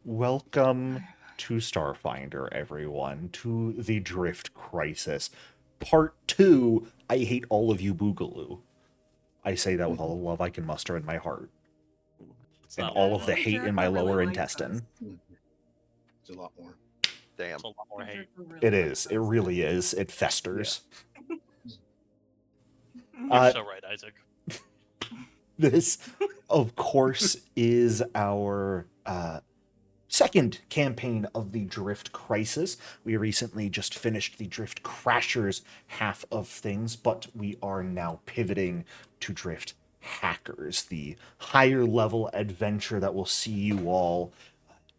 Welcome to Starfinder, everyone, to the Drift Crisis. Part 2, I hate all of you Boogaloo. I say that with all the love I can muster in my heart. And all of the hate in my lower intestine. It's a lot more. Damn. It's a lot more hate. It is. It really is. It festers. You're so right, Isaac. This, of course, is our second campaign of the Drift Crisis. We recently just finished the Drift Crashers half of things, but we are now pivoting to Drift Hackers, the higher level adventure that will see you all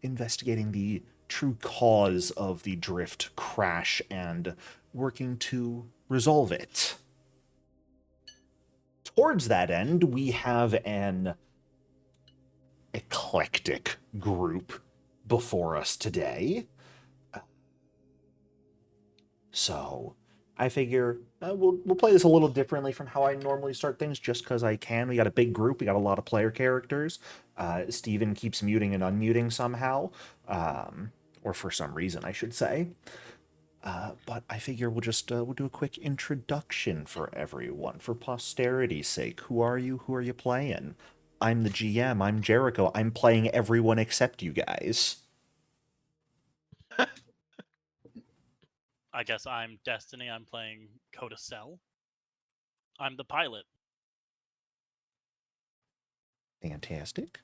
investigating the true cause of the Drift crash and working to resolve it. Towards that end, we have an eclectic group before us today. So I figure we'll play this a little differently from how I normally start things, just because I can. We got a big group. We got a lot of player characters. Steven keeps muting and unmuting somehow, or for some reason, I should say. But I figure we'll do a quick introduction for everyone, for posterity's sake. Who are you? Who are you playing? I'm the GM. I'm Jericho. I'm playing everyone except you guys. I guess I'm Destiny. I'm playing Coda Cell. I'm the pilot. Fantastic.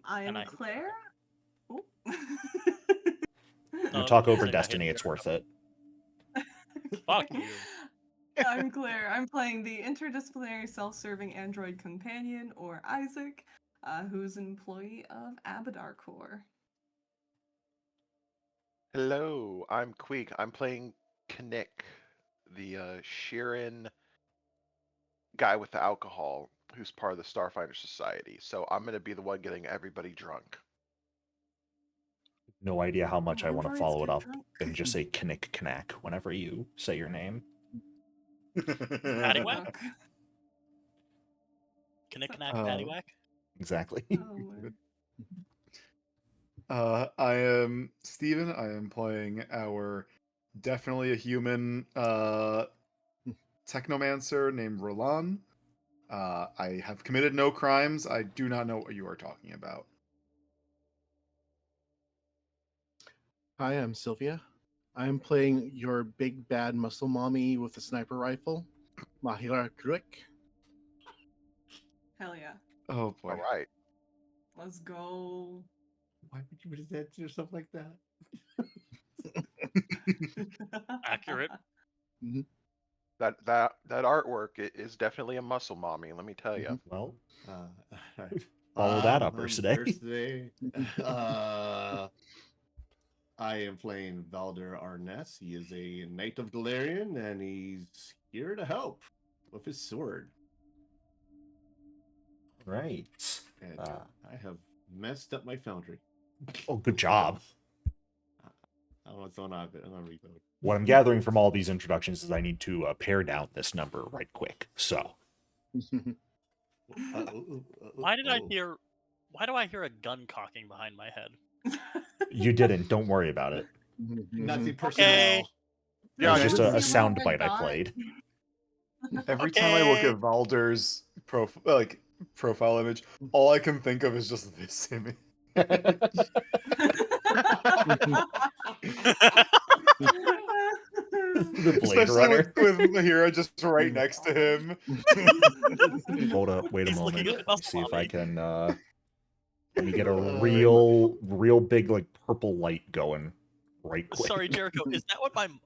I am And Claire. Oh. You talk over like Destiny, it's worth it. Fuck you. I'm Claire. I'm playing the interdisciplinary self-serving android companion, or Isaac, who's an employee of Abadar Corps. Hello, I'm Queek. I'm playing Knick, the Sheeran guy with the alcohol who's part of the Starfinder Society. So I'm going to be the one getting everybody drunk. No idea how much I want to Androids follow it get up drunk. and just say Knick Knack whenever you say your name. Paddywhack? Knick-knack, paddywhack? Exactly. I am Steven. I am playing our definitely a human technomancer named Roland. I have committed no crimes. I do not know what you are talking about. Hi, I'm Sylvia. I'm playing your big bad muscle mommy with a sniper rifle, Mahira Kruik. Hell yeah. Oh boy. All right. Let's go. Why would you present yourself like that? Accurate. That artwork is definitely a muscle mommy, let me tell you. Well, Right. follow that up I'm today. Pierce today. I am playing Valder Arness. He is a Knight of Galarian, and he's here to help with his sword. Right. And I have messed up my foundry. Oh, good job. I don't know what's going on, but I'm gonna reload. What I'm gathering from all these introductions is I need to pare down this number right quick. So. Why do I hear a gun cocking behind my head? You didn't. Don't worry about it. Nazi personnel. Okay. It was just a You sound have a bite I gun? played. Every time I look Okay. at Valder's profile image, all I can think of is just this image. The Blade Especially Runner. with Mahira just right next to him. Hold up, wait a He's looking moment. at Muscle See if I Mommy. can let me get a real big like purple light going right quick. Sorry, Jericho.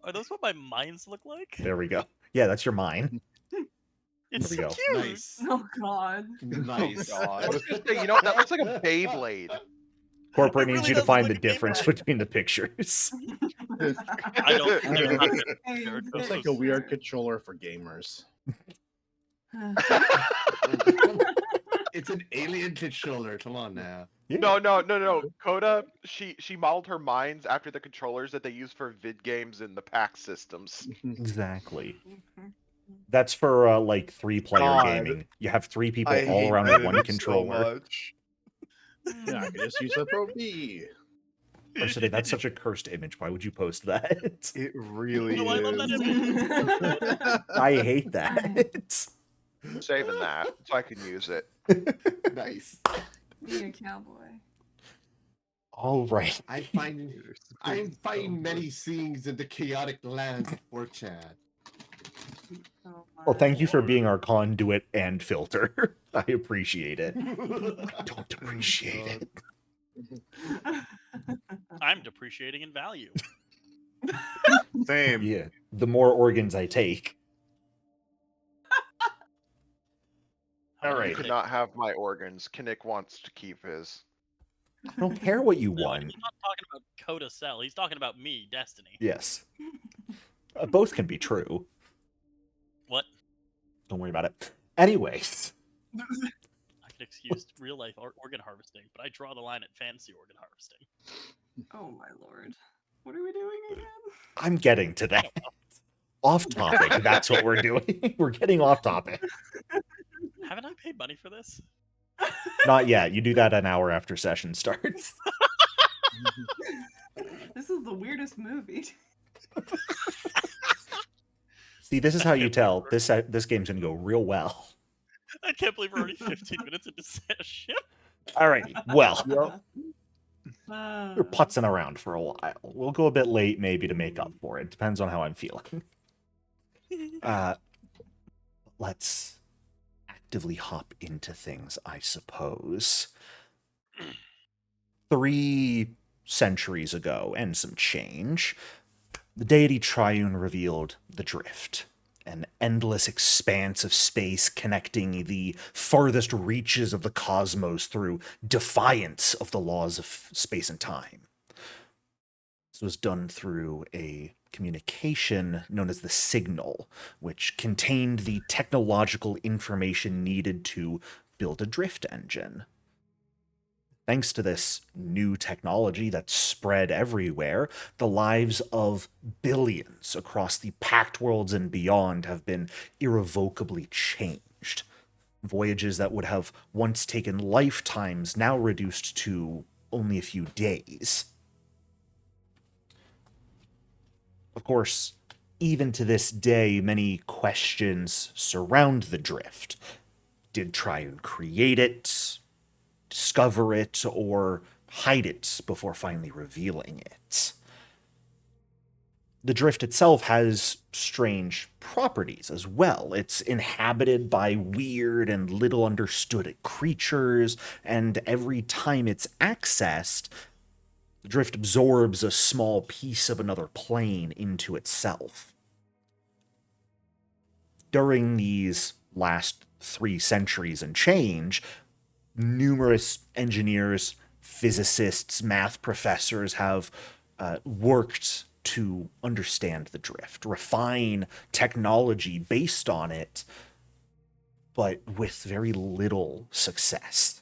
Are those what my mines look like? There we go. Yeah, that's your mine. It's There we so go. cute. Nice. Oh god. Nice. I was just saying, that looks like a Beyblade. Corporate It needs really you to does find look the like a difference Beyblade. between the pictures. I don't. They're not good. Hey, Jericho. It's like a weird controller for gamers. It's an alien controller. Come on now. Yeah. No. Coda, she modeled her mines after the controllers that they use for vid games in the Pact systems. Exactly. That's for like 3-player God. gaming. You have 3 people I all hate around that one image controller. so much. Yeah, I can just use a Pro B. Personally, that's such a cursed image. Why would you post that? It really No, I love that is. image. I hate that. Saving that so I can use it. Nice. Be a cowboy. All right. I find many things in the chaotic land of 4chan. Oh Well, thank you for my. being our conduit and filter. I appreciate it. I don't appreciate God. it. I'm depreciating in value. Same. Yeah. The more organs I take. How All many right. You do you could take? not have my organs. Kinnick wants to keep his. I don't care what you No, want. he's not talking about Coda Cell. He's talking about me, Destiny. Yes. Both can be true. What? Don't worry about it. Anyways. I could excuse real life organ harvesting, but I draw the line at fantasy organ harvesting. Oh my lord. What are we doing again? I'm getting to that. Off topic. That's what we're doing. We're getting off topic. Haven't I paid money for this? Not yet. You do that an hour after session starts. This is the weirdest movie. See, this is how you can't tell believe this game's gonna go real well. I can't believe we're already 15 minutes into session. Alrighty. Well, Uh, we're putzing around for a while. We'll go a bit late maybe to make up for it. Depends on how I'm feeling. Let's actively hop into things, I suppose. 3 centuries ago, and some change, the deity Triune revealed the Drift, an endless expanse of space connecting the farthest reaches of the cosmos through defiance of the laws of space and time. This was done through a communication known as the Signal, which contained the technological information needed to build a drift engine. Thanks to this new technology that spread everywhere, the lives of billions across the Pact Worlds and beyond have been irrevocably changed. Voyages that would have once taken lifetimes now reduced to only a few days. Of course, even to this day, many questions surround the Drift. Did Triune create it, discover it, or hide it before finally revealing it? The Drift itself has strange properties as well. It's inhabited by weird and little understood creatures, and every time it's accessed, the Drift absorbs a small piece of another plane into itself. During these last 3 centuries and change, numerous engineers, physicists, math professors have worked to understand the Drift, refine technology based on it, but with very little success.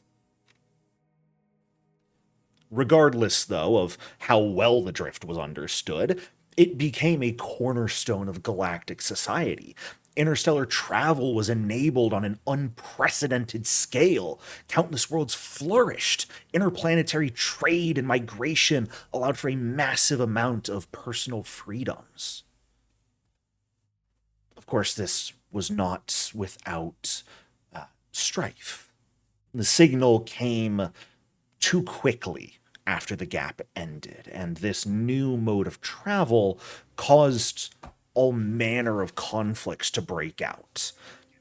Regardless, though, of how well the Drift was understood, it became a cornerstone of galactic society. Interstellar travel was enabled on an unprecedented scale. Countless worlds flourished. Interplanetary trade and migration allowed for a massive amount of personal freedoms. Of course, this was not without strife. The Signal came too quickly after the gap ended, and this new mode of travel caused all manner of conflicts to break out.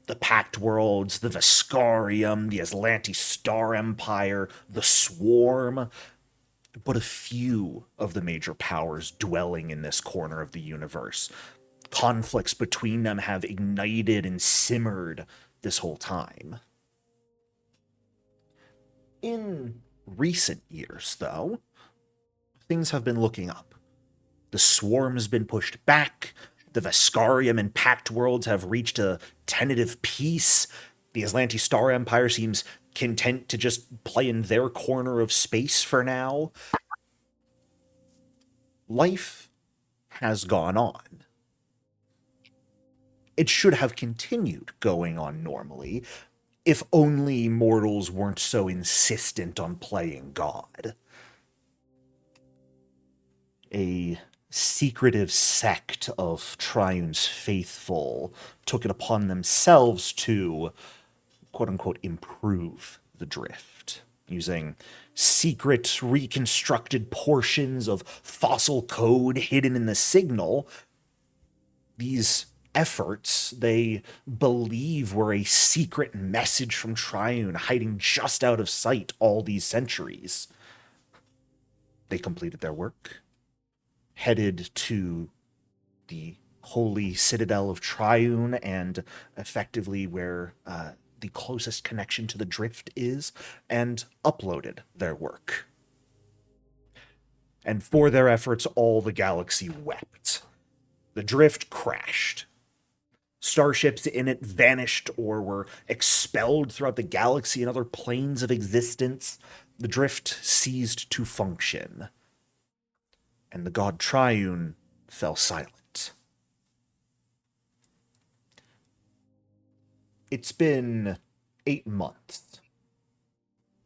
The Pact Worlds, the Viscarium, the Aslanti Star Empire, the Swarm, but a few of the major powers dwelling in this corner of the universe. Conflicts between them have ignited and simmered this whole time. In recent years, though, things have been looking up. The Swarm has been pushed back. The Viscarium and Pact Worlds have reached a tentative peace. The Aslanti Star Empire seems content to just play in their corner of space for now. Life has gone on. It should have continued going on normally If only mortals weren't so insistent on playing God. A secretive sect of Triune's faithful took it upon themselves to, quote-unquote, improve the drift, using secret reconstructed portions of fossil code hidden in the signal. These efforts, they believe, were a secret message from Triune hiding just out of sight all these centuries. They completed their work, headed to the holy citadel of Triune, and effectively where the closest connection to the drift is, and uploaded their work. And for their efforts, all the galaxy wept. The drift crashed. Starships in it vanished or were expelled throughout the galaxy and other planes of existence. The drift ceased to function. And the god Triune fell silent. It's been 8 months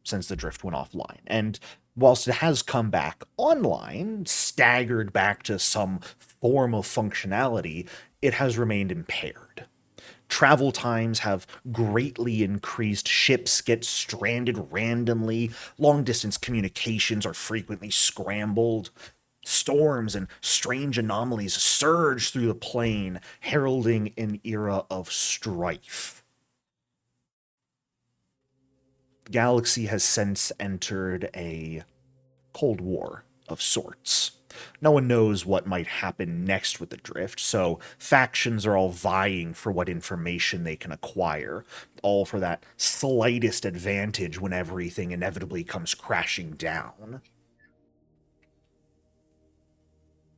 since the drift went offline, and whilst it has come back online, staggered back to some form of functionality, it has remained impaired. Travel times have greatly increased, ships get stranded randomly, long-distance communications are frequently scrambled, storms and strange anomalies surge through the plane, heralding an era of strife. The galaxy has since entered a Cold War of sorts. No one knows what might happen next with the drift, so factions are all vying for what information they can acquire, all for that slightest advantage when everything inevitably comes crashing down.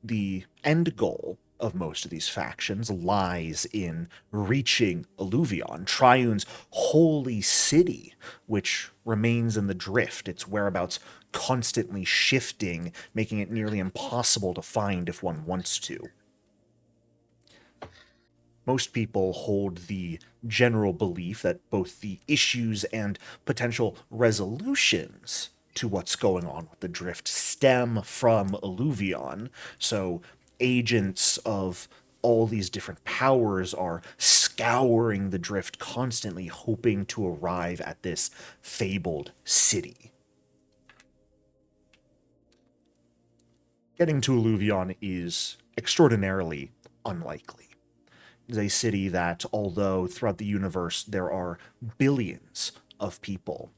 The end goal of most of these factions lies in reaching Illuvion, Triune's holy city, which remains in the drift, its whereabouts constantly shifting, making it nearly impossible to find if one wants to. Most people hold the general belief that both the issues and potential resolutions to what's going on with the drift stem from Illuvion, so agents of all these different powers are scouring the drift constantly, hoping to arrive at this fabled city. Getting to Illuvion is extraordinarily unlikely. It is a city that, although throughout the universe there are billions of people,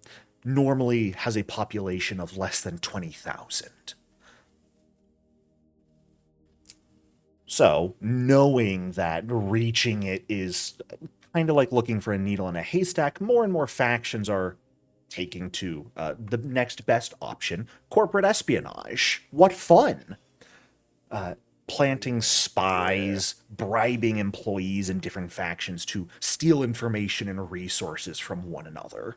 normally has a population of less than 20,000. So, knowing that reaching it is kind of like looking for a needle in a haystack, more and more factions are taking to the next best option, corporate espionage. What fun! Planting spies, bribing employees in different factions to steal information and resources from one another.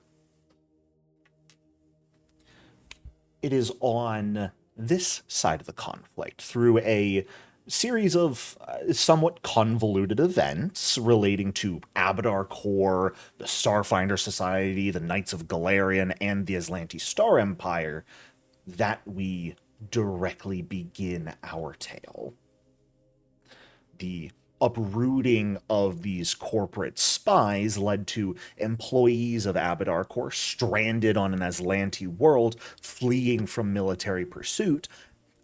It is on this side of the conflict, through a series of somewhat convoluted events relating to Abadar Corps, the Starfinder Society, the Knights of Galarian, and the Aslanti Star Empire, that we directly begin our tale. The uprooting of these corporate spies led to employees of Abadar Corps stranded on an Aslanti world, fleeing from military pursuit,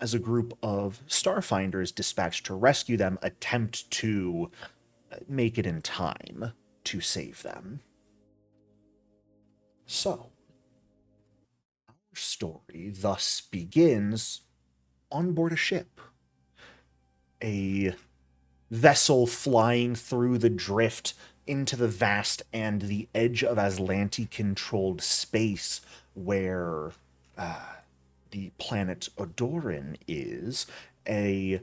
as a group of Starfinders dispatched to rescue them attempt to make it in time to save them. So, our story thus begins on board a ship. A vessel flying through the drift into the vast and the edge of Aslanti-controlled space where the planet Odoran is, a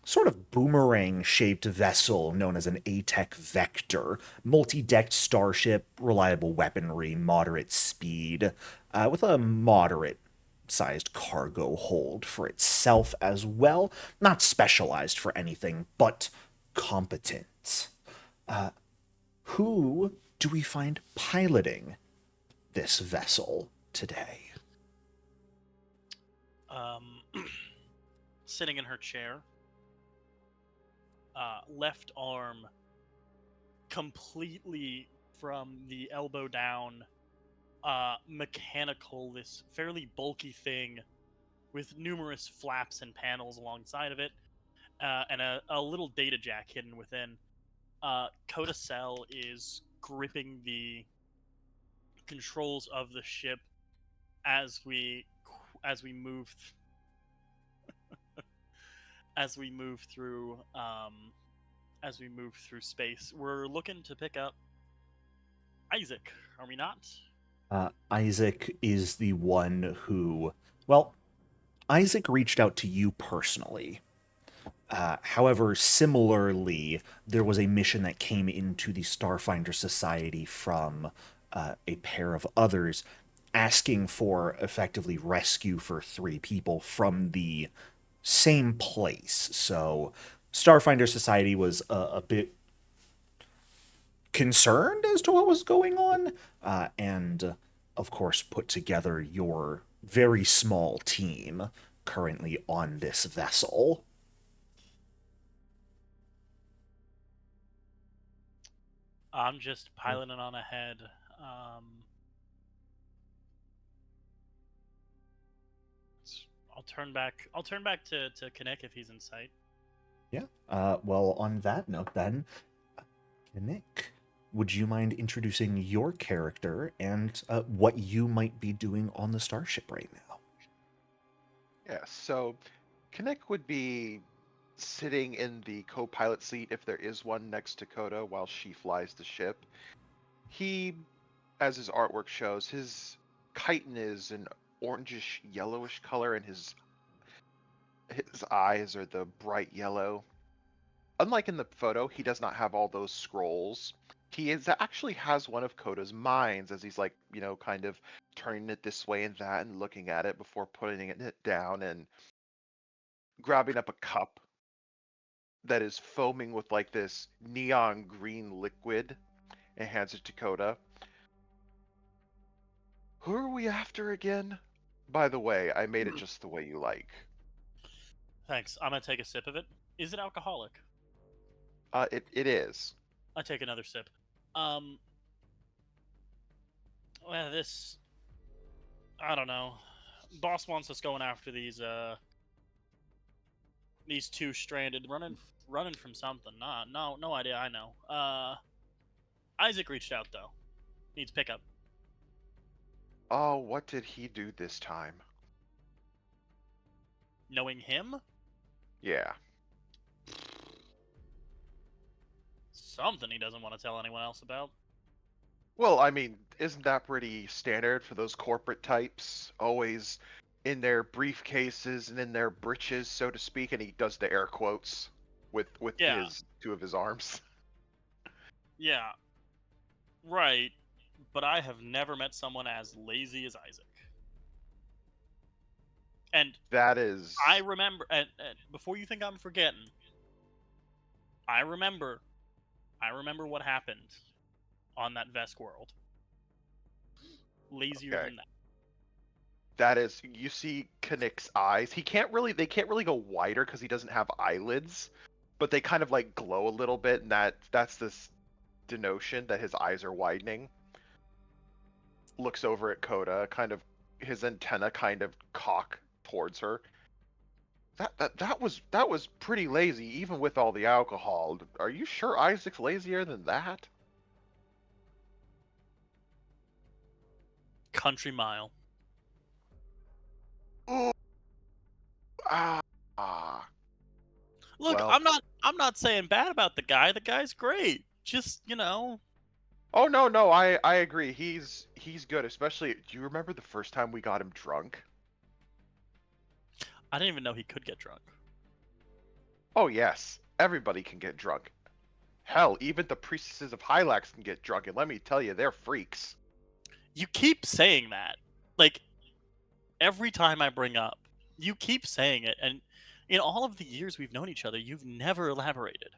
sort of boomerang-shaped vessel known as an ATEC Vector, multi-decked starship, reliable weaponry, moderate speed, with a moderate-sized cargo hold for itself as well, not specialized for anything, but competent. Who do we find piloting this vessel today? Sitting in her chair, left arm completely from the elbow down, mechanical, this fairly bulky thing with numerous flaps and panels alongside of it, and a little data jack hidden within. Coda Cell is gripping the controls of the ship as we move as we move through space. We're looking to pick up Isaac, are we not? Isaac is the one who, well, Isaac reached out to you personally. However, similarly, there was a mission that came into the Starfinder Society from a pair of others asking for effectively rescue for 3 people from the same place. So, Starfinder Society was a bit concerned as to what was going on, and of course, put together your very small team currently on this vessel. I'm just piloting on ahead. I'll turn back to Kinnick if he's in sight. Yeah. Well, on that note, then, Nick, would you mind introducing your character and what you might be doing on the starship right now? Yeah, so Kinnick would be sitting in the co-pilot seat if there is one next to Coda while she flies the ship. He, as his artwork shows, his chitin is an orangish yellowish color and his eyes are the bright yellow. Unlike in the photo, he does not have all those scrolls. He actually has one of Coda's minds as he's like, kind of turning it this way and that and looking at it before putting it down and grabbing up a cup that is foaming with like this neon green liquid and hands it to Coda. Who are we after again? By the way, I made it just the way you like. Thanks. I'm gonna take a sip of it. Is it alcoholic? It is. I take another sip. Well, this, I don't know. Boss wants us going after these 2 stranded, running from something. No idea. I know. Isaac reached out though. Needs pickup. Oh, what did he do this time? Knowing him, Yeah. something he doesn't want to tell anyone else about. Well, I mean, isn't that pretty standard for those corporate types? Always in their briefcases and in their breeches, so to speak, and he does the air quotes with Yeah. his 2 of his arms. Yeah. Right. But I have never met someone as lazy as Isaac. And That is I remember, and before you think I'm forgetting, I remember what happened on that Vesk world. Lazier Okay. than that. That is, you see Kinnick's eyes. They can't really go wider because he doesn't have eyelids, but they kind of like glow a little bit, and that's this denotion that his eyes are widening. Looks over at Coda, kind of his antenna kind of cock towards her. That was pretty lazy, even with all the alcohol. Are you sure Isaac's lazier than that? Country mile. Ooh, ah. Look, Well, I'm not saying bad about the guy. The guy's great. Just, oh no, I agree. He's good, especially. Do you remember the first time we got him drunk? I didn't even know he could get drunk. Oh yes, everybody can get drunk. Hell, even the priestesses of Hylax can get drunk, and let me tell you, they're freaks. You keep saying that. Like, every time I bring up, you keep saying it, and in all of the years we've known each other, you've never elaborated.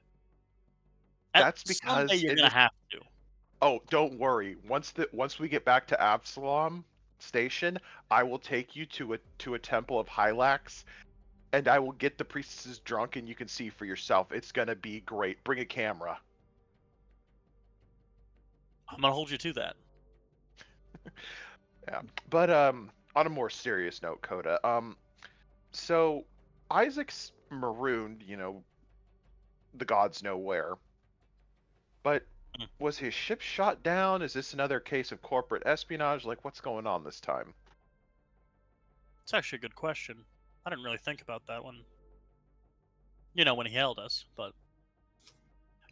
That's Someday because you're in gonna this have to. Oh, don't worry. Once we get back to Absalom Station, I will take you to a temple of Hylax, and I will get the priestesses drunk, and you can see for yourself. It's gonna be great. Bring a camera. I'm gonna hold you to that. Yeah. But on a more serious note, Coda. So Isaac's marooned, the gods know where. But Hmm. was his ship shot down? Is this another case of corporate espionage? Like, what's going on this time? It's actually a good question. I didn't really think about that one. You know, when he held us, but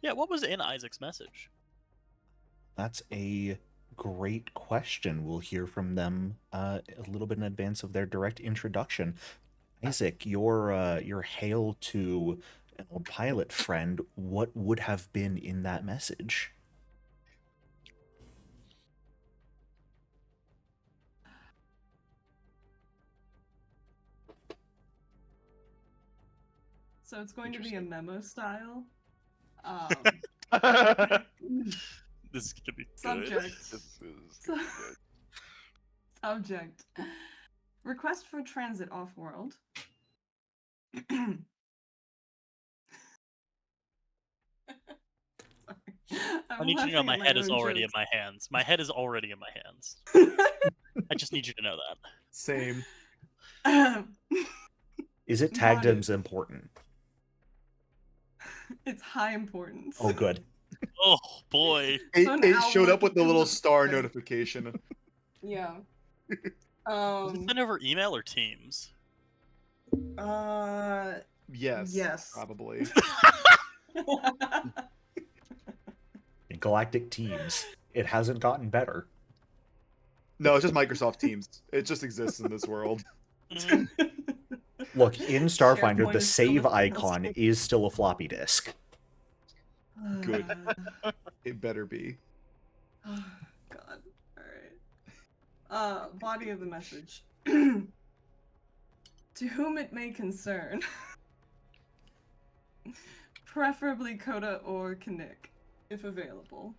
yeah, what was in Isaac's message? That's a great question. We'll hear from them a little bit in advance of their direct introduction. Isaac, your hail to an old pilot friend. What would have been in that message? So it's going to be a Interesting. memo style. This is gonna be good. Subject. This is gonna be good. Subject. Request for transit off-world. Sorry. I need you to know my head is already in my hands. My head is already in my hands. I just need you to know that. Same. Is it tagged Body. as important? It's high importance. Oh, good. Oh boy. So an It showed outlook up with the little comes up star with- notification. Yeah. Was it sent over email or Teams? Yes. Yes. Probably. Galactic Teams. It hasn't gotten better. No, it's just Microsoft Teams. It just exists in this world. Mhm. Look, in Starfinder, SharePoint the is still save the thing. icon is still a floppy disk. Good. It better be. Oh, God. Alright. Body of the message. To whom it may concern. Preferably Coda or Kinnick, if available.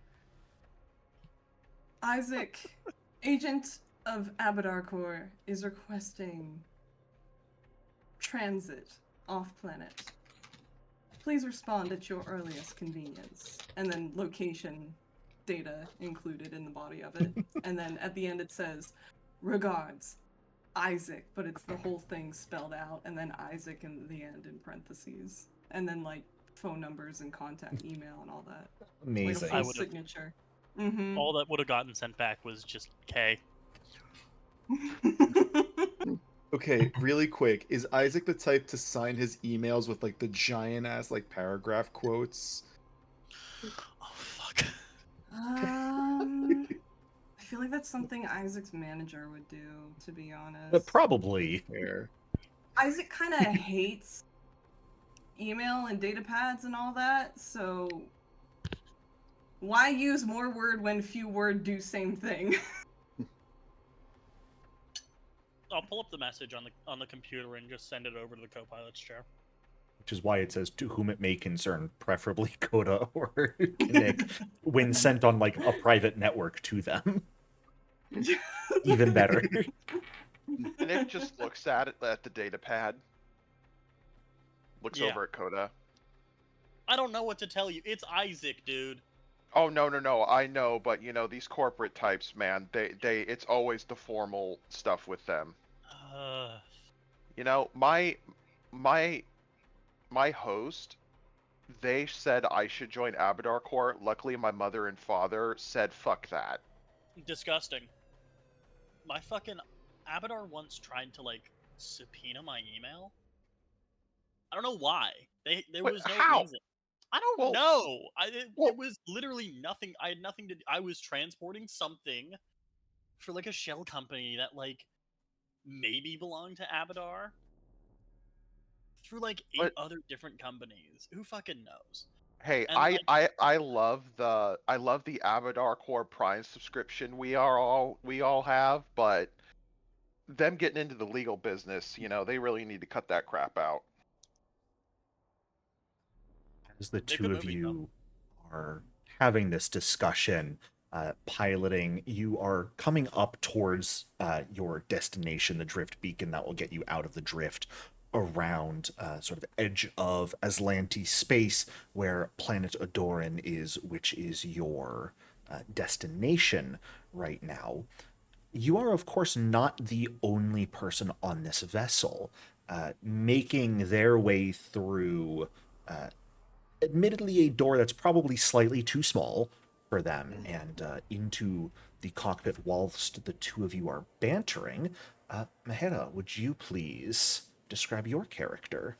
Isaac, agent of Abadar Corps, is requesting transit off-planet. Please respond at your earliest convenience. And then location data included in the body of it. And then at the end it says, regards, Isaac, but it's the whole thing spelled out, and then Isaac in the end in parentheses. And then like phone numbers and contact email and all that. Like a Amazing. full I would've- signature. Mm-hmm. All that would have gotten sent back was just K. Okay, really quick. Is Isaac the type to sign his emails with like the giant ass like paragraph quotes? Oh fuck. I feel like that's something Isaac's manager would do, to be honest. Probably. There. Isaac kind of hates email and data pads and all that, so why use more word when few word do same thing? I'll pull up the message on the computer and just send it over to the co-pilot's chair. Which is why it says to whom it may concern, preferably Coda or Kinnick, when sent on like a private network to them. Even better. And it just looks at it at the data pad. Looks Yeah. over at Coda. I don't know what to tell you. It's Isaac, dude. Oh no, I know, but these corporate types, man, they it's always the formal stuff with them. My host, they said I should join Abadar Corps. Luckily, my mother and father said fuck that. Disgusting. My fucking Abadar once tried to like subpoena my email. I don't know why. There But was no how? reason. I don't Well- know. well- It was literally nothing. I had nothing to. I was transporting something for like a shell company that like maybe belonged to Abadar through like 8 But- other different companies. Who fucking knows? Hey, And, I love the Abadar Corps Prime subscription we all have, but them getting into the legal business, they really need to cut that crap out. As the They two could of movie you are having this discussion, piloting. You are coming up towards your destination, the drift beacon that will get you out of the drift, around sort of edge of Aslanti space, where planet Adoran is, which is your destination right now. You are, of course, not the only person on this vessel. Making their way through, admittedly, a door that's probably slightly too small for them, and into the cockpit whilst the two of you are bantering. Mahera, would you please describe your character?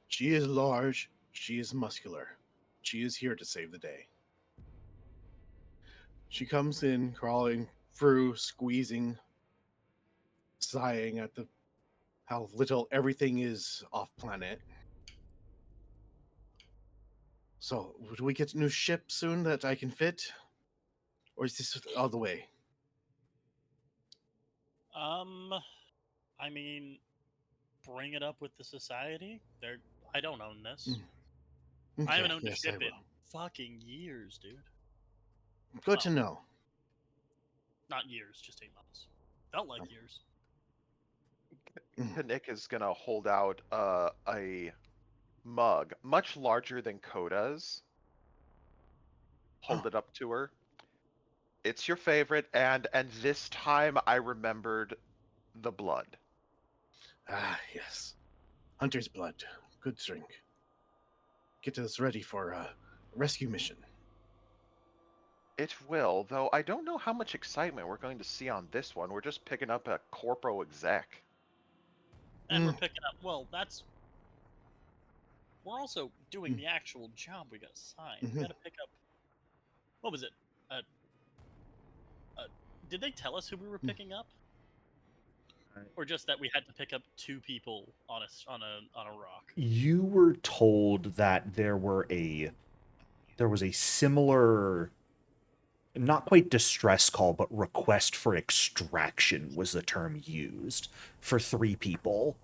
She is large. She is muscular. She is here to save the day. She comes in crawling through, squeezing, sighing at the how little everything is off planet. So, would we get a new ship soon that I can fit? Or is this all the way? I mean, bring it up with the society. I don't own this. Okay, I haven't owned a yes, ship I in will. fucking years, dude. Good to know. Not years, just 8 months. Felt like years. Nick is gonna hold out a mug, much larger than Coda's. Hold it up to her. It's your favorite, and this time I remembered the blood. Ah, yes. Hunter's blood. Good drink. Get us ready for a rescue mission. It will, though I don't know how much excitement we're going to see on this one. We're just picking up a corpo exec. And we're picking up, we're also doing the actual job we got assigned. We gotta pick up, what was it? Did they tell us who we were picking up? Or just that we had to pick up 2 people on a rock? You were told that there was a similar, not quite distress call, but request for extraction was the term used for 3 people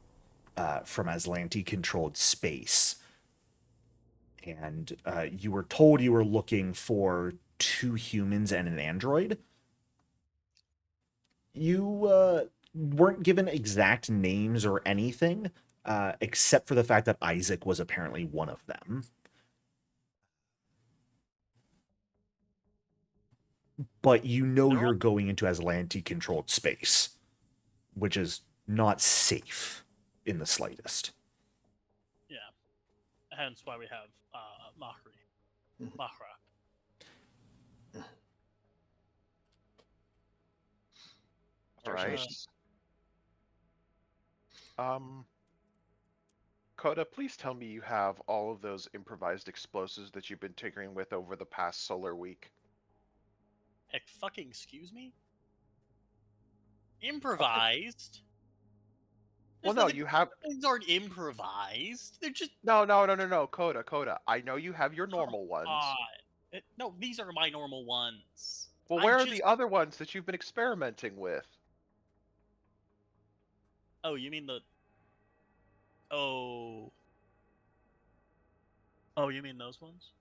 from Aslanti controlled space. And you were told you were looking for 2 humans and an android. You weren't given exact names or anything, except for the fact that Isaac was apparently one of them. But you know you're going into Aslanti controlled space, which is not safe in the slightest. Yeah. Hence why we have Mahra. All right. Coda, please tell me you have all of those improvised explosives that you've been tinkering with over the past solar week. Heck, fucking excuse me? Improvised? Well, no, you have. Things aren't improvised. They're just. No, Coda. I know you have your normal ones. No, these are my normal ones. Well, where are the other ones that you've been experimenting with? Oh, you mean the. Oh. Oh, you mean those ones?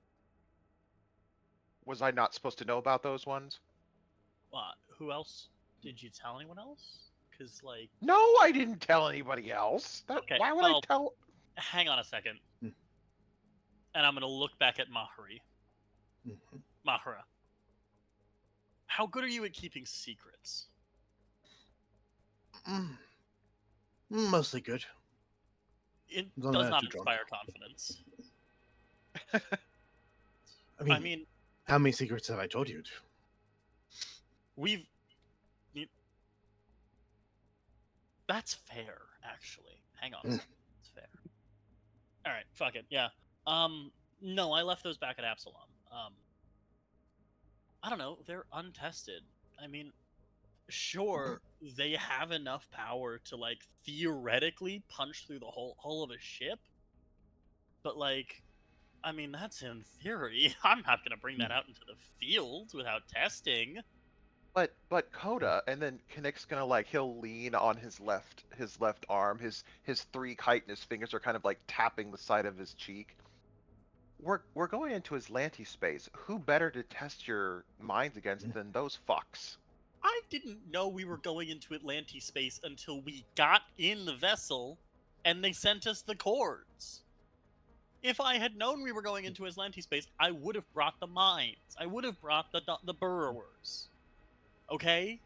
Was I not supposed to know about those ones? What? Who else? Did you tell anyone else? Because, like... No, I didn't tell anybody else. Okay, why would I tell... Hang on a second. And I'm going to look back at Mahri. Mahra. How good are you at keeping secrets? Mostly good. It does not inspire confidence. I mean, how many secrets have I told you? That's fair, actually. Hang on a second. That's fair. Alright, fuck it, yeah. No, I left those back at Absalom. I don't know, they're untested. I mean, sure, they have enough power to, like, theoretically punch through the whole hull of a ship, but, like, I mean, that's in theory. I'm not gonna bring that out into the field without testing. But Coda, and then Kinnick's gonna, like, he'll lean on his left arm, his 3 chitinous fingers are kind of like tapping the side of his cheek. we're going into Aslanti space. Who better to test your minds against than those fucks? I didn't know we were going into Atlantis space until we got in the vessel and they sent us the cords. If I had known we were going into Atlantis space, I would have brought the mines. I would have brought the burrowers. Okay?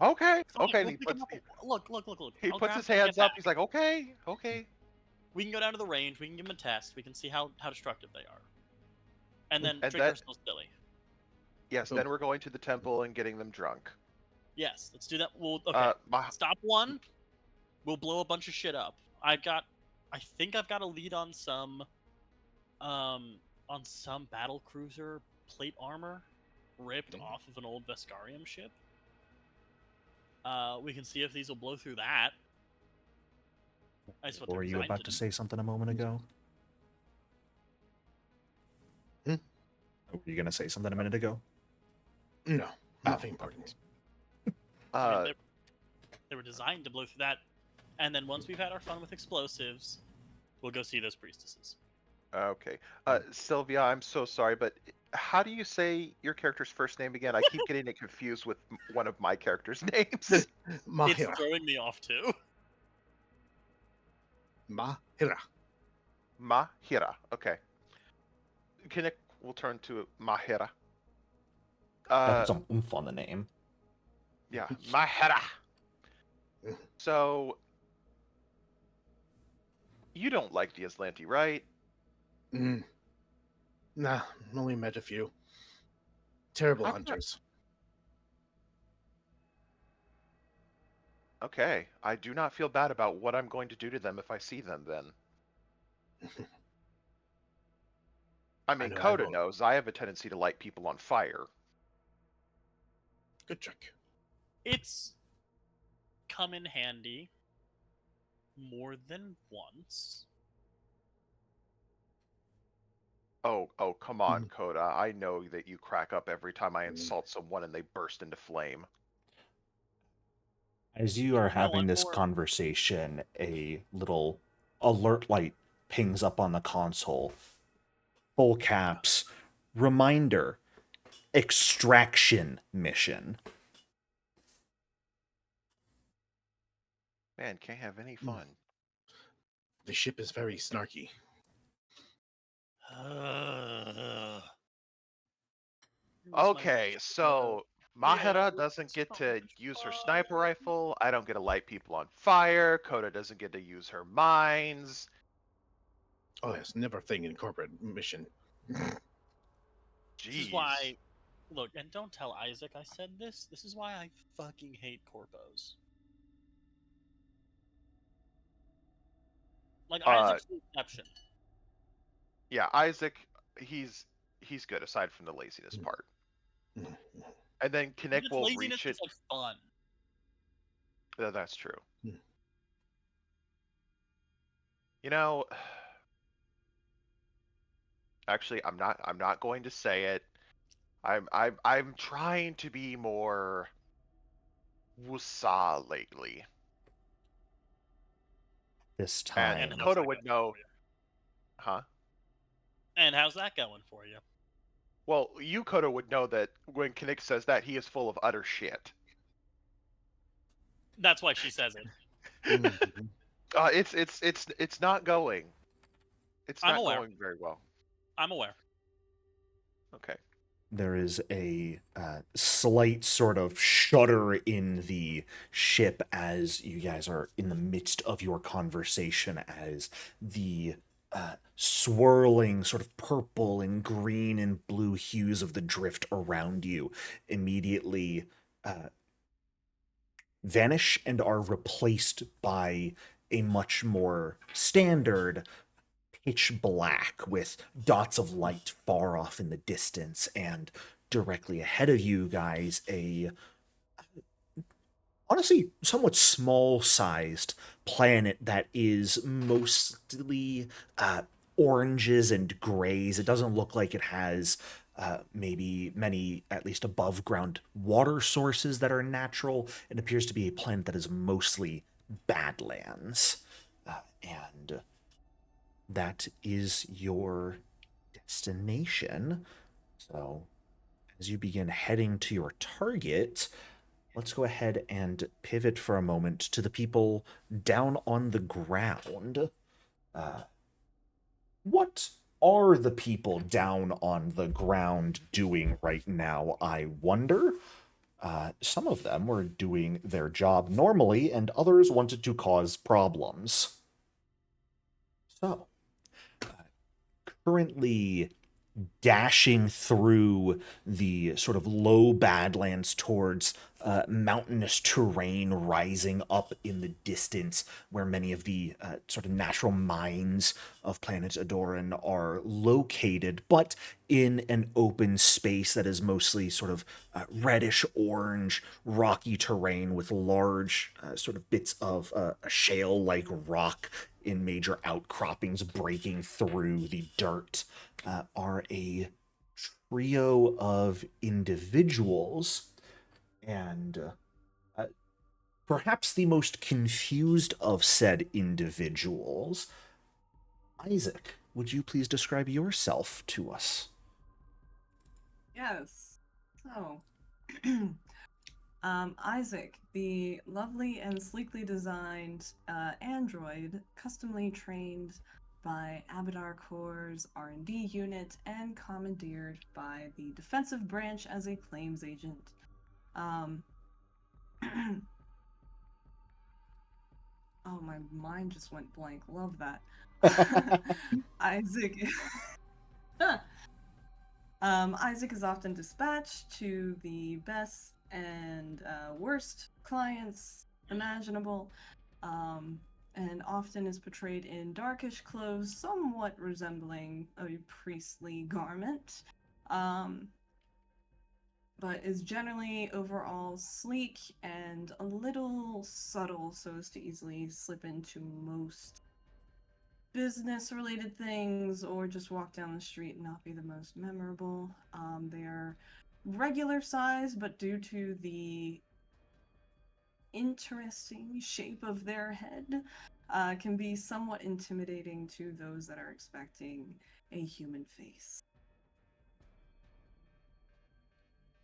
Okay, Fine, okay. And we'll he pick 'em puts up. Look. he I'll puts grab his them and hands get up. back. He's like, okay, okay. We can go down to the range. We can give them a test. We can see how destructive they are, and then And drink that ourselves silly. yes. Oh. Then we're going to the temple and getting them drunk. Yes, let's do that. We'll okay. My Stop one. We'll blow a bunch of shit up. I think I've got a lead on some battle cruiser plate armor ripped off of an old Vescarium ship. We can see if these will blow through that. That's what Or they're were you designed about to do. say something a moment ago? Hmm? Were you going to say something a minute ago? No, nothing important. I mean, they were designed to blow through that, and then once we've had our fun with explosives, we'll go see those priestesses. okay. Sylvia, I'm so sorry, but how do you say your character's first name again? I keep getting it confused with one of my character's names. Mahira. It's throwing me off too. Mahira. Mahira. Okay. Kinnick will turn to Mahira. That's some oomph on the name. Yeah, Mahira. So, you don't like the Aslanti, right? Nah, only met a few. Terrible How come that- hunters. Okay, I do not feel bad about what I'm going to do to them if I see them then. I mean, know I Coda won't. knows I have a tendency to light people on fire. Good trick. It's come in handy more than once. Oh, come on, Coda. I know that you crack up every time I insult someone and they burst into flame. As you are having I'm this more- conversation, a little alert light pings up on the console. Full caps. Reminder. Extraction mission. Man, can't have any fun. The ship is very snarky. Okay, so Mahira doesn't get to use her sniper rifle. I don't get to light people on fire. Coda doesn't get to use her mines. Oh, yes, never thing in corporate mission. Jeez. This is why. Look, and don't tell Isaac I said this. This is why I fucking hate corpos. Like Isaac's the exception. Yeah, Isaac, he's good aside from the laziness part. And then Kinnick It's will laziness reach it. is like fun. Yeah, that's true. You know, actually, I'm not going to say it. I'm trying to be more wusa lately. This time. And how's Coda that would going know. for you? Huh? And how's that going for you? Well, you, Coda, would know that when Kinnick says that, he is full of utter shit. That's why she says it. It's not going. It's I'm not aware. going very well. I'm aware. Okay. There is a slight sort of shudder in the ship as you guys are in the midst of your conversation, as the swirling sort of purple and green and blue hues of the drift around you immediately vanish and are replaced by a much more standard pitch black with dots of light far off in the distance, and directly ahead of you guys a honestly somewhat small-sized planet that is mostly oranges and grays. It doesn't look like it has maybe many, at least above ground water sources that are natural. It appears to be a planet that is mostly badlands. And that is your destination. So, as you begin heading to your target, let's go ahead and pivot for a moment to the people down on the ground. Uh, what are the people down on the ground doing right now, I wonder? Some of them were doing their job normally, and others wanted to cause problems. So, currently dashing through the sort of low badlands towards mountainous terrain rising up in the distance, where many of the sort of natural mines of planet Adoran are located, but in an open space that is mostly sort of reddish orange, rocky terrain with large sort of bits of shale like rock in major outcroppings breaking through the dirt. Are a trio of individuals, and perhaps the most confused of said individuals. Isaac, would you please describe yourself to us? Yes. So, Isaac, the lovely and sleekly designed android, customly trained by Abadar Corps' R&D unit and commandeered by the defensive branch as a claims agent. Um, oh, my mind just went blank. Love that. Isaac. Isaac is often dispatched to the best and worst clients imaginable, and often is portrayed in darkish clothes, somewhat resembling a priestly garment, um, but is generally overall sleek and a little subtle so as to easily slip into most business related things or just walk down the street and not be the most memorable. They are regular size, but due to the interesting shape of their head, can be somewhat intimidating to those that are expecting a human face.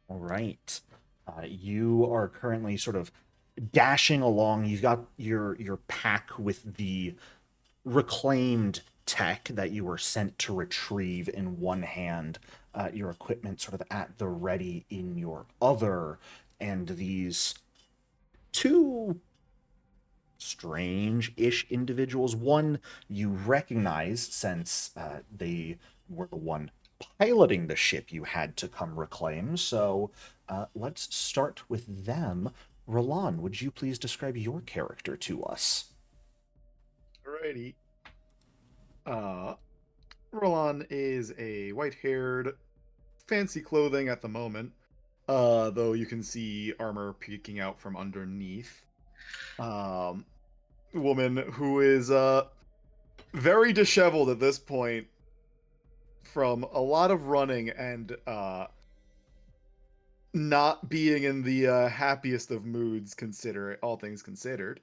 All right. You are currently sort of dashing along. You've got your pack with the reclaimed tech that you were sent to retrieve in one hand, your equipment sort of at the ready in your other, and these two strange-ish individuals. One you recognize since they were the one piloting the ship you had to come reclaim. So let's start with them. Roland, would you please describe your character to us? Alrighty. Roland is a white-haired, fancy clothing at the moment. Though you can see armor peeking out from underneath. Woman who is very disheveled at this point from a lot of running and not being in the happiest of moods, consider all things considered.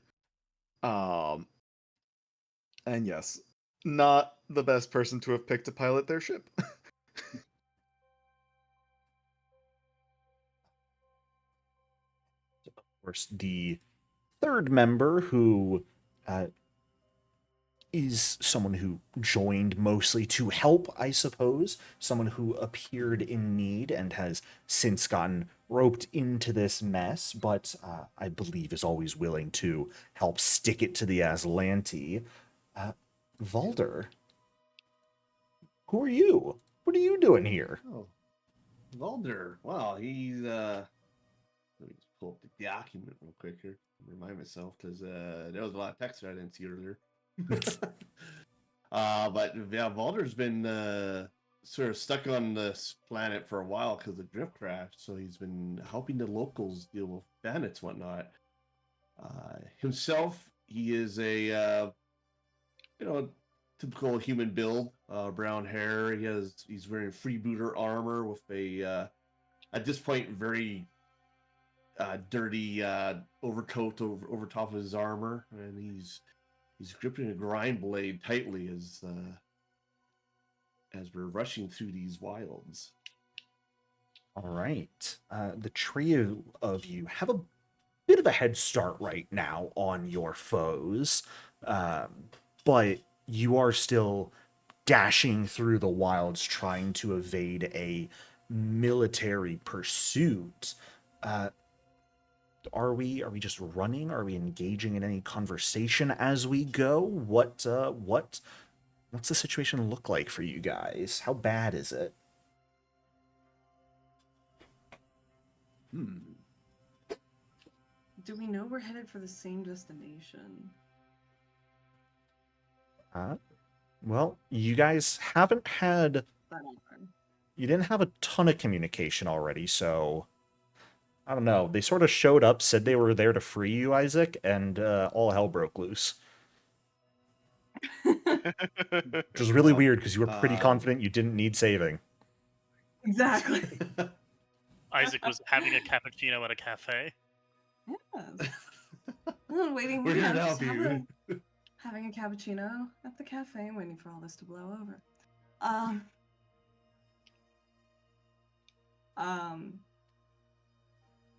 Um, and yes, not the best person to have picked to pilot their ship. Of course, the third member who uh, is someone who joined mostly to help, I suppose. Someone who appeared in need and has since gotten roped into this mess, but I believe is always willing to help stick it to the Aslanti. Uh, Valder, who are you? What are you doing here? Oh, Valder. Wow, he's let me just pull up the document real quick here. Remind myself because there was a lot of text that I didn't see earlier. But yeah, Valder's been sort of stuck on this planet for a while because the drift crashed. So he's been helping the locals deal with bandits, whatnot. Himself, he is a typical human build, brown hair. He's wearing freebooter armor with a at this point very dirty overcoat over top of his armor, and He's gripping a grind blade tightly as we're rushing through these wilds. All right. The trio of you have a bit of a head start right now on your foes, but you are still dashing through the wilds trying to evade a military pursuit. Are we just running? Are we engaging in any conversation as we go? What's the situation look like for you guys? How bad is it? Do we know we're headed for the same destination? Well, you guys haven't had That don't matter. you didn't have a ton of communication already, so I don't know. They sort of showed up, said they were there to free you, Isaac, and all hell broke loose. Which was really weird because you were pretty confident you didn't need saving. Exactly. Isaac was having a cappuccino at a cafe. Yes. Waiting. We're here to just help you. having a cappuccino at the cafe, waiting for all this to blow over.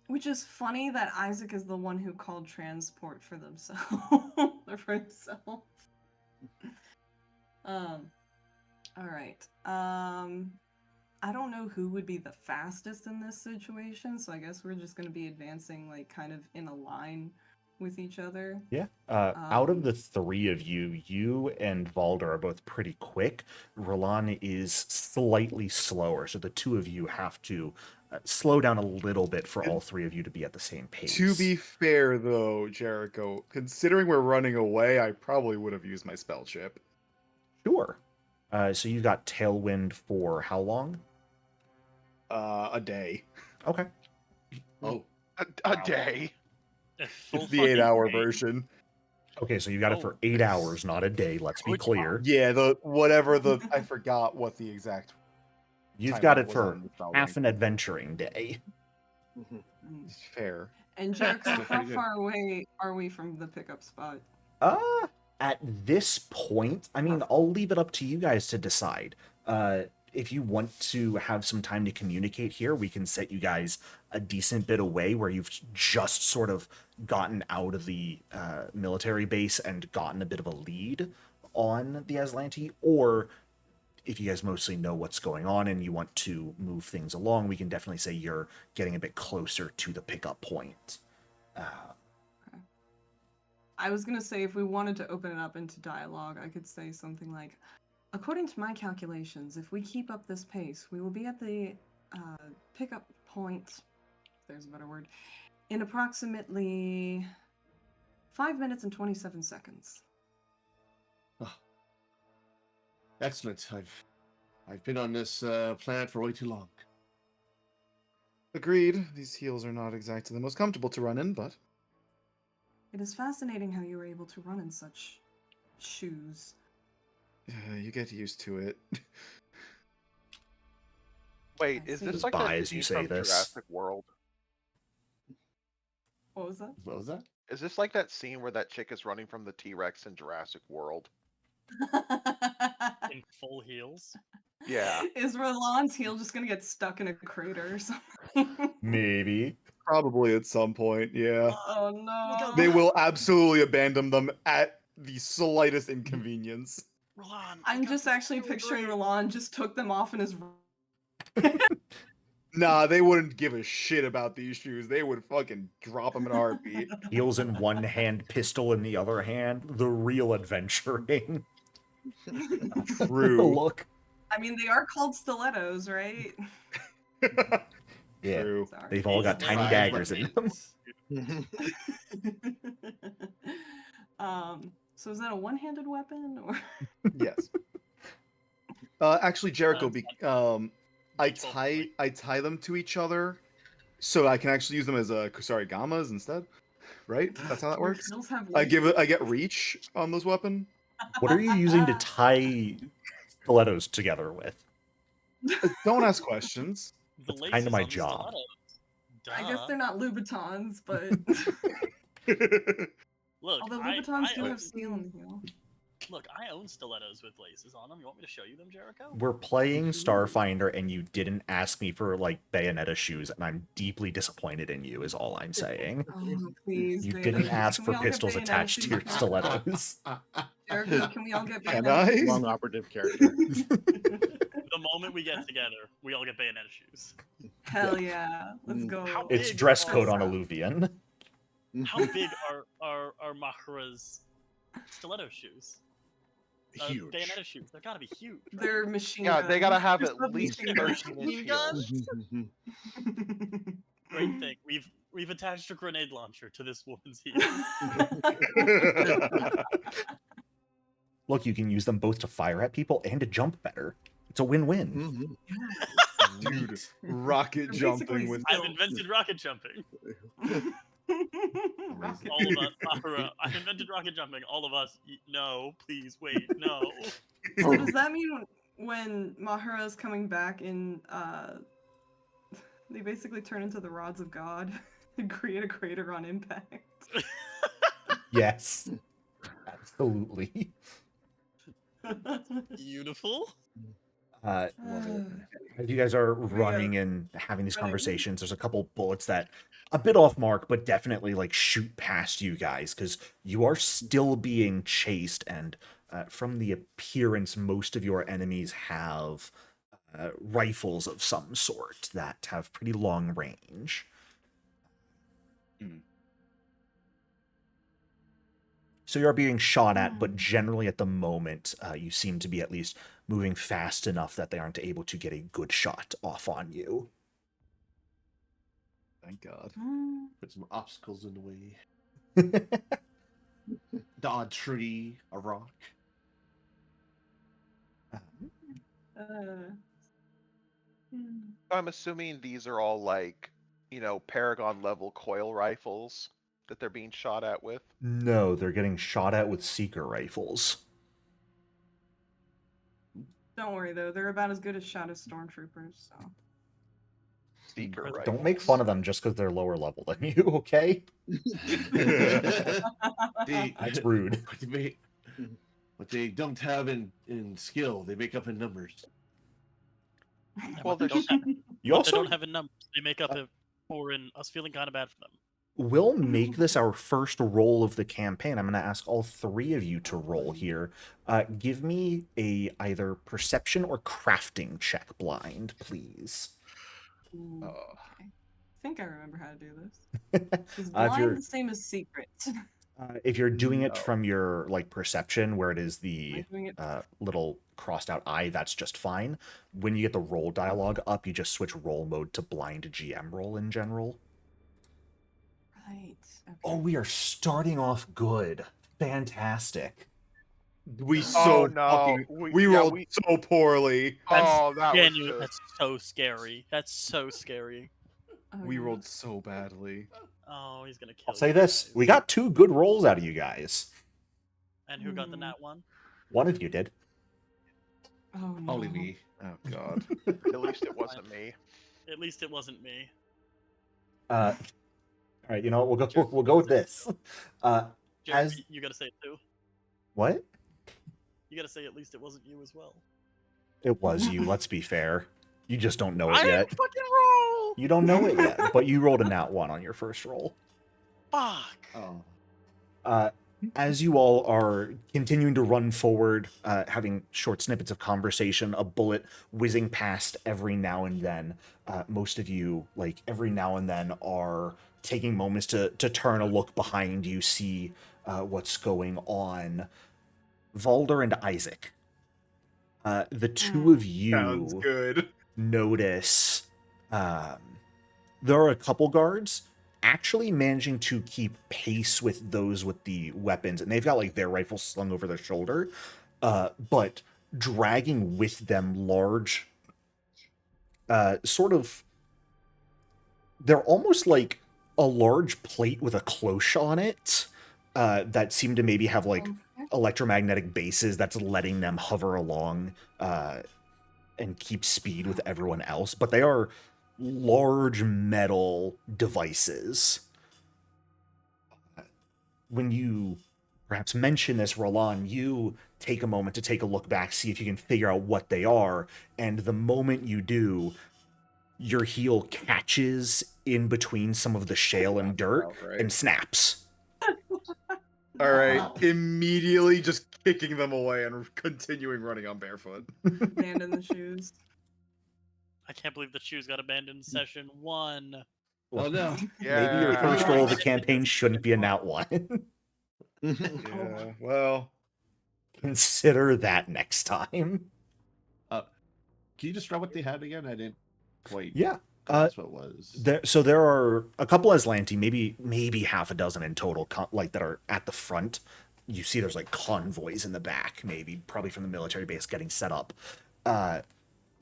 Which is funny that Isaac is the one who called transport for themselves or for himself. All right. I don't know who would be the fastest in this situation, so I guess we're just going to be advancing like kind of in a line with each other. Yeah. Out of the three of you, you and Valder are both pretty quick. Roland is slightly slower, so the two of you have to slow down a little bit for all three of you to be at the same pace. To be fair, though, Jericho, considering we're running away, I probably would have used my spell chip. Sure. So you've got Tailwind for how long? A day. Okay. Oh, A day. A full It's the fucking 8-hour day. version. Okay, so you got it for 8 hours, not a day. Let's be Good clear. Yeah, I forgot what the exact. You've time got it it was for on the spell half an rank. adventuring day. It's fair. And Jericho, Still how pretty good. far away are we from the pickup spot? At this point, I mean, I'll leave it up to you guys to decide. If you want to have some time to communicate here, we can set you guys a decent bit away where you've just sort of gotten out of the military base and gotten a bit of a lead on the Aslanti, or if you guys mostly know what's going on and you want to move things along, we can definitely say you're getting a bit closer to the pickup point. I was gonna say if we wanted to open it up into dialogue, I could say something like, according to my calculations, if we keep up this pace, we will be at the pickup point, if there's a better word, in approximately 5 minutes and 27 seconds. excellent. I've been on this planet for way too long. Agreed. These heels are not exactly the most comfortable to run in, but It is fascinating how you were able to run in such shoes. you get used to it. Wait, I is see. this Just like buy that as you scene say from this. Jurassic World? What was that? What was that? Is this like that scene where that chick is running from the T-Rex in Jurassic World? In full heels. Yeah. Is Roland's heel just gonna get stuck in a crater or something? Maybe. Probably at some point, yeah. Oh no. They will absolutely abandon them at the slightest inconvenience. Roland, I'm just actually picturing Roland just took them off in his. Nah, they wouldn't give a shit about these shoes. They would fucking drop them in a heartbeat. Heels in one hand, pistol in the other hand. The real adventuring. True. Look. I mean, they are called stilettos, right? Yeah. True. Sorry. They've all got tiny Five daggers in them. So is that a one-handed weapon or? Yes. Actually, Jericho, I tie them to each other, so I can actually use them as kusarigamas instead. Right? That's how that Your works. heels have I weight? get reach on this weapon. What are you using to tie stilettos together with? Don't ask questions. The That's laces kinda my on the job. stilettos. I guess Duh. they're not Louboutins, but Look, Although I Louboutins do own, have steel in the heel. look, I own stilettos with laces on them. You want me to show you them, Jericho? We're playing Starfinder, and you didn't ask me for like Bayonetta shoes, and I'm deeply disappointed in you. Is all I'm saying. Oh, please, You Bayonetta didn't shoes. ask Can for we all get pistols Bayonetta attached to shoes your now? stilettos. Jericho, can we all get Can Bayonetta I? shoes? Long operative character. The moment we get together, we all get Bayonetta shoes. Hell yeah. Let's go. How It's big dress are- code on Alluvian. How big are Mahara's stiletto shoes? Huge. Bayonetta shoes. They're gotta be huge. Right? They're machine Yeah, guns. they gotta have They're at least submachine guns. 13-inch guns? heels. Great thing. We've attached a grenade launcher to this woman's heel. Look, you can use them both to fire at people and to jump better. It's a win-win. Mhm. Dude, rocket They're jumping basically with I've invented rocket jumping. Rocket All of us, Mahara. I've invented rocket jumping. All of us. No, please wait. No. So does that mean when Mahara's coming back in, they basically turn into the rods of God and create a crater on impact? Yes, absolutely. Beautiful. Uh, Love it. as you guys are running and having these conversations, there's a couple bullets that a bit off mark, but definitely like shoot past you guys because you are still being chased. And from the appearance, most of your enemies have rifles of some sort that have pretty long range. So you're being shot at, but generally at the moment, you seem to be at least moving fast enough that they aren't able to get a good shot off on you. Thank God. Put some obstacles in the way. The odd tree, a rock. I'm assuming these are all like, Paragon level coil rifles that they're being shot at with. No, they're getting shot at with seeker rifles. Don't worry though, they're about as good a shot as stormtroopers. So. Seeker rifles. Don't make fun of them just because they're lower level than you, okay? That's rude. What they don't have in skill, they make up in numbers. Well, they they're don't have, You they also don't have in numbers. They make up for in us feeling kind of bad for them. will make this our first roll of the campaign. I'm going to ask all three of you to roll here. Give me a either perception or crafting check blind, please. Ooh, Oh. okay. I think I remember how to do this. Is If blind you're the same as secret? if you're doing it No. from your like perception, where it is Am the I doing it? little crossed out eye, that's just fine. When you get the roll dialogue up, you just switch roll mode to blind GM roll in general. Right. Okay. Oh, we are starting off good. Fantastic. We Oh, so no. fucking we Yeah, rolled so poorly. Oh, that was just... That's so scary. That's so scary. Oh, We yeah. rolled so badly. Oh, he's gonna kill I'll say you this. guys. We got 2 good rolls out of you guys. And who got the nat one? One of you did. Oh no. Only me. Oh God. At least it wasn't me. At least it wasn't me. All right, you know what? We'll go with this. Jared, As- you gotta say it too. What? You gotta say at least it wasn't you as well. It was you. Let's be fair. You just don't know it I yet. didn't fucking roll. You don't know it yet, but you rolled a nat 1 on your first roll. Fuck. Oh. As you all are continuing to run forward, having short snippets of conversation, a bullet whizzing past every now and then, most of you, like, every now and then are taking moments to turn a look behind you, see what's going on. Valder and Isaac, the two of Sounds you good. notice there are a couple guards actually managing to keep pace with those with the weapons, and they've got like their rifles slung over their shoulder, but dragging with them large sort of, they're almost like a large plate with a cloche on it that seem to maybe have like electromagnetic bases that's letting them hover along and keep speed with everyone else, but they are large metal devices. when you perhaps mention this, Roland, you take a moment to take a look back, see if you can figure out what they are, and the moment you do, your heel catches in between some of the shale and dirt About right. and snaps. All right, Wow. immediately just kicking them away and continuing running on barefoot. Abandon the shoes. I can't believe the shoes got abandoned in session 1. Oh no. Maybe your Yeah. first roll of the Right. campaign shouldn't be a nat one. Yeah, well, Consider that next time. Can you describe what they had again? I didn't quite Yeah. grasp what it was. There are a couple Aslanti, maybe half a dozen in total, like that are at the front. You see, there's like convoys in the back, maybe probably from the military base getting set up.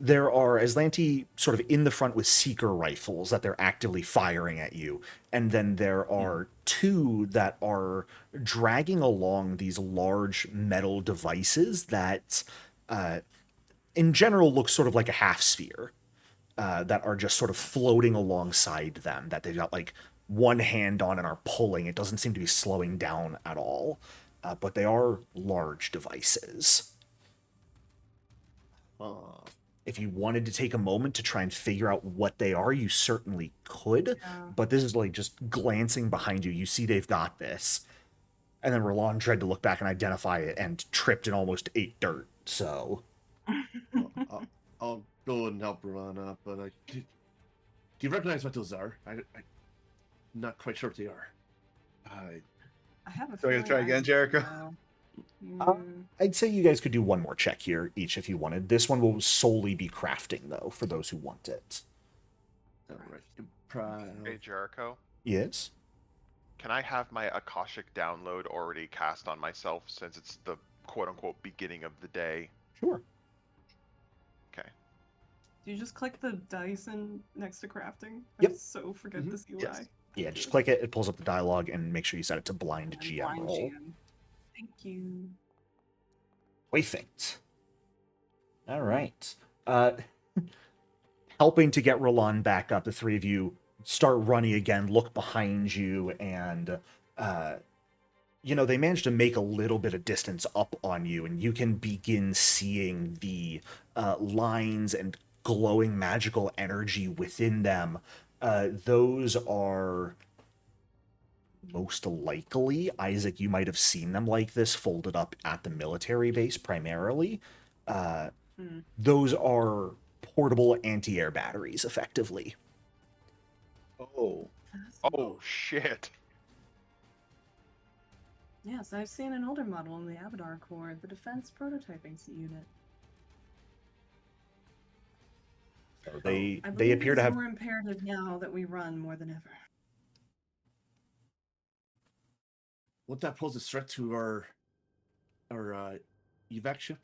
There are Aslanti sort of in the front with seeker rifles that they're actively firing at you, and then there are two that are dragging along these large metal devices that, in general, look sort of like a half sphere. That are just sort of floating alongside them, that they've got like one hand on and are pulling. It doesn't seem to be slowing down at all, but they are large devices. If you wanted to take a moment to try and figure out what they are, you certainly could, Yeah. but this is like just glancing behind you. You see they've got this. And then Roland tried to look back and identify it and tripped and almost ate dirt, so... I'll go and help Ron up, but do you recognize what those are? I'm not quite sure what they are. I I have a Do I feeling gotta try again, would Jericho? know. I'd say you guys could do one more check here, each, if you wanted. This one will solely be crafting, though, for those who want it. All right. Improv. Hey, Jericho. Yes? Can I have my Akashic download already cast on myself since it's the quote-unquote beginning of the day? Sure. Okay. Do you just click the dice next to crafting? Yep. I so forget Mhm. this UI. Yes. Yeah, just click it. It pulls up the dialogue, and make sure you set it to blind And GM blind roll. GM. Thank you. Perfect. All right. Helping to get Roland back up, the three of you start running again, look behind you, and, they managed to make a little bit of distance up on you, and you can begin seeing the lines and glowing magical energy within them. Those are most likely, Isaac, you might have seen them like this, folded up at the military base primarily. Those are portable anti-air batteries, effectively. Oh, Oh, shit. Yes, I've seen an older model in the Abadar Corps, the Defense Prototyping Unit. So they I they believe appear it to is have... more imperative now that we run more than ever. Would that pose a threat to our evac ship?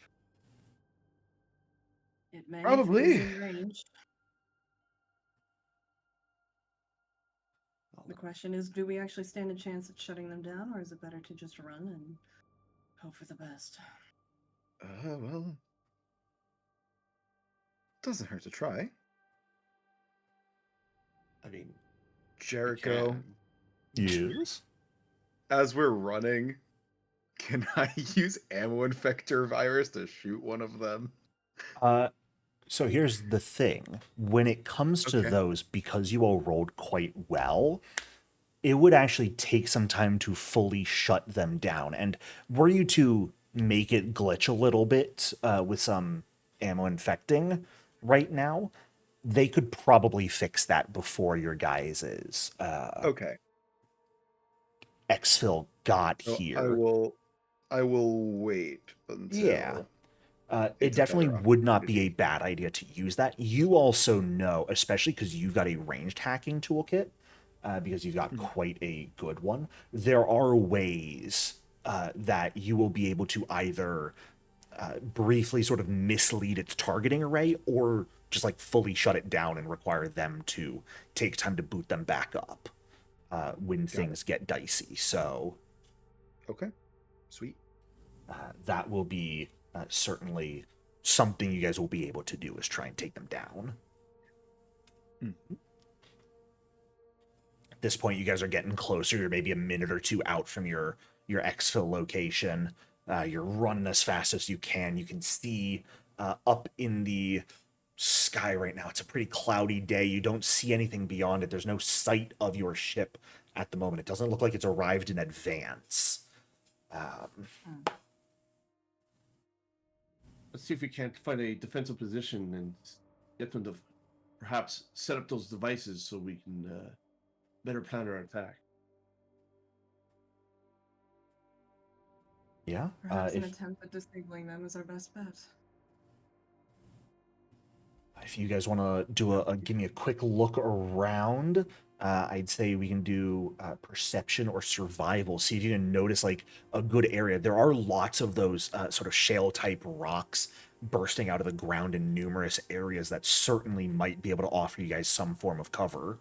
It may if it Probably. is in range. The question is, do we actually stand a chance at shutting them down, or is it better to just run and hope for the best? well, doesn't hurt to try. I mean, Jericho, can. Yes? as we're running, can I use ammo infector virus to shoot one of them? So here's the thing. When it comes to Okay. those, because you all rolled quite well, it would actually take some time to fully shut them down. And were you to make it glitch a little bit with some ammo infecting right now, they could probably fix that before your guys' Okay. exfil got So here. I will wait until Yeah. It it's a definitely better would not be a opportunity. bad idea to use that. You also know, especially because you've got a ranged hacking toolkit, because you've got quite a good one, there are ways that you will be able to either briefly sort of mislead its targeting array or just like fully shut it down and require them to take time to boot them back up when things get dicey. So Okay. Sweet. that will be certainly something you guys will be able to do, is try and take them down. At this point, you guys are getting closer. You're maybe a minute or two out from your exfil location. You're running as fast as you can. You can see up in the sky right now. It's a pretty cloudy day. You don't see anything beyond it. There's no sight of your ship at the moment. It doesn't look like it's arrived in advance. Let's see if we can't find a defensive position and get them to perhaps set up those devices so we can better plan our attack. Yeah. Perhaps an attempt at disabling them is our best bet. If you guys want to do give me a quick look around, I'd say we can do perception or survival. See if you can notice like a good area. There are lots of those sort of shale type rocks bursting out of the ground in numerous areas that certainly might be able to offer you guys some form of cover.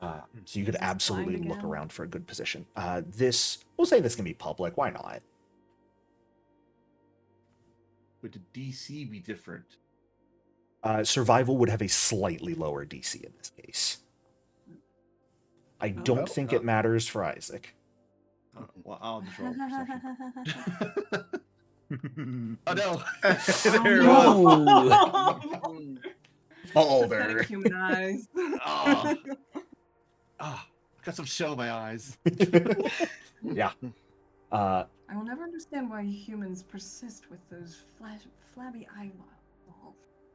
So you could Is this absolutely blind look again? around for a good position. We'll say this can be public. Why not? Would the DC be different? Survival would have a slightly lower DC in this case. I don't well, think it matters for Isaac. Well, I'll just roll perception. Oh no! There it was. Balder. Pathetic human eyes. Oh. Got some shell in my eyes. Yeah. I will never understand why humans persist with those flabby eyeballs.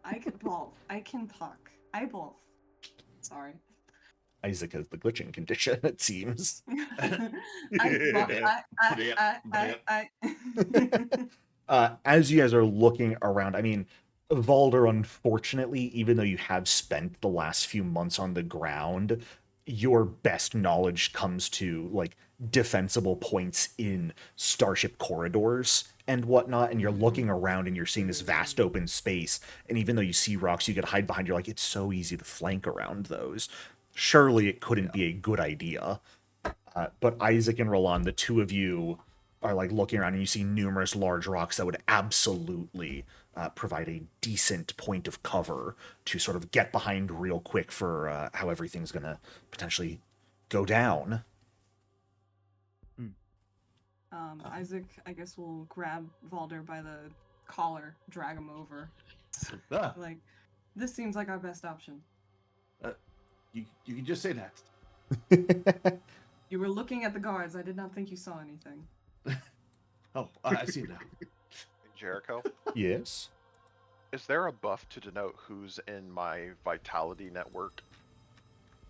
I can talk. Eyeballs. Sorry. Isaac has the glitching condition, it seems. As you guys are looking around, I mean, Valder, unfortunately, even though you have spent the last few months on the ground, your best knowledge comes to like defensible points in starship corridors and whatnot, and you're looking around and you're seeing this vast open space, and even though you see rocks you could hide behind, you're like, it's so easy to flank around those. Surely it couldn't be a good idea. But Isaac and Roland, the two of you are like looking around and you see numerous large rocks that would absolutely provide a decent point of cover to sort of get behind real quick for how everything's going to potentially go down. Isaac, I guess, will grab Valder by the collar, drag him over. Ah, Like, this seems like our best option. you can just say that. You were looking at the guards. I did not think you saw anything. Oh, I see it now. Jericho, Yes. is there a buff to denote who's in my vitality network?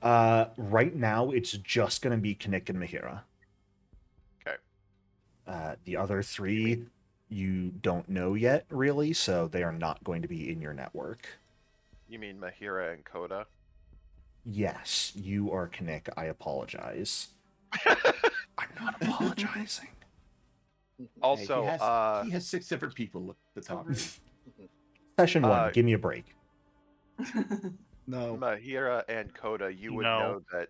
Right now, it's just going to be Kinnick and Mahira. Okay. The other three, you don't know yet, really, so they are not going to be in your network. You mean Mahira and Coda? Yes, you are Kinnick. I apologize. I'm not apologizing. Also, he has 6 different people at the top. Session 1, give me a break. No. Mahira and Coda, you would No. know that.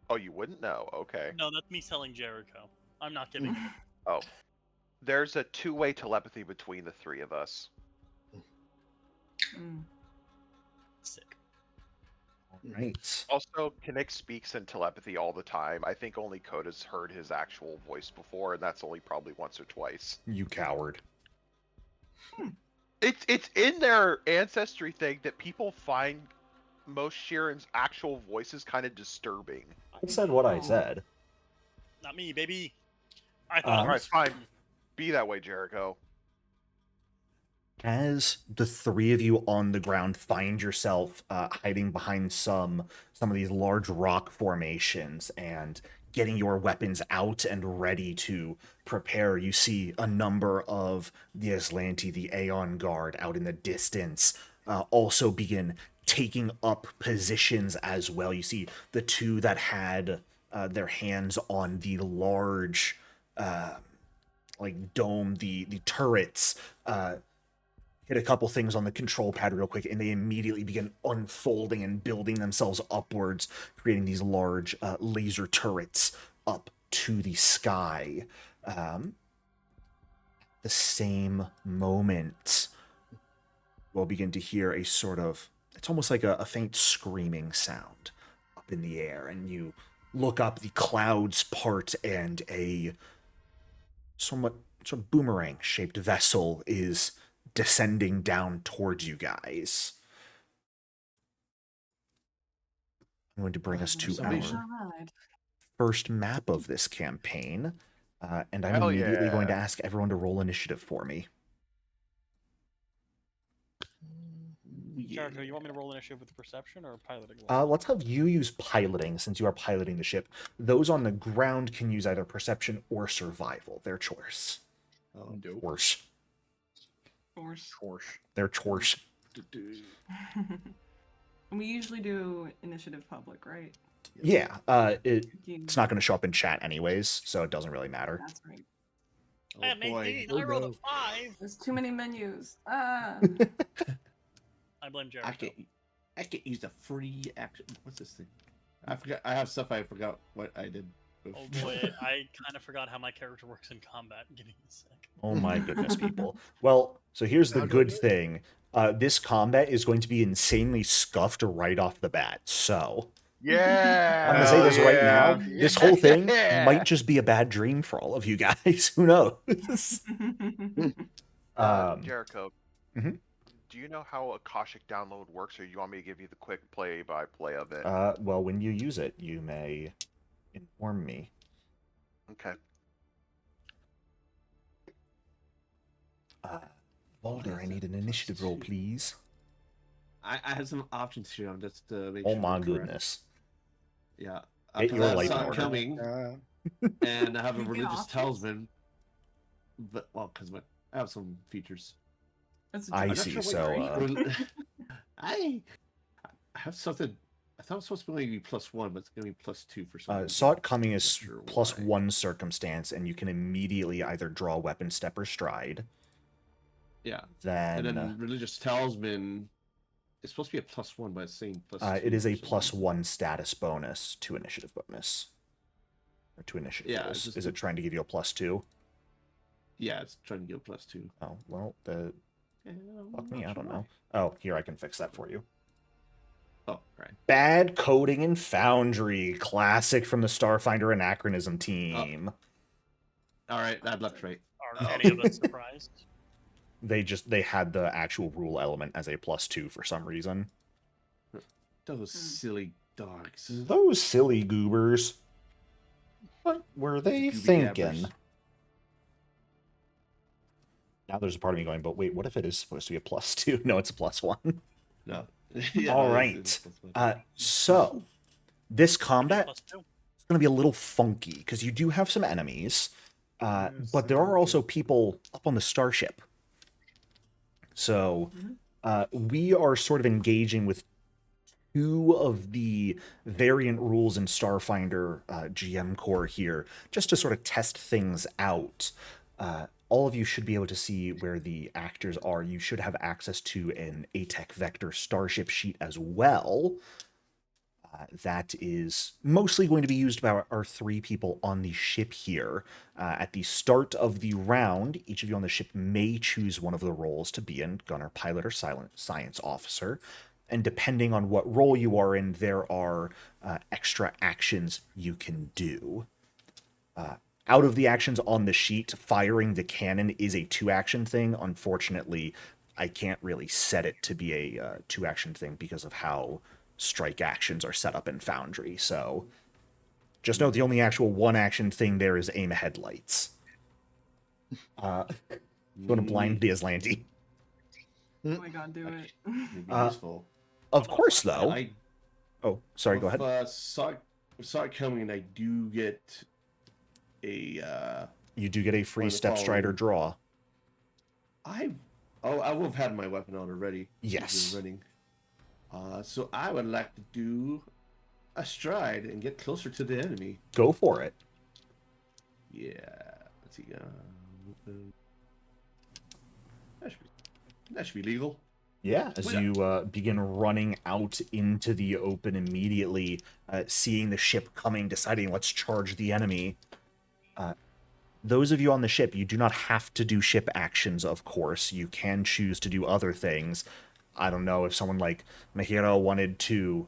Oh, you wouldn't know? Okay. No, that's me selling Jericho. I'm not giving him. Oh. There's a two-way telepathy between the three of us. Sick. Right. Also, Kinnick speaks in telepathy all the time. I think only Coda's heard his actual voice before, and that's only probably once or twice. You coward. It's in their ancestry thing that people find most Sheeran's actual voices kind of disturbing. I said what I said. Not me, baby. I thought it Alright, was fine. Be that way, Jericho. As the three of you on the ground find yourself hiding behind some of these large rock formations and getting your weapons out and ready to prepare, you see a number of the Aslanti, the Aeon Guard, out in the distance, also begin taking up positions as well. You see the two that had their hands on the large dome, the turrets, hit a couple things on the control pad real quick, and they immediately begin unfolding and building themselves upwards, creating these large laser turrets up to the sky. The same moment, we'll begin to hear a sort of, it's almost like a faint screaming sound up in the air, and you look up, the clouds part, and a somewhat sort of boomerang-shaped vessel is descending down towards you guys. I'm going to bring us to Salvation. our Alright. first map of this campaign, and I'm Hell immediately going to yeah. ask everyone to roll initiative for me. Jericho, you want me to roll initiative with perception or piloting? Let's have you use piloting, since you are piloting the ship. Those on the ground can use either perception or survival. Their choice. Oh, Nope. Worse. Force. Their choice. We usually do initiative public, right? Yeah, it's You- not going to show up in chat anyways, so it doesn't really matter. That's right. Oh boy. I rolled a 5. There's too many menus. Ah. I blame Jericho. I can use the free action. What's this thing? I forgot. I have stuff I forgot what I did. Oh boy, I kind of forgot how my character works in combat. Give me a sec. Oh my goodness, people. Well, so here's the Now good don't- thing. This combat is going to be insanely scuffed right off the bat, so... Yeah. I'm gonna say this right now. Yeah. This whole thing Yeah. might just be a bad dream for all of you guys. Who knows? Jericho, Mhm. do you know how Akashic download works, or you want me to give you the quick play-by-play of it? Well, when you use it, you may inform me. Okay. Balder, I need an initiative roll, please. I have some options here. I'm just make Oh sure my I'm correct. goodness. Yeah. Get I your have light Sun order. coming, and I have a You get religious options? talisman. But well, because I have some features. That's a I joke. see, Wait, so, are you- Rel- I have something. I thought it was supposed to be +1, but it's gonna be +2 for some reason. Saw it coming Not as sure plus why. 1 circumstance, and you can immediately either draw weapon, step, or stride. Yeah. Then, And then religious talisman. It's supposed to be a +1, but it's saying +2. it is a for some reason. +1 status bonus to initiative bonus. Or to initiative Yeah, rolls. it's just Is it trying to give you a +2? Yeah, it's trying to give +2. Oh, well, Yeah, fuck me, not I sure don't why. know. Oh, here, I can fix that for you. Oh, right. Bad coding in Foundry. Classic from the Starfinder anachronism team. All right, that looks right. Are any of us surprised? They had the actual rule element as a +2 for some reason. Those silly dogs. Those silly goobers. What were they Gooby thinking? gabbers. Now there's a part of me going, but wait, what if it is supposed to be a +2? No, it's a +1. No. All it right. is +1. So, this combat Plus 2. is going to be a little funky, because you do have some enemies, but there are also people up on the starship. So, we are sort of engaging with two of the variant rules in Starfinder GM core here, just to sort of test things out. All of you should be able to see where the actors are. You should have access to an ATEC Vector Starship sheet as well. That is mostly going to be used by our 3 people on the ship here. At the start of the round, each of you on the ship may choose one of the roles to be in, gunner, pilot, or silent science officer. And depending on what role you are in, there are extra actions you can do. Out of the actions on the sheet, firing the cannon is a 2-action thing. Unfortunately, I can't really set it to be a 2-action thing because of how strike actions are set up in Foundry. So just note the only actual 1-action thing there is aim headlights. You want to blind the Aslanti? Oh my god, do it. Maybe Uh, useful. Of course, though. I Oh, sorry, go ahead. saw it coming, and I do get a. You do get a free One of the step, stride, or following. draw. I will have had my weapon out already. Yes. Running. So I would like to do a stride and get closer to the enemy. Go for it. Yeah. Let's see. That should be legal. Yeah, as Well, you begin running out into the open immediately, seeing the ship coming, deciding let's charge the enemy. Those of you on the ship, you do not have to do ship actions, of course. You can choose to do other things. I don't know if someone like Mahiro wanted to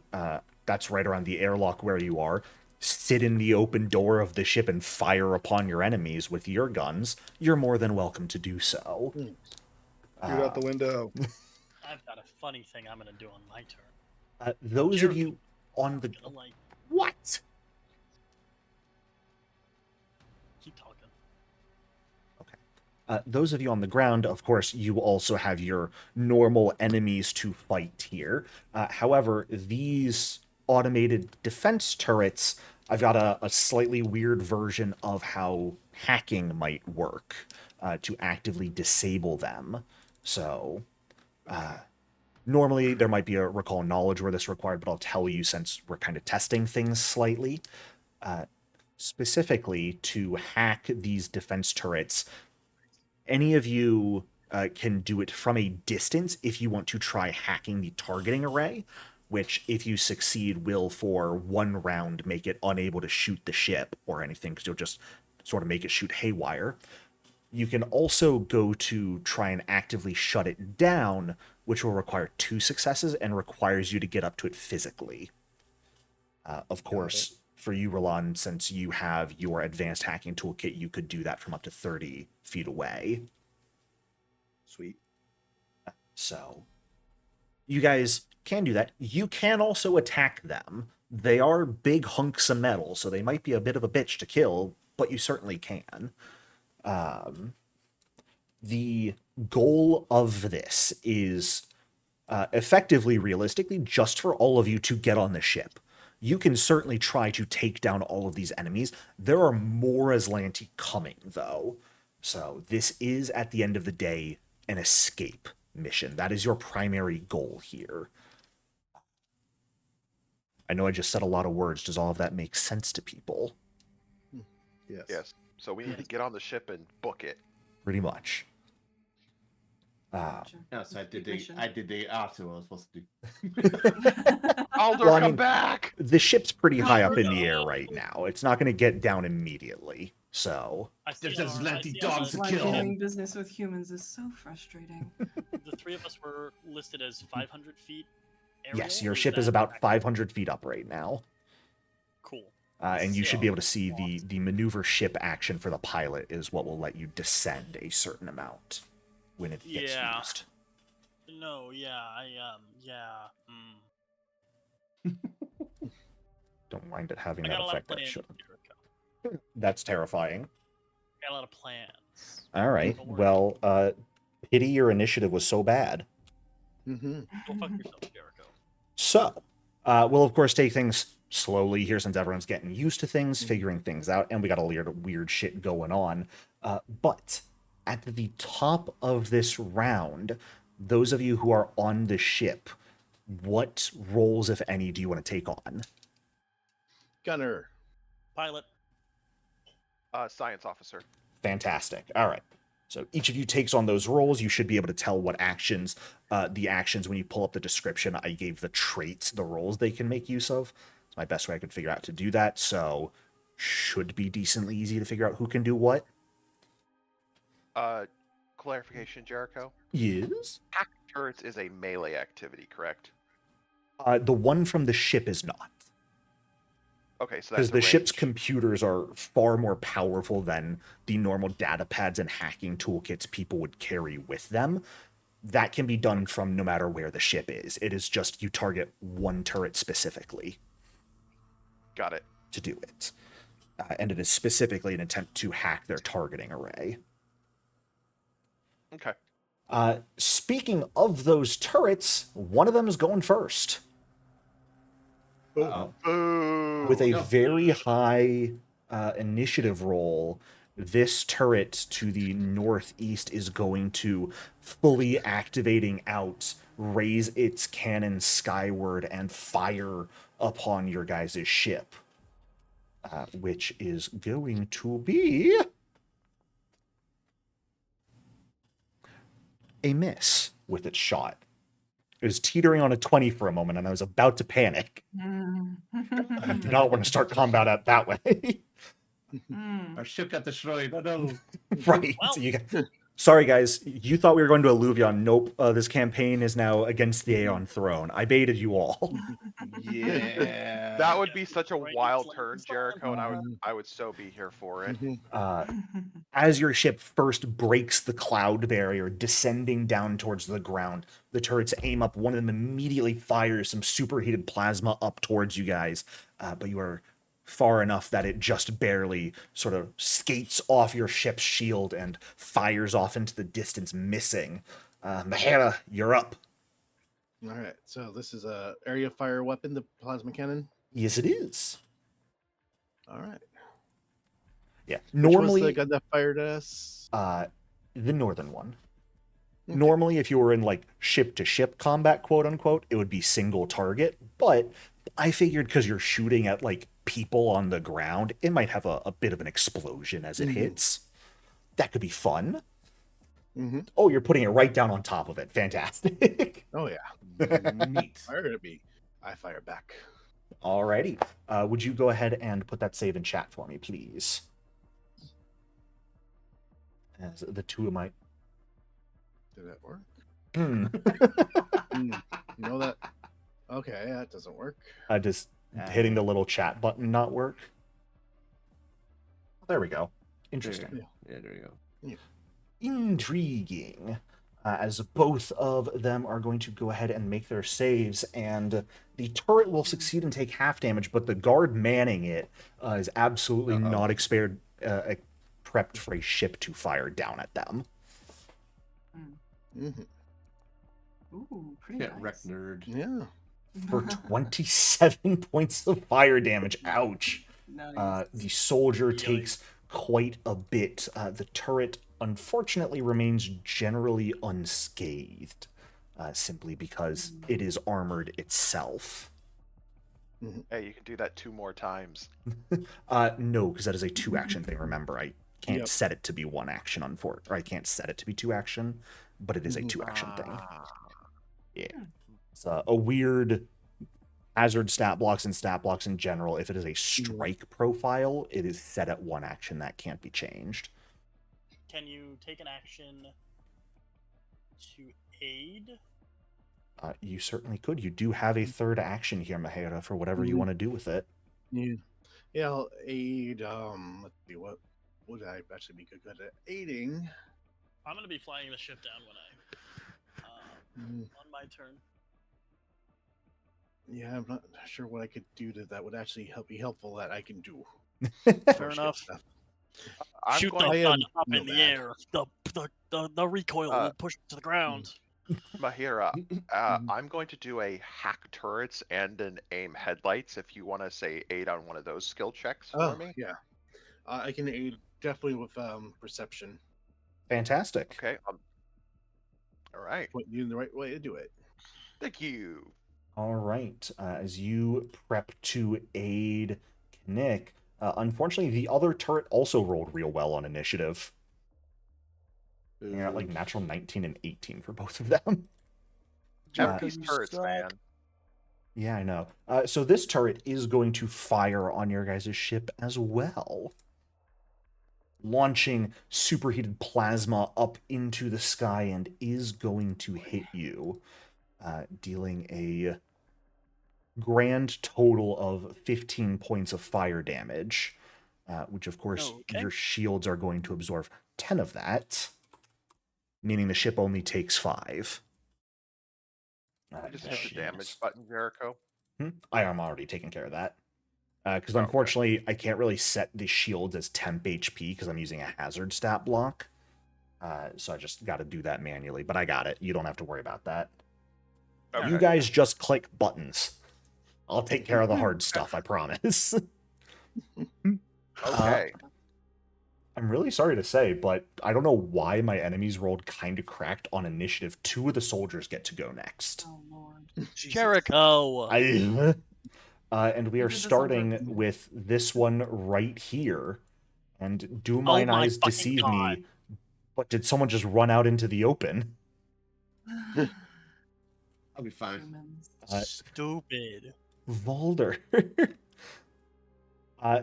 that's right around the airlock where you are, sit in the open door of the ship and fire upon your enemies with your guns, you're more than welcome to do so. Shoot out the window. I've got a funny thing I'm gonna do on my turn. Those of you on the... Gonna like What? keep talking. Those of you on the ground, of course, you also have your normal enemies to fight here. However, these automated defense turrets, I've got a slightly weird version of how hacking might work to actively disable them. So, normally there might be a recall knowledge where this is required, but I'll tell you since we're kind of testing things slightly. Specifically, to hack these defense turrets, any of you can do it from a distance if you want to try hacking the targeting array, which, if you succeed, will for 1 round make it unable to shoot the ship or anything, because you'll just sort of make it shoot haywire. You can also go to try and actively shut it down, which will require 2 successes and requires you to get up to it physically. Of course, for you, Roland, since you have your advanced hacking toolkit, you could do that from up to 30 feet away. Sweet. So, you guys can do that. You can also attack them. They are big hunks of metal, so they might be a bit of a bitch to kill, but you certainly can. The goal of this is effectively, realistically, just for all of you to get on the ship. You can certainly try to take down all of these enemies. There are more Aslanti coming, though. So this is, at the end of the day, an escape mission. That is your primary goal here. I know I just said a lot of words. Does all of that make sense to people? Yes. Yes. So we need to get on the ship and book it. Pretty much. Gotcha. Yeah, so I did Mission. the after what I was supposed to do. Alder, Well, I come mean, back! The ship's pretty high up in the air right now. It's not going to get down immediately. So There's on those our- I Aslanti see on dogs the- to Why kill. doing business with humans is so frustrating. The 3 of us were listed as 500 feet. Aerial, yes, your or ship is that about accurate? 500 feet up right now. Cool. And you should be So, able to see the maneuver ship action for the pilot is what will let you descend a certain amount when it gets Yeah. used. No, yeah. Don't mind it having I that got a lot of effect. That plans. should. Jericho. That's terrifying. Got a lot of plans. All right. Don't worry. Well, pity your initiative was so bad. Mm-hmm. Go fuck yourself, Jericho. So, we'll of course take things slowly here since everyone's getting used to things, figuring things out, and we got a weird shit going on. But at the top of this round, those of you who are on the ship, what roles, if any, do you want to take on? Gunner. Pilot. Science officer. Fantastic. All right. So each of you takes on those roles. You should be able to tell what actions, the actions, when you pull up the description, I gave the traits, the roles they can make use of. It's my best way I could figure out to do that. So should be decently easy to figure out who can do what. Clarification, Jericho. Yes. Hack turrets is a melee activity, correct? The one from the ship is not. Okay, so Because that's the a ship's range. computers are far more powerful than the normal data pads and hacking toolkits people would carry with them. That can be done from no matter where the ship is. It is just you target one turret specifically Got it. to do it. And it is specifically an attempt to hack their targeting array. Okay. Speaking of those turrets, one of them is going first. Uh-oh. Boo! With a no. very high initiative roll, this turret to the northeast is going to, fully activating out, raise its cannon skyward and fire upon your guys' ship. Which is going to be a miss with its shot. It was teetering on a 20 for a moment, and I was about to panic. I do not want to start combat out that way. Our ship got destroyed. Oh no. Right. Well- So you got Sorry, guys. You thought we were going to Alluvion. Nope. This campaign is now against the Aeon Throne. I baited you all. Yeah. That would be such a Right, wild like turn, it's Jericho, and Mhm. I would so be here for it. Mhm. As your ship first breaks the cloud barrier, descending down towards the ground, the turrets aim up. One of them immediately fires some superheated plasma up towards you guys, but you are far enough that it just barely sort of skates off your ship's shield and fires off into the distance, missing. Mahera, you're up. All right. So this is a area fire weapon, the plasma cannon. Yes, it is. All right. Yeah. Which was the Normally, gun that fired us? the northern one. Okay. Normally, if you were in like ship to ship combat, quote unquote, it would be single target. But I figured because you're shooting at like people on the ground, it might have a bit of an explosion as it hits. That could be fun. Mm-hmm. Oh, you're putting it right down on top of it. Fantastic. Oh yeah. Neat. Fire at me. I fire back. Alrighty. Would you go ahead and put that save in chat for me, please? As the two of my. Did that work? Hmm. No, that. Okay, that doesn't work. Just hitting the little chat button not work. There we go. Interesting. Yeah, there you go. Intriguing. As both of them are going to go ahead and make their saves, and the turret will succeed and take half damage, but the guard manning it is absolutely not prepped for a ship to fire down at them. Mm-hmm. Ooh, pretty Get wreck nice. nerd. Yeah. For 27 points of fire damage. Ouch. Nice. The soldier Yikes. takes quite a bit. The turret, unfortunately, remains generally unscathed, simply because it is armored itself. Hey, you can do that 2 more times. No, because that is a 2-action thing. Remember, I can't Yep. set it to be 1 action, or I can't set it to be 2-action, but it is a 2-action thing. Ah. Yeah. It's a weird hazard stat blocks and stat blocks in general. If it is a strike profile, it is set at 1 action. That can't be changed. Can you take an action to aid? You certainly could. You do have a 3rd action here, Mahera, for whatever you want to do with it. Yeah. Yeah, I'll aid. Let's see, what would I actually be good at aiding? I'm gonna be flying the ship down when I on my turn. Yeah, I'm not sure what I could do that would actually be helpful that I can do. Fair enough. I'm Shoot going the I gun am up in the nomad. air. The recoil will push it to the ground. Mahira, I'm going to do a hack turrets and an aim headlights if you want to say aid on one of those skill checks for me. Yeah. I can aid definitely with perception. Fantastic. Okay. All right. Point you in the right way to do it. Thank you. All right. As you prep to aid Nick, unfortunately, the other turret also rolled real well on initiative. You're at like natural 19 and 18 for both of them. These turrets, man. Yeah, I know. So this turret is going to fire on your guys' ship as well, launching superheated plasma up into the sky, and is going to hit you, dealing a grand total of 15 points of fire damage, which of course Okay. your shields are going to absorb 10 of that, meaning the ship only takes 5. Just hit the damage button, Jericho. I am already taking care of that. Because Okay. unfortunately, I can't really set the shields as temp HP because I'm using a hazard stat block. So I just got to do that manually. But I got it. You don't have to worry about that. Okay. You guys just click buttons. I'll take care of the hard stuff, I promise. Okay. I'm really sorry to say, but I don't know why my enemies rolled kind of cracked on initiative. 2 of the soldiers get to go next. Oh lord. Jericho. And we You are did this on starting purpose. with this one right here. And do Oh mine my eyes fucking deceive God. me? But did someone just run out into the open? I'll be fine. Humans. Stupid. Valder.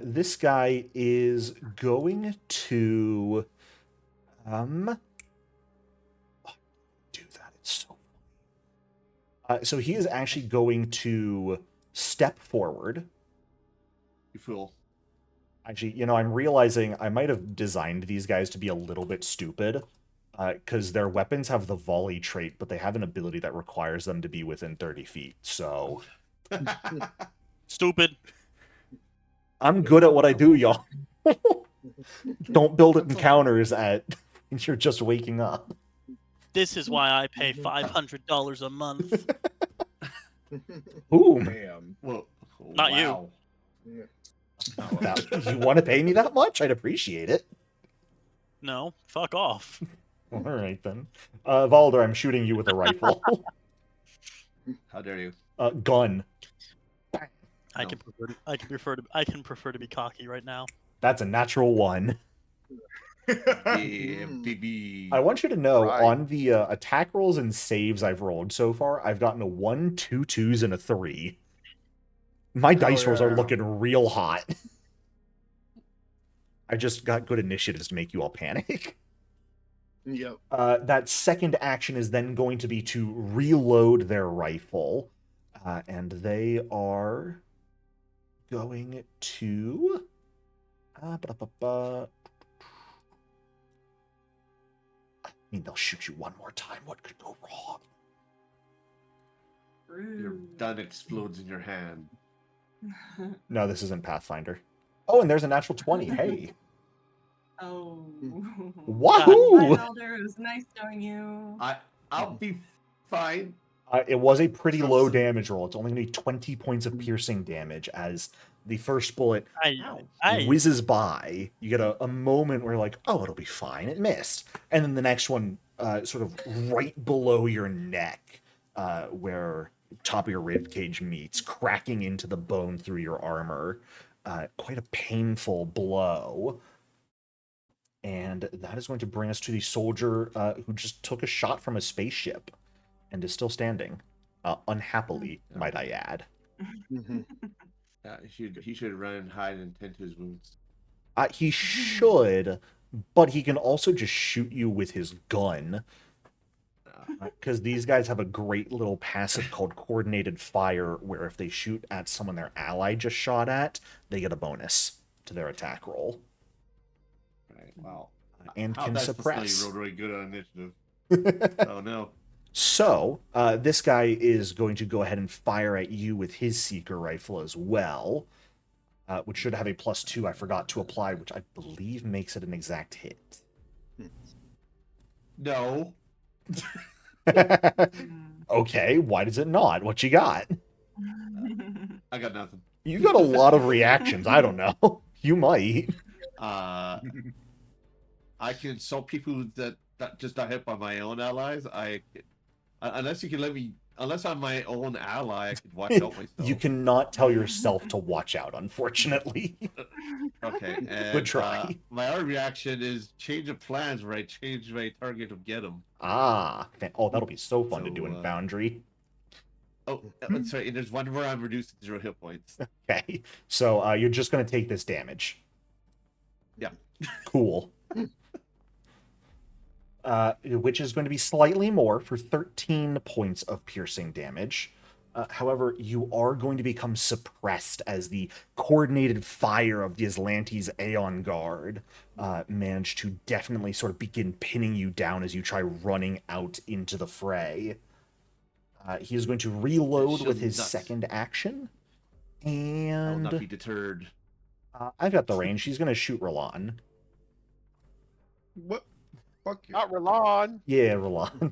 This guy is going to So he is actually going to step forward. You fool. Actually, I'm realizing I might have designed these guys to be a little bit stupid, because their weapons have the volley trait, but they have an ability that requires them to be within 30 feet. So Stupid. I'm good at what I do, y'all. Don't build encounters at you're just waking up. This is why I pay $500 a month. Ooh, Damn. Well, Not you. wow. you want to pay me that much? I'd appreciate it. No, fuck off. All right then, Valder, I'm shooting you with a rifle. How dare you? Gun. I No. can prefer to be cocky right now. That's a natural 1. Yeah, baby. I want you to know Right. on the attack rolls and saves I've rolled so far, I've gotten a 1, 2 2s, and a 3. My dice rolls are yeah. looking real hot. I just got good initiatives to make you all panic. Yep. That second action is then going to be to reload their rifle. And they are going to... I mean, they'll shoot you one more time. What could go wrong? Your gun explodes in your hand. No, this isn't Pathfinder. Oh, and there's a natural 20. Hey. Oh. Wahoo! Hi, Elder. It was nice knowing you. I'll be fine. It was a pretty So- low damage roll. It's only going to be 20 points of piercing damage as the first bullet I whizzes by. You get a moment where you're like, oh, it'll be fine. It missed. And then the next one sort of right below your neck, where top of your rib cage meets, cracking into the bone through your armor. Quite a painful blow. And that is going to bring us to the soldier who just took a shot from a spaceship and is still standing. Unhappily, might I add. He should run and hide and tend to his wounds. He should, but he can also just shoot you with his gun. Because these guys have a great little passive called coordinated fire, where if they shoot at someone their ally just shot at, they get a bonus to their attack roll. Right. Wow. And How can that's suppress. rolled really good on initiative. Oh no. So, this guy is going to go ahead and fire at you with his seeker rifle as well, which should have a +2 I forgot to apply, which I believe makes it an exact hit. No. Okay, why does it not? What you got? I got nothing. You got a lot of reactions. I don't know. You might. I can insult people that just got hit by my own allies. Unless you can let me. Unless I'm my own ally, I can watch out myself. You cannot tell yourself to watch out, unfortunately. Okay. And, Good try. My other reaction is change of plans where I change my target to get him. Oh, that'll be so fun to do So, in Foundry. Oh, sorry. And there's one where I'm reduced to 0 hit points. Okay, so you're just going to take this damage. Yeah. Cool. Which is going to be slightly more for 13 points of piercing damage. However, you are going to become suppressed as the coordinated fire of the Aslantes Aeon Guard managed to definitely sort of begin pinning you down as you try running out into the fray. He is going to reload with his second action. I will not be And deterred. I've got the range. He's going to shoot Roland. What? Fuck you. Not Roland. Yeah, Roland.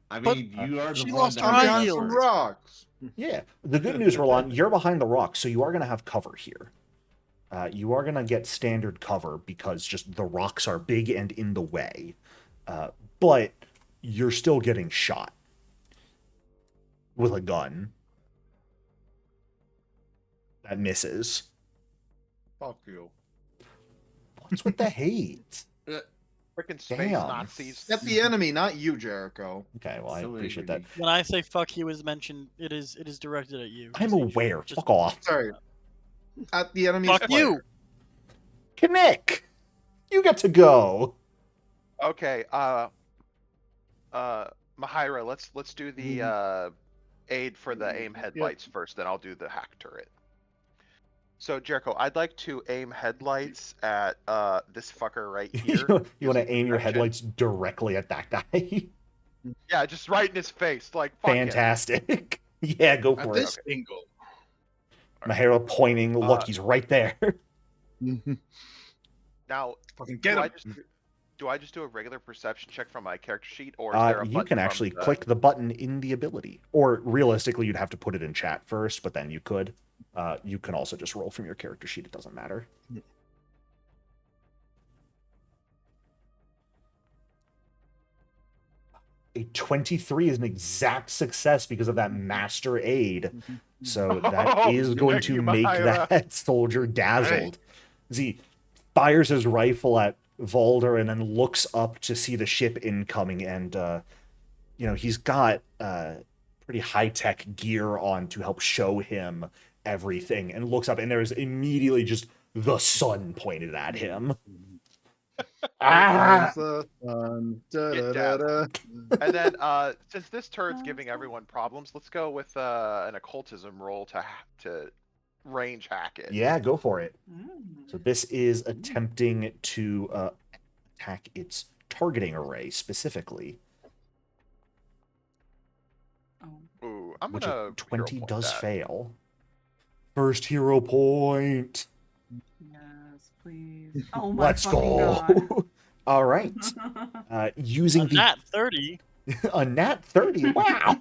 I But mean, you are the she one lost that her I'm eye behind heal. some rocks. Yeah. The good news, Roland, you're behind the rock, so you are going to have cover here. You are going to get standard cover because just the rocks are big and in the way. But you're still getting shot with a gun. That misses. Fuck you. What's with the hate? Freaking space Damn. Nazis. That's the enemy, not you, Jericho. Okay, well, I So appreciate that. angry. When I say "fuck you" is mentioned, it is directed at you. I'm just so you aware. just- Fuck off. Sorry. At the enemy's Fuck player. you. Kinnick! You get to go. Okay, Mahira, let's do the aid for the aim headlights first, then I'll do the hack turret. So Jericho, I'd like to aim headlights at this fucker right here. You want to using aim your protection. headlights directly at that guy? Yeah, just right in his face. Like, fuck him. Fantastic. Yeah, go At for it. this angle. Mahara pointing. Look, he's right there. Now, Fucking get him. do I just do a regular perception check from my character sheet, or is there a You button can from actually the- click the button in the ability. Or realistically, you'd have to put it in chat first, but then you could. You can also just roll from your character sheet. It doesn't matter. A 23 is an exact success because of that master aid. So that Oh, is going to you make Mahira. that soldier dazzled. He fires his rifle at Valder and then looks up to see the ship incoming, and he's got pretty high-tech gear on to help show him everything, and looks up, and there's immediately just the sun pointed at him. Comes the sun, Get da-da-da-da. And then, since this turret's giving everyone problems, let's go with an occultism roll to range hack it. Yeah, go for it. Mm. So this is attempting to attack its targeting array specifically, Oh. Ooh, I'm which gonna a 20 hero point does that. fail. First hero point. Yes, please. Oh my Let's fucking go. God. All right. Using the Nat 30. a nat 30. Wow.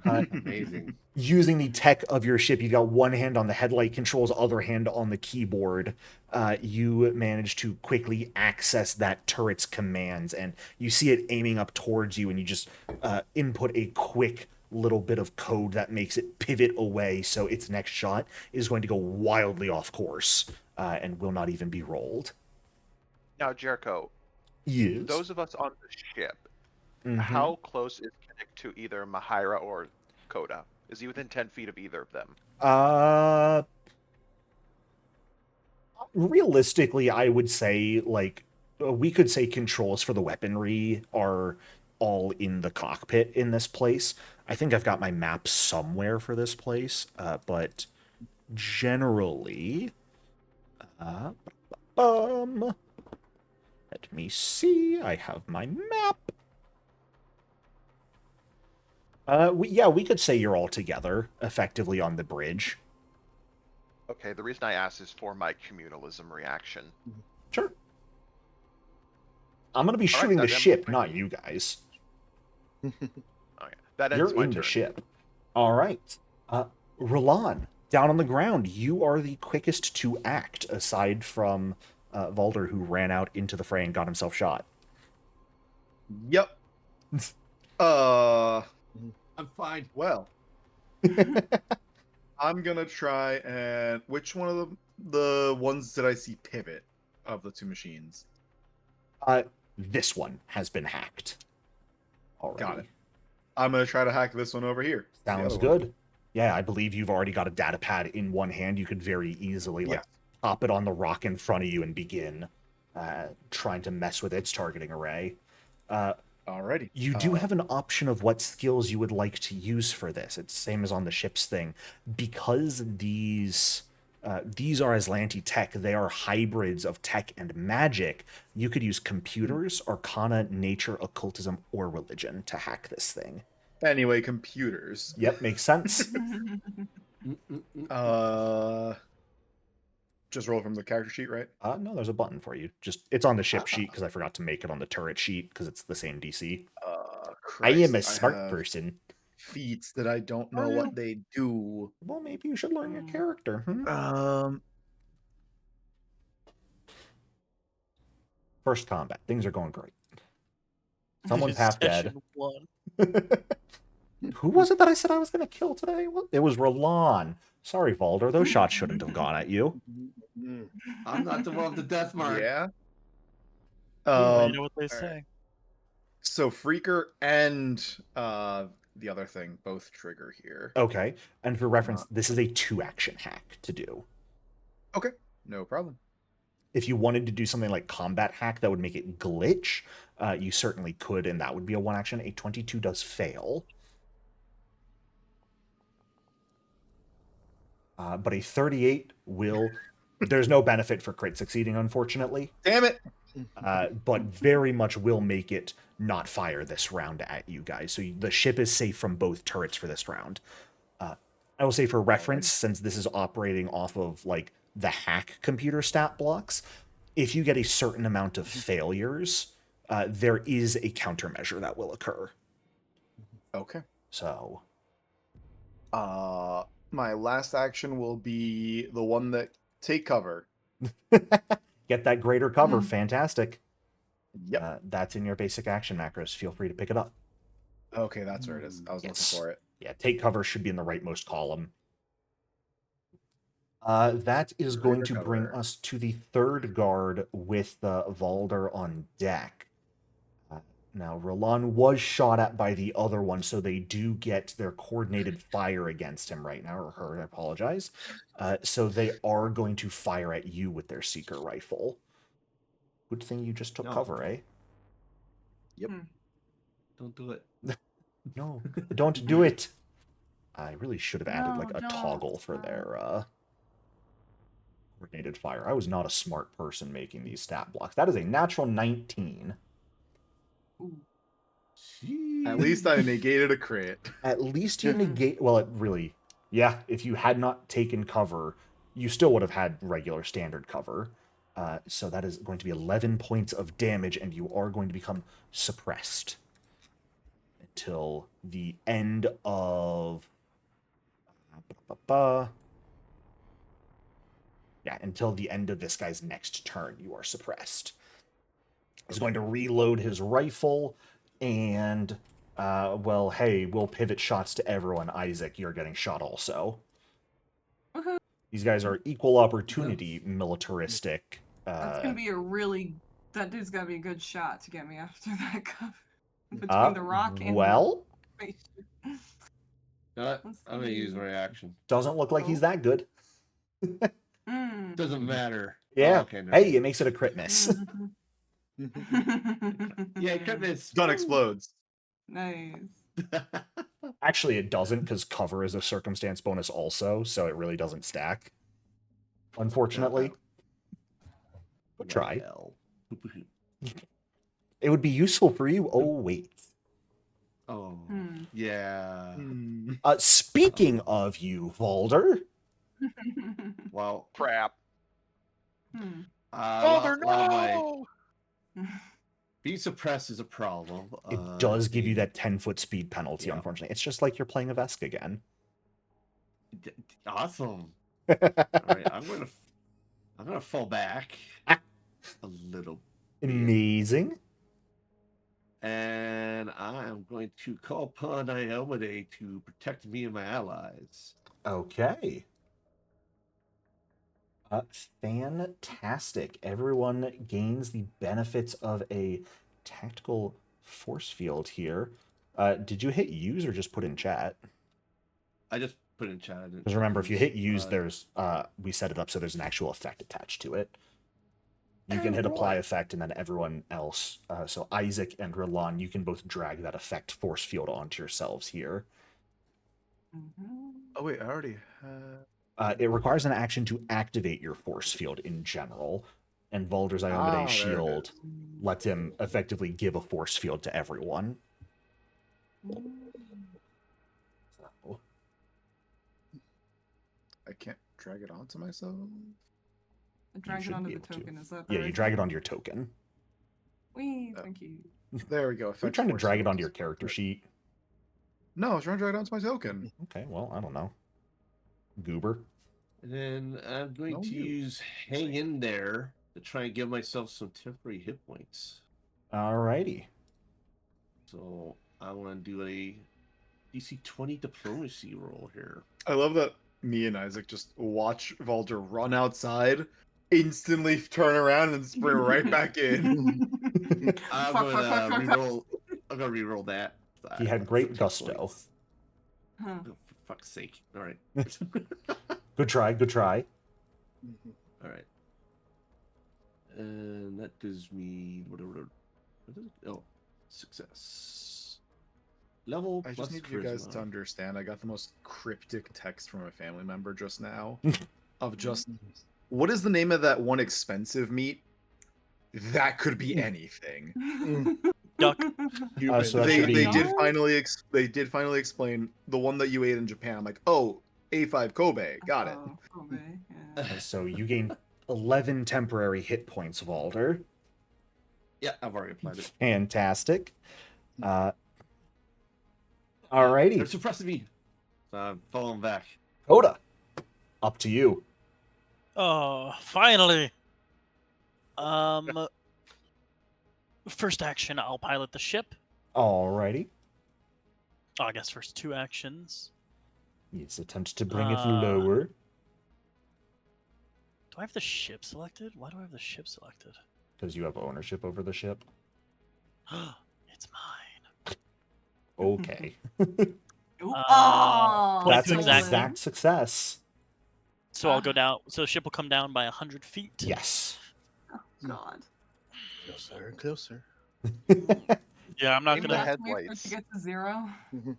Amazing. Using the tech of your ship, you've got one hand on the headlight controls, other hand on the keyboard. You manage to quickly access that turret's commands, and you see it aiming up towards you, and you just input a quick little bit of code that makes it pivot away, so its next shot is going to go wildly off course and will not even be rolled. Now, Jericho, Yes. those of us on the ship, Mhm. how close is Kinnick to either Mahira or Coda? Is he within 10 feet of either of them? Realistically, I would say, we could say controls for the weaponry are all in the cockpit in this place. I think I've got my map somewhere for this place, but generally, let me see. I have my map. We could say you're all together, effectively on the bridge. Okay, the reason I asked is for my communalism reaction. Sure. I'm gonna be All right, shooting the that ends ship, my not turn. you guys. Okay, that ends You're my in turn. the ship. All right. Roland, down on the ground, you are the quickest to act, aside from Valder, who ran out into the fray and got himself shot. Yep. I'm fine. Well, I'm gonna try and which one of the ones did I see pivot of the two machines? This one has been hacked already. Got it. I'm gonna try to hack this one over here. The Sounds other one. good. Yeah, I believe you've already got a data pad in one hand. You could very easily Yeah. pop it on the rock in front of you and begin trying to mess with its targeting array. Alrighty. You do have an option of what skills you would like to use for this. It's same as on the ship's thing. Because these are Aslanti tech, they are hybrids of tech and magic. You could use computers, arcana, nature, occultism, or religion to hack this thing. Anyway, computers. Yep, makes sense. Just roll from the character sheet, right? No, there's a button for you. It's on the ship sheet because I forgot to make it on the turret sheet because it's the same DC. I am a smart have person. feats that I don't know Oh, yeah. what they do. Well, maybe you should learn your character. First combat. Things are going great. Someone's half dead. Session 1. Who was it that I said I was going to kill today? It was Roland. Sorry, Valder. Those shots shouldn't have gone at you. I'm not the one with the death mark. Yeah. You know what they alright. say. So Freaker and the other thing both trigger here. Okay. And for reference, this is a 2-action hack to do. Okay, no problem. If you wanted to do something like combat hack that would make it glitch, you certainly could, and that would be a 1-action. A 22 does fail. But a 38 will. There's no benefit for crit succeeding, unfortunately. Damn it! But very much will make it not fire this round at you guys. So the ship is safe from both turrets for this round. I will say for reference, since this is operating off of like the hack computer stat blocks, if you get a certain amount of failures, there is a countermeasure that will occur. Okay. So, my last action will be the one that take cover. get that greater cover. Fantastic. Yep. That's in your basic action macros. Feel free to pick it up. Okay, that's where it is. I was Yes. looking for it. Yeah, take cover should be in the rightmost column. That is going to bring cover. us to the third guard with Valder on deck. Now, Roland was shot at by the other one, so they do get their coordinated fire against him right now, or her, I apologize. So they are going to fire at you with their seeker rifle. Good thing you just took No. cover, eh? Yep. Don't do it. No, don't do it. I really should have added No, like a don't. toggle for their coordinated fire. I was not a smart person making these stat blocks. That is a natural 19. Ooh. At least I negated a crit. At least you negate. Well, it really. Yeah, if you had not taken cover, you still would have had regular standard cover. So that is going to be 11 points of damage, and you are going to become suppressed until the end of. Yeah, until the end of this guy's next turn, you are suppressed. He's going to reload his rifle, and, well, hey, we'll pivot shots to everyone. Isaac, you're getting shot also. Woohoo. These guys are equal opportunity militaristic. That's gonna be a really. That dude's gotta be a good shot to get me after that cover. Between the rock and well, the spaceship. I'm gonna use my reaction. doesn't look like he's that good. Doesn't matter. Yeah. Oh, okay, no. Hey, it makes it a crit miss. Yeah, crit miss. Gun explodes. Nice. Actually, it doesn't, because cover is a circumstance bonus also, so it really doesn't stack. Unfortunately. Good try. It would be useful for you. Oh, wait. Oh, yeah. Speaking of you, Valder. Well, Crap. Father, no! Being suppressed is a problem. It does give you that 10-foot speed penalty, unfortunately. It's just like you're playing a Vesk again. Awesome. All right, I'm gonna fall back a little bit. Amazing. And I am going to call upon Iomade to protect me and my allies. Okay. Fantastic. Everyone gains the benefits of a tactical force field here. Did you hit use or just put in chat? I just put in chat. Because remember, if you hit use, there's we set it up so there's an actual effect attached to it. You can hit apply effect, and then everyone else. So Isaac and Rilan, you can both drag that effect force field onto yourselves here. Oh wait, I already had. It requires an action to activate your force field in general, and Valder's Iomade shield lets him effectively give a force field to everyone. So. I can't drag it onto myself. Drag it onto the token. Is that? Yeah, you drag it onto your token. Wee, thank you. There we go. You're trying to drag it onto your character sheet. No, I was trying to drag it onto my token. Okay, well, I don't know. Goober. And then I'm going to use Hang In There to try and give myself some temporary hit points. Alrighty. So I want to do a DC 20 diplomacy roll here. I love that me and Isaac just watch Valder run outside, instantly turn around and sprint right back in. I'm gonna reroll that. He had great gusto. Huh. Oh, for fuck's sake. All right. Good try, good try. All right. And that gives me whatever. What is it? Oh, success. Level I plus just need you guys charisma. to understand. I got the most cryptic text from a family member just now of just what is the name of that one expensive meat? That could be anything. Duck. Human. So that They should be- they did finally explain the one that you ate in Japan. I'm like, oh, A5 Kobe, got it. Oh, Kobe, yeah. So you gain 11 temporary hit points, Valder. Yeah, I've already applied it. Fantastic. They're Alrighty. suppressing me. So I'm falling back. Coda, up to you. Oh, finally. First action, I'll pilot the ship. Alrighty. Oh, I guess first 2 actions. Yes, attempt to bring it lower. Do I have the ship selected? Why do I have the ship selected? Because you have ownership over the ship. It's mine. Okay. Oh, That's an exactly. exact success. So I'll go down. So the ship will come down by 100 feet. Yes. Oh, God. Closer and closer. Yeah, I'm not Aim the gonna. Wait for it headlights. to get to 0. Mhm. Okay.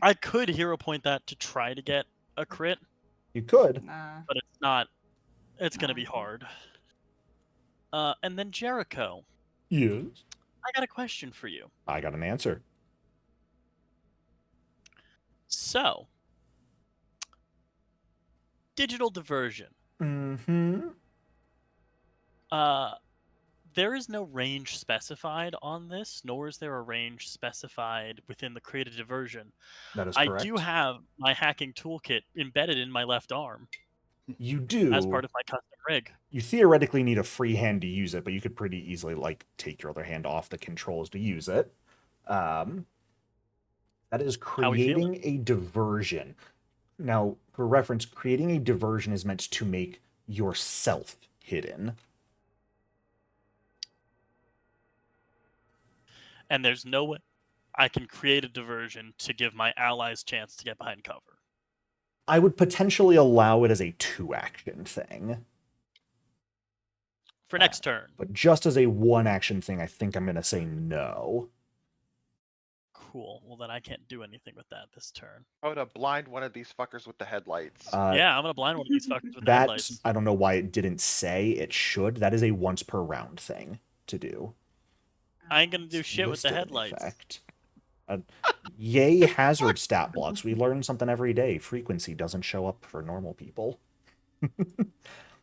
I could hero point that to try to get a crit, You could. Nah. but it's not. It's gonna No. be hard. And then Jericho, Yes. I got a question for you. I got an answer. So, digital diversion. Mm-hmm. There is no range specified on this, nor is there a range specified within the created diversion. That is I correct. do have my hacking toolkit embedded in my left arm You do. as part of my custom rig. You theoretically need a free hand to use it, but you could pretty easily like take your other hand off the controls to use it. That is How we feeling? creating a diversion. Now, for reference, creating a diversion is meant to make yourself hidden. And there's no way I can create a diversion to give my allies chance to get behind cover. I would potentially allow it as a 2-action thing, For next turn. but just as a 1-action thing, I think I'm going to say no. Cool. Well, then I can't do anything with that this turn. Coda, blind one of these fuckers with the headlights. Yeah, I'm gonna blind one of these fuckers with the That, headlights. I don't know why it didn't say it should. That is a once per round thing to do. I ain't gonna do shit with the Listed in headlights. effect. Yay hazard stat blocks. We learn something every day. Frequency doesn't show up for normal people.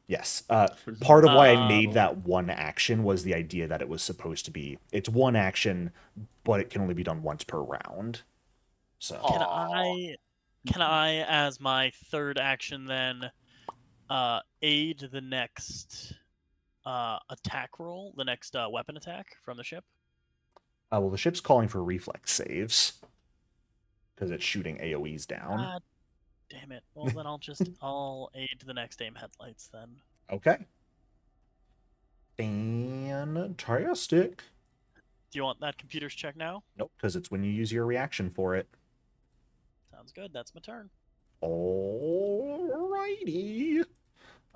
Yes. Part of why I made that 1 action was the idea that it was supposed to be, it's 1 action, but it can only be done once per round. So Can I, as my third action, then aid the next attack roll, the next weapon attack from the ship? well, the ship's calling for reflex saves because it's shooting AoEs down. God damn it. Well, then I'll aid the next aim headlights then. Okay. Fantastic. Do you want that computer's check now? Nope, because it's when you use your reaction for it. Sounds good. That's my turn. Alrighty.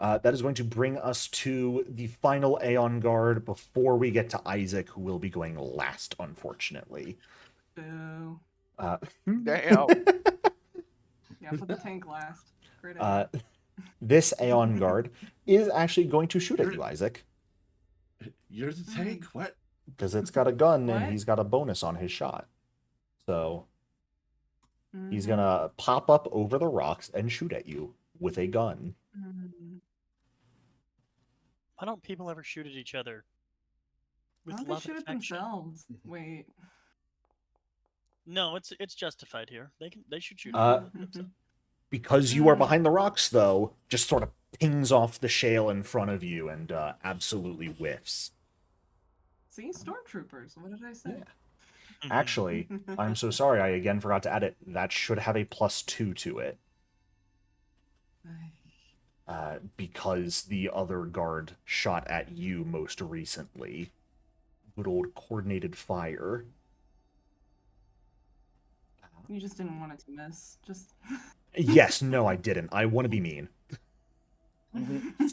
That is going to bring us to the final Aeon Guard before we get to Isaac, who will be going last, unfortunately. Boo. Damn. Yeah, put the tank last. Great idea. This Aeon Guard is actually going to shoot at you, Isaac, You're the tank? What? because it's got a gun and What? he's got a bonus on his shot. So he's Mhm. gonna pop up over the rocks and shoot at you with a gun. Mhm. Why don't people ever shoot at each other? Why With don't they love shoot and at affection? themselves? Wait. No, it's justified here. They should shoot Uh, at themselves. Because you are behind the rocks, though, just sort of pings off the shale in front of you and absolutely whiffs. See, stormtroopers. What did I say? Yeah. Actually, I'm so sorry, I again forgot to add it. That should have a +2 to it. Because the other guard shot at you most recently. Good old coordinated fire. You just didn't want it to miss. Just. Yes, no, I didn't. I want to be mean.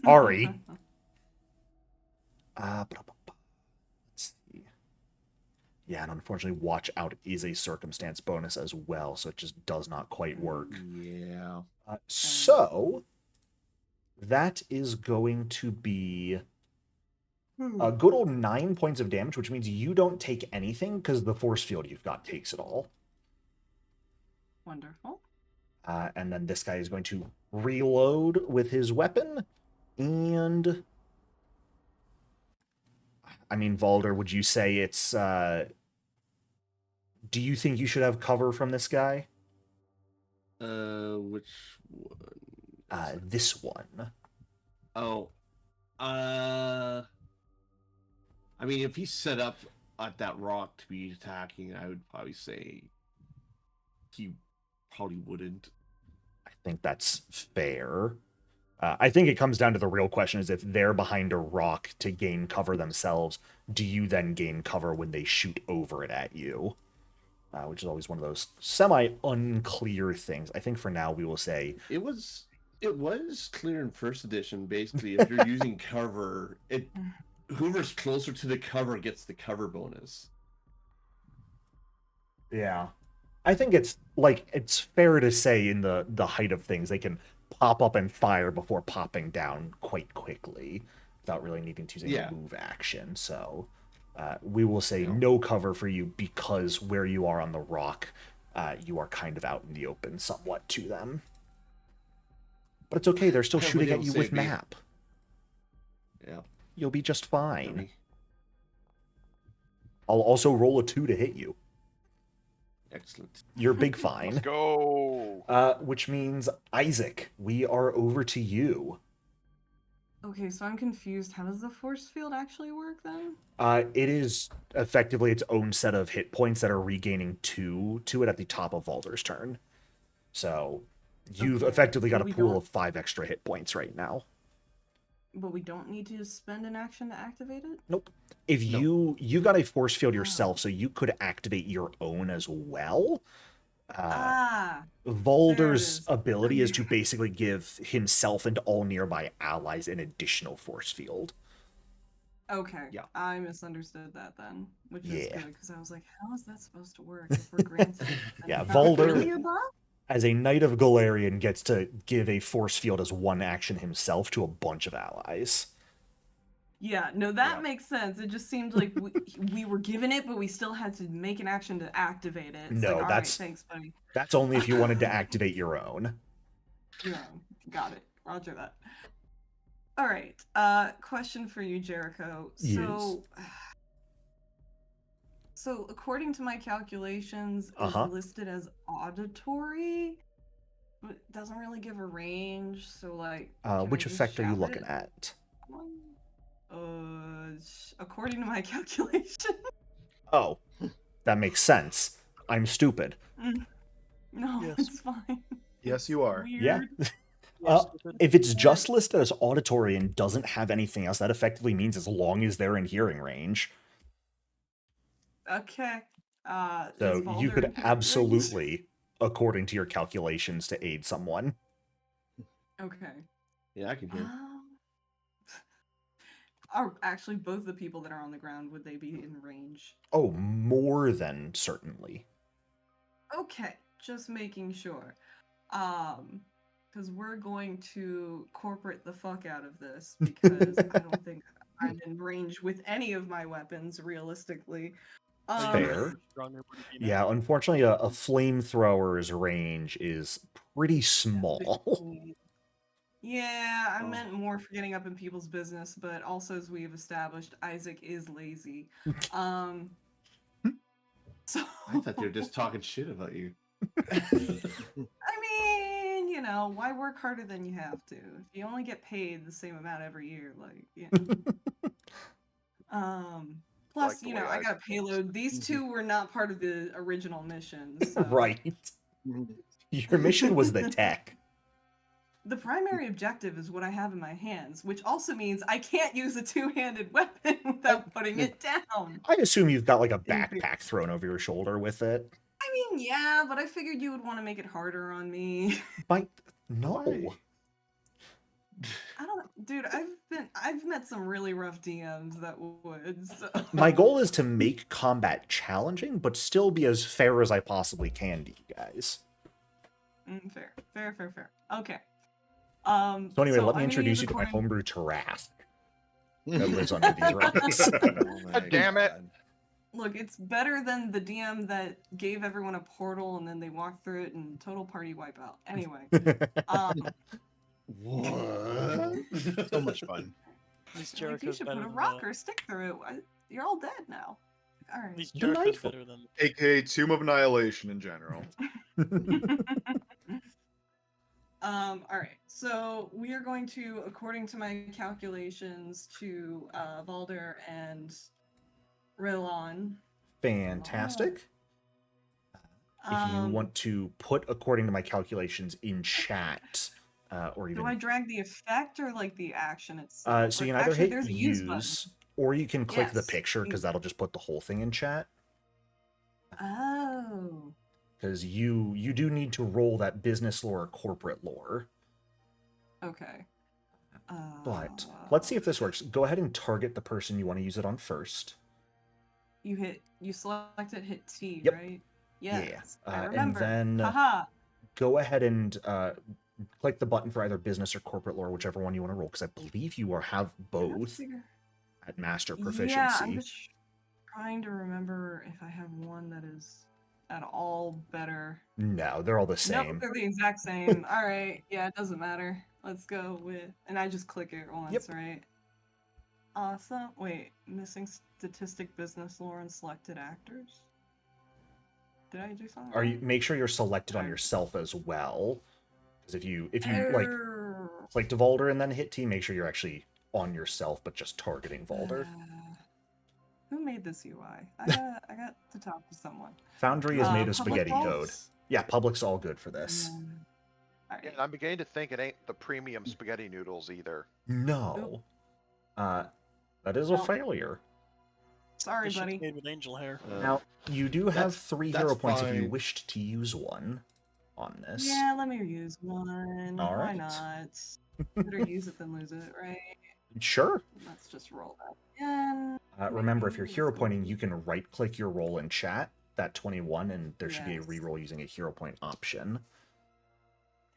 Sorry. Let's see. Yeah, and unfortunately, watch out is a circumstance bonus as well, so it just does not quite work. Yeah. So that is going to be a good old 9 points of damage, which means you don't take anything because the force field you've got takes it all. Wonderful. And then this guy is going to reload with his weapon. And I mean, Valder, would you say it's do you think you should have cover from this guy? Which one? This one. Oh, I mean, if he's set up at that rock to be attacking, I would probably say he probably wouldn't. I think that's fair. I think it comes down to the real question is if they're behind a rock to gain cover themselves, do you then gain cover when they shoot over it at you? Which is always one of those semi-unclear things. I think for now we will say It was clear in first edition. Basically, if you're using cover, whoever's closer to the cover gets the cover bonus. yeah. I think it's fair to say in the height of things they can pop up and fire before popping down quite quickly without really needing to use a move action. So we will say no cover for you because where you are on the rock, you are kind of out in the open somewhat to them. But it's okay, they're still shooting at you with map. Yeah. You'll be just fine. I'll also roll a 2 to hit you. Excellent. You're big fine. Let's go. Which means, Isaac, we are over to you. Okay, so I'm confused. How does the force field actually work then? It is effectively its own set of hit points that are regaining 2 to it at the top of Valder's turn. So you've effectively got a pool of 5 extra hit points right now. But we don't need to spend an action to activate it? Nope. If you got a force field yourself, so you could activate your own as well. Valder's ability is to basically give himself and all nearby allies an additional force field. Okay. Yeah. I misunderstood that then, which is good because I was like, how is that supposed to work if we're granted? Yeah, Valder, really a buff? as a Knight of Galarian, gets to give a force field as one action himself to a bunch of allies. Yeah, no, that makes sense. It just seemed like we were given it, but we still had to make an action to activate it. It's No, like, that's thanks, buddy. That's only if you wanted to activate your own. Yeah, got it. Roger that. All right. Question for you, Jericho. So according to my calculations, it's listed as auditory, but it doesn't really give a range. So like, which effect are you looking at? According to my calculation. Oh, that makes sense. I'm stupid. No, it's fine. Yes, you are. Yeah. If it's just listed as auditory and doesn't have anything else, that effectively means as long as they're in hearing range. Okay. So you could absolutely, according to your calculations, to aid someone. Okay. Yeah, I can hear. Are actually both the people that are on the ground, would they be in range? Oh, more than certainly. Okay, just making sure. Because we're going to corporate the fuck out of this because I don't think I'm in range with any of my weapons, realistically. Fair. Yeah, unfortunately, a flamethrower's range is pretty small. Yeah, I meant more for getting up in people's business, but also as we've established, Isaac is lazy. So I thought they were just talking shit about you. I mean, why work harder than you have to? If you only get paid the same amount every year, plus, I got a payload. These two were not part of the original mission. So. Right. Your mission was the tech. The primary objective is what I have in my hands, which also means I can't use a two-handed weapon without putting it down. I assume you've got like a backpack thrown over your shoulder with it. I mean, yeah, but I figured you would want to make it harder on me. No. I don't, dude. I've met had some really rough DMs that would. So. My goal is to make combat challenging, but still be as fair as I possibly can to you guys. Fair. Okay. So anyway, let me I'm gonna introduce use you to my according- homebrew Tarath that lives under these rocks. Oh my God damn it. God. Look, it's better than the DM that gave everyone a portal and then they walked through it and total party wipeout. Anyway, What? So much fun. These like, you Jericho's should better put a than rock or a stick through it. You're all dead now. All right. These Jericho's Delightful. better than. AKA Tomb of Annihilation in general. All right. So we are going to, according to my calculations, to Valder and Rilon. Fantastic. If you want to put according to my calculations in chat, or even Do I drag the effect or like the action itself? so Or you can either actually, hit there's a use, or you can click the Yes, picture because use. that'll just put the whole thing in chat. Oh. Because you do need to roll that business lore or corporate lore. Okay. But let's see if this works. Go ahead and target the person you want to use it on first. You select it, hit T, Yep. right? Yeah. Yes. I And remember. then Haha. go ahead and click the button for either business or corporate lore, whichever one you want to roll, because I believe you have both at master proficiency. Yeah, I'm just trying to remember if I have one that is at all better. No, they're all the Nope, same. they're the exact same. All right. Yeah, it doesn't matter. Let's go with, and I just click it once, right? Awesome. Wait, missing statistic, business lore, and selected actors. Did I do something? Make sure you're selected on Alright. yourself as well? Because if you like Err. click to Valder and then hit T, make sure you're actually on yourself, but just targeting Valder. Who made this UI? I got to talk to someone. Foundry is made of Public spaghetti code. vaults? Yeah, public's all good for this. Alright. Yeah, and I'm beginning to think it ain't the premium spaghetti noodles either. No. That is a Well, failure. Sorry, This shit's buddy. made with angel hair. Now, you do have that's- 3 that's hero points if you fine. wished to use one on this. Yeah, let me use one. All Why right. not? Better use it than lose it, right? Sure. Let's just roll that again. Remember, if you're Maybe hero it's pointing, you can right-click your roll in chat, that 21, and there should be a Yes. reroll using a hero point option,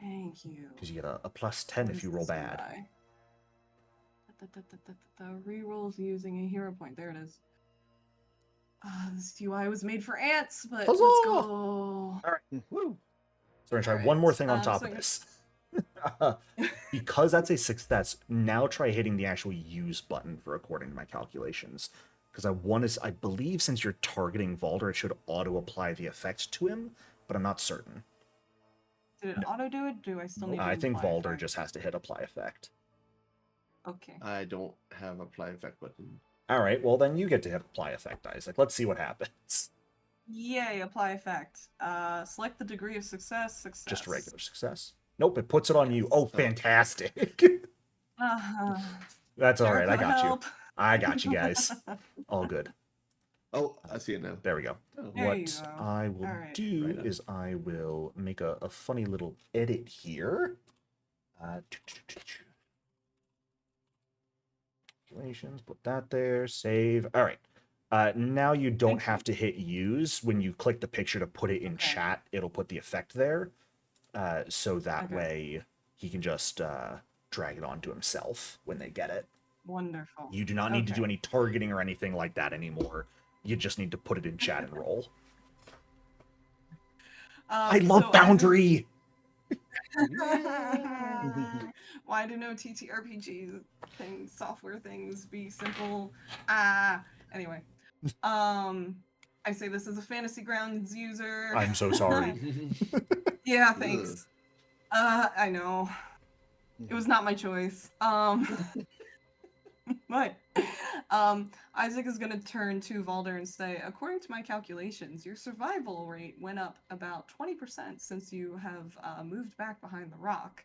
Thank you. because you get a plus 10 What if is you roll this bad. UI? Rerolls using a hero point. There it is. This UI was made for ants, but Huzzah! let's go. Woo. So we're going to try Alright, one more thing on top so of this. Because that's a success, now try hitting the actual use button for according to my calculations. Because I believe since you're targeting Valder, it should auto-apply the effect to him, but I'm not certain. Did it auto do it? Do I still need to I think apply Valder effect? just has to hit apply effect. Okay. I don't have apply effect button. Alright, well then you get to hit apply effect, Isaac. Let's see what happens. Yay, apply effect. Select the degree of success. Just regular success. Nope, it puts it on you. Oh, fantastic. Uh-huh. That's alright, I Jericho, got you. help. I got you guys. All good. Oh, I see it now. There we go. Oh. There you What go. I will Alright. do Right on. is I will make a funny little edit here. Calculations, put that there, save. All right. Now you don't Thank you. have to hit use. When you click the picture to put it in Okay. chat, it'll put the effect there. So that Okay. way he can just drag it onto himself when they get it. Wonderful. You do not need to Okay. do any targeting or anything like that anymore. You just need to put it in chat and roll. I love so Foundry! Why do no TTRPG things, software things be simple? Anyway. I say this as a Fantasy Grounds user. I'm so sorry. Yeah, thanks. I know. It was not my choice. But Isaac is gonna turn to Valder and say, according to my calculations, your survival rate went up about 20% since you have moved back behind the rock.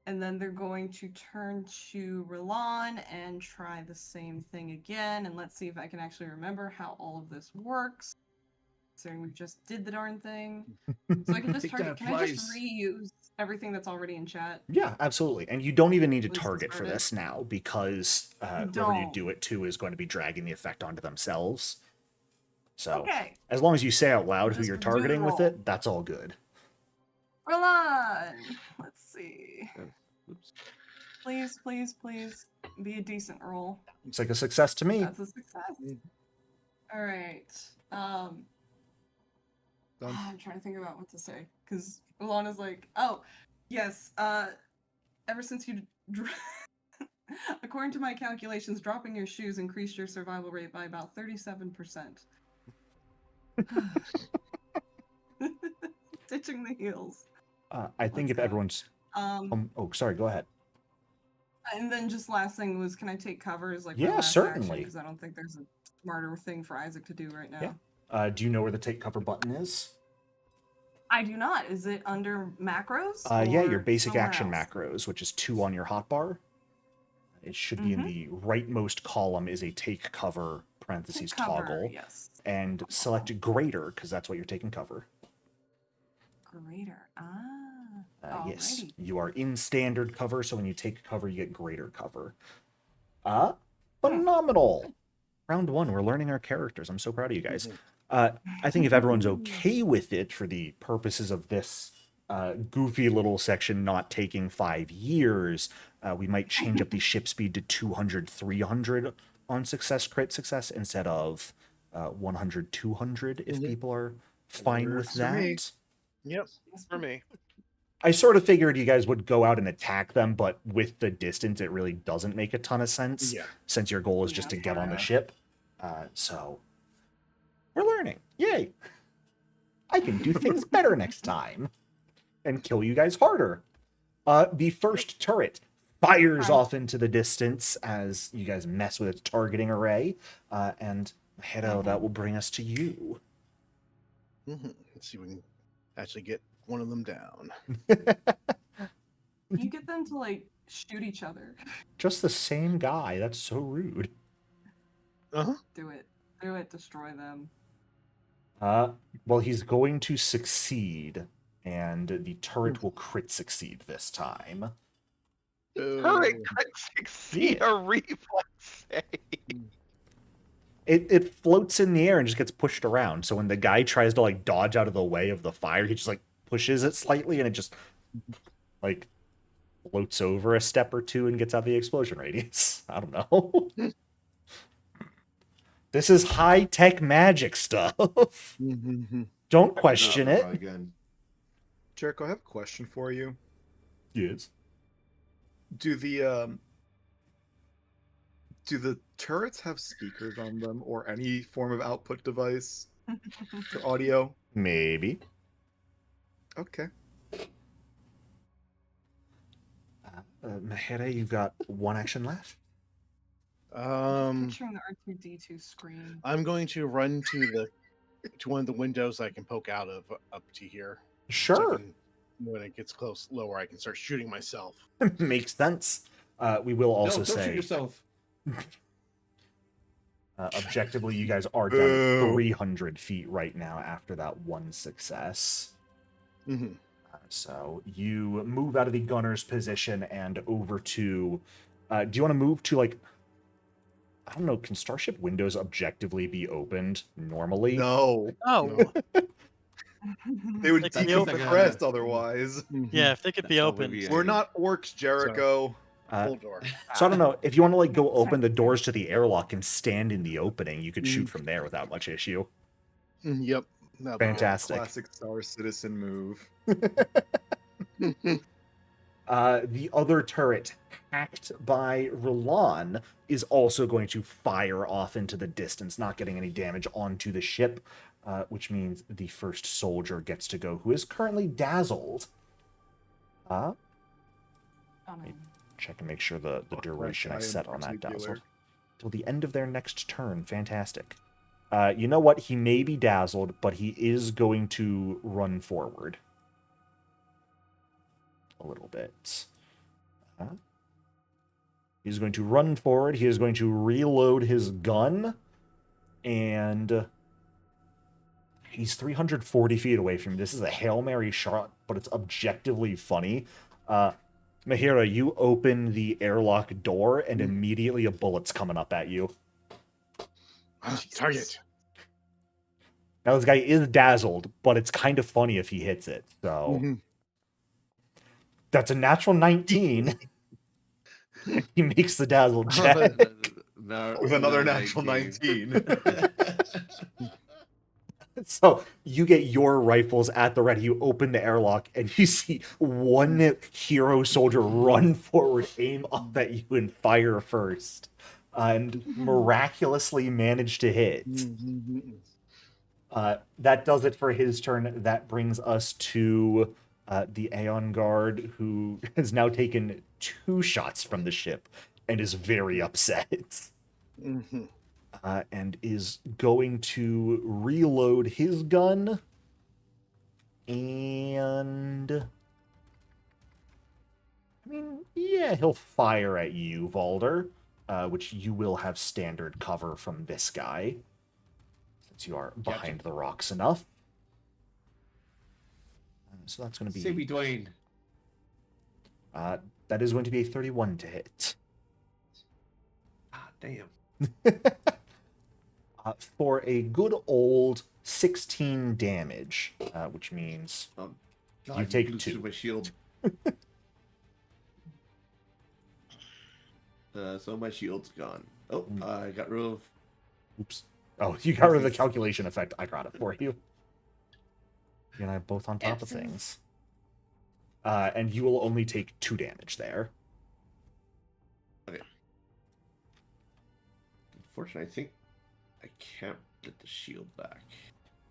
And then they're going to turn to Rilon and try the same thing again. And let's see if I can actually remember how all of this works. considering we just did the darn thing. So I can just Take target. that Can I just price. reuse everything that's already in chat? Yeah, absolutely. And you don't even need to Please target for discard it. this now because whoever you Don't. do it to is going to be dragging the effect onto themselves. So Okay. as long as you say out loud who Just you're do the targeting with roll. it, that's all good. Roll on. Let's see. Oops. Please, please, please be a decent roll. Looks like a success to me. That's a success. All right. Done. I'm trying to think about what to say because Ulana's like, oh, yes. Ever since you, according to my calculations, dropping your shoes increased your survival rate by about 37%. Stitching the heels. I think Let's if go. everyone's... oh, sorry, go ahead. And then just last thing was, can I take covers like Yeah, my last certainly. Because I don't think there's a smarter thing for Isaac to do right now. Yeah. Do you know where the take cover button is? I do not. Is it under macros? Yeah, your or basic somewhere action else? macros, which is 2 on your hotbar. It should be in the rightmost column is a take cover parentheses Take cover, toggle. yes. And select greater because that's what you're taking cover. Greater. Yes, Alrighty. you are in standard cover, so when you take cover, you get greater cover. Phenomenal! Round 1, we're learning our characters. I'm so proud of you guys. I think if everyone's okay with it for the purposes of this goofy little section not taking 5 years, we might change up the ship speed to 200, 300 on success, crit success, instead of 100, 200 if people are fine with Works for me. that. Yep. For me. I sort of figured you guys would go out and attack them, but with the distance, it really doesn't make a ton of sense. Yeah. Since your goal is just to get on the ship. So, we're learning. Yay! I can do things better next time. And kill you guys harder. The first turret fires off into the distance as you guys mess with its targeting array. And, Hero, that will bring us to you. Let's see if we can actually get one of them down. You get them to like shoot each other. Just the same guy. That's so rude. Do it. Do it. Destroy them. Well, he's going to succeed, and the turret will crit succeed this time. Current crit succeed a reflex save. It floats in the air and just gets pushed around. So when the guy tries to like dodge out of the way of the fire, he just like pushes it slightly, and it just like floats over a step or two and gets out of the explosion radius. I don't know. This is high-tech magic stuff. Don't question it. Again. Jericho, I have a question for you. Yes. Do the turrets have speakers on them or any form of output device for audio? Maybe. Okay. Mahere, you've got one action left. Picturing the R2D2 screen. I'm going to run to one of the windows I can poke out of up to here. So I Sure. can, when it gets close, lower, I can start shooting myself. Makes sense. We will also Don't shoot say, yourself. objectively, you guys are down at 300 feet right now after that one success. So you move out of the gunner's position and over to... do you want to move to, like... I don't know, can Starship windows objectively be opened normally? No. Oh, They would They could be decompress open. otherwise. yeah, if they could be That's open. probably We're not orcs, Jericho. Full door. So I don't know, if you want to like go open the doors to the airlock and stand in the opening, you could shoot from there without much issue. Yep. That'll be Fantastic. Classic Star Citizen move. The other turret, hacked by Rolan, is also going to fire off into the distance, not getting any damage onto the ship, which means the first soldier gets to go, who is currently dazzled. Check and make sure the duration I set on that dazzled. Till the end of their next turn. Fantastic. You know what? He may be dazzled, but he is going to run forward a little bit. He's going to run forward. He is going to reload his gun and He's 340 feet away from you. This is a Hail Mary shot, but it's objectively funny. Mahira, you open the airlock door, and immediately a bullet's coming up at you. Target. Now, this guy is dazzled, but it's kind of funny if he hits it. So Mhm. that's a natural 19. He makes the dazzle check. With another natural 19. So you get your rifles at the ready. You open the airlock, and you see one hero soldier run forward, aim up at you, and fire first, and miraculously manage to hit. That does it for his turn. That brings us to the Aeon Guard, who has now taken 2 shots from the ship and is very upset. Mhm. And is going to reload his gun. And I mean, yeah, he'll fire at you, Valder, which you will have standard cover from this guy, since you are behind the rocks enough. So that's going to be... Savvy Dwayne. That is going to be a 31 to hit. Ah, damn. For a good old 16 damage, which means God, you take blew 2. through my shield. So my shield's gone. Oh, I got rid of... Oops. Oh, you got rid of the calculation effect. I got it for you. You and I are both on top of things. And you will only take 2 damage there. Okay. Unfortunately, I think I can't get the shield back.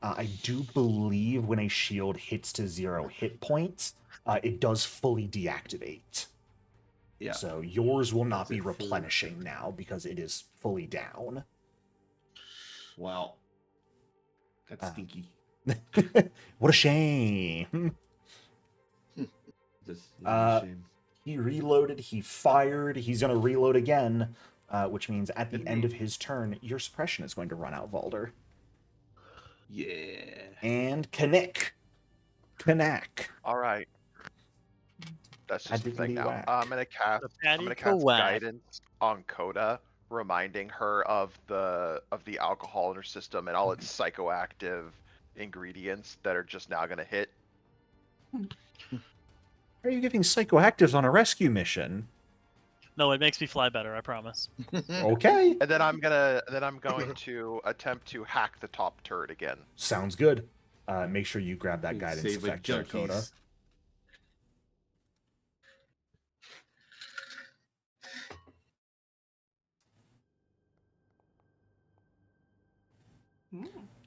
I do believe when a shield hits to 0 hit points, it does fully deactivate. Yeah. So yours will not be it for- replenishing now because it is fully down. Wow. That's stinky. What a shame. This is a shame. He reloaded, he fired, he's going to reload again, which means at the end of his turn, your suppression is going to run out, Valder. Yeah. And Kanik. All right. That's just the thing now. Whack. I'm gonna cast guidance on Coda, reminding her of the alcohol in her system and all its psychoactive ingredients that are just now gonna hit. Are you giving psychoactives on a rescue mission? No, it makes me fly better, I promise. Okay. And then I'm going to attempt to hack the top turret again. Sounds good. Make sure you grab that guidance Save effect there, Coda. junkies.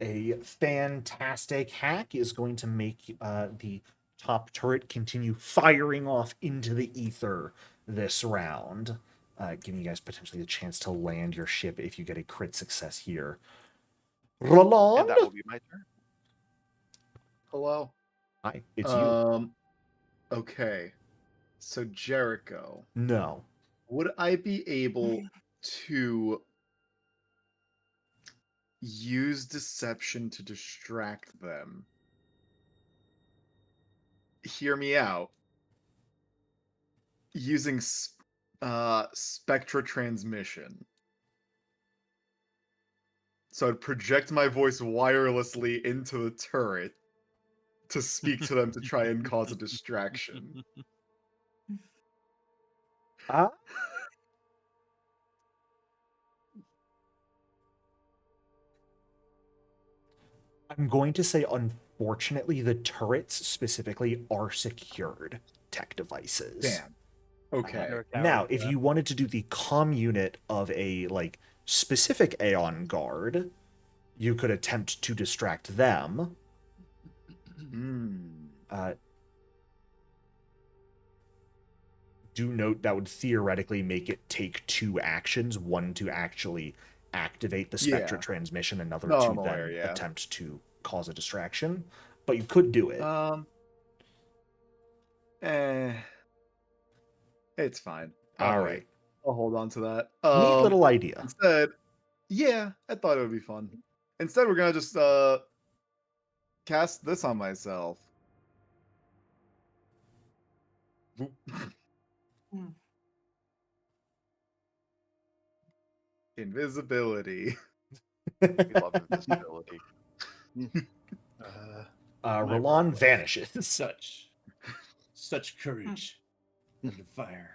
A fantastic hack is going to make the top turret continue firing off into the ether this round, giving you guys potentially the chance to land your ship if you get a crit success here. Roland? And that will be my turn. Hello. Hi, it's you. Okay. So Jericho, No. would I be able to use deception to distract them? Hear me out. Using spectra transmission. So I'd project my voice wirelessly into the turret to speak to them to try and cause a distraction. I'm going to say, unfortunately, the turrets specifically are secured tech devices. Damn. Okay. Now, if you wanted to do the comm unit of a specific Aeon Guard, you could attempt to distract them. Do note that would theoretically make it take 2 actions, one to actually activate the Spectra transmission, another to then attempt to cause a distraction. But you could do it. It's fine. All right. I'll hold on to that. Neat little idea. Instead, I thought it would be fun. Instead, we're gonna just cast this on myself. Hmm. Invisibility. We love invisibility. Roland vanishes. Such courage under fire.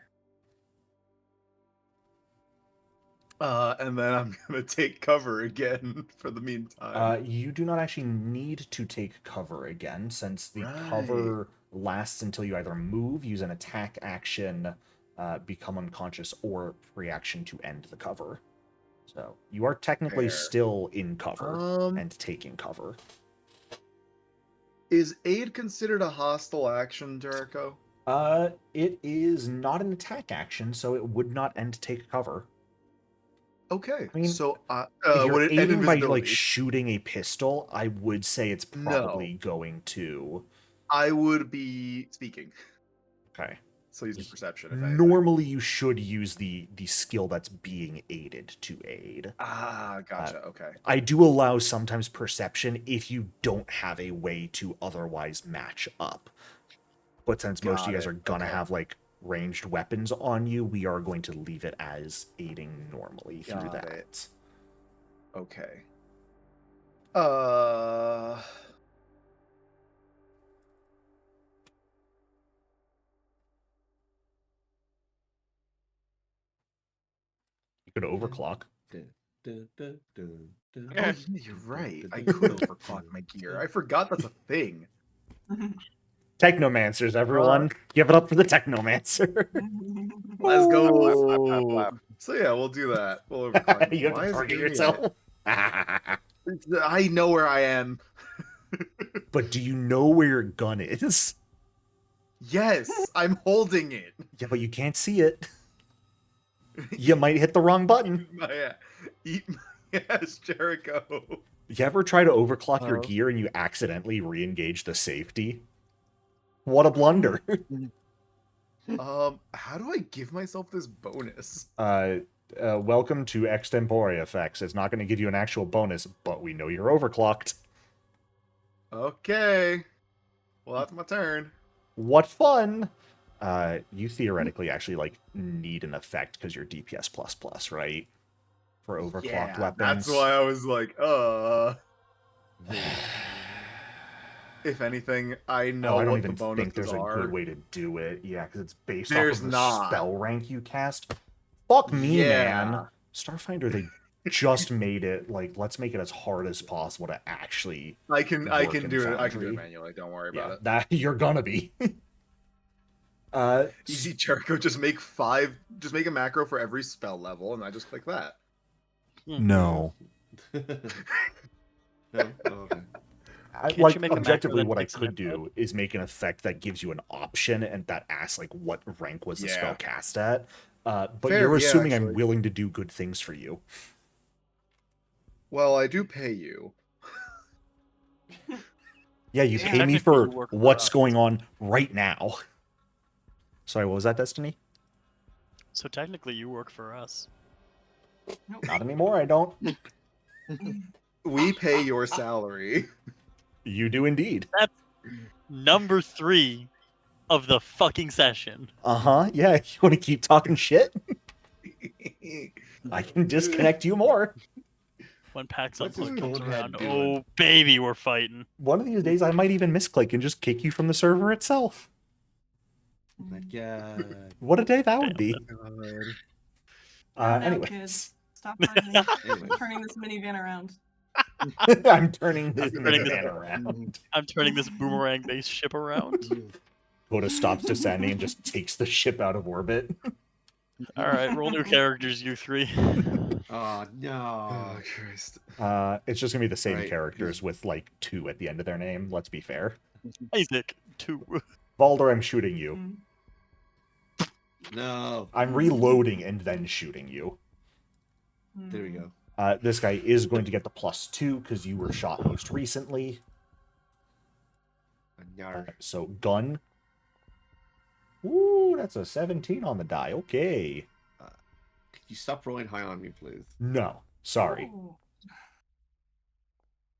And then I'm gonna take cover again for the meantime. You do not actually need to take cover again, since the Right. cover lasts until you either move, use an attack action, become unconscious, or free action to end the cover. So you are technically Fair. still in cover Um, and taking cover. Is aid considered a hostile action, Jericho? It is not an attack action, so it would not end take cover. Okay, I mean, so If you're would it end aiming by like invisibility? shooting a pistol, I would say it's probably No. going to. I would be speaking, Okay. so using perception. If anything. Normally, you should use the skill that's being aided to aid. Ah, gotcha. Okay. I do allow sometimes perception if you don't have a way to otherwise match up. But since most of you Got guys it. are gonna Okay. have like ranged weapons on you, we are going to leave it as aiding normally through Got that. it. Okay. You could overclock. Oh, yeah, you're right. I could overclock my gear. I forgot that's a thing. Technomancers, everyone. Give it up for the Technomancer. Let's go. Clap, clap, clap. So yeah, we'll do that. We'll overclock. You have Why to is it target giving me yourself. it? I know where I am. But do you know where your gun is? Yes, I'm holding it. Yeah, but you can't see it. You might hit the wrong button. Eat my ass, Jericho. You ever try to overclock your Oh. gear and you accidentally re-engage the safety? What a blunder. How do I give myself this bonus? Welcome to extempore effects. It's not going to give you an actual bonus, but we know you're overclocked. Okay. Well, that's my turn. What fun! You theoretically actually like need an effect because you're DPS++, right? For overclocked weapons. That's why I was like, if anything, I know I don't what even the bonuses think there's are. a good way to do it. Yeah, because it's based There's off of the not. spell rank you cast. Fuck me, Yeah. man. Starfinder, they just made it like, let's make it as hard as possible to actually. I can work in do it. I can do Foundry. it manually. Don't worry about Yeah, it. that you're gonna be. Easy, Jericho. Just make a macro for every spell level, and I just click that. No. No? Oh, okay. Can't Like you make a macro objectively, that what I takes an could do is make an effect that gives you an option and that asks like what rank was the spell Yeah. cast at. But Fair, you're yeah, assuming I'm actually. willing to do good things for you. Well, I do pay you. Yeah, you Yeah. pay me Technically, for you work for what's us. going on right now. Sorry, what was that, Destiny? So technically, you work for us. Not anymore, I don't. We pay your salary. You do indeed. Number 3 of the fucking session. Uh-huh, yeah, you want to keep talking shit? I can disconnect you more. When PAX What's this Unplugged comes gold head around, doing? oh baby, we're fighting. One of these days, I might even misclick and just kick you from the server itself. Like, yeah. What a day that would be. Now, Anyways. kids, stop fighting. Anyways. I'm turning this minivan around. I'm turning this turning this- minivan around. I'm turning this boomerang-based ship around. Coda stops descending and just takes the ship out of orbit. All right, roll new characters, you three. Oh, no. Oh Christ. It's just gonna be the same Right, characters with like 2 at the end of their name. Let's be fair. Isaac, 2. Baldur, I'm shooting you. Mm, No. I'm reloading and then shooting you. There we go. This guy is going to get the +2 because you were shot most recently. Yar. So gun. Ooh, that's a 17 on the die. Okay. Could you stop rolling high on me, please? No, sorry. Oh.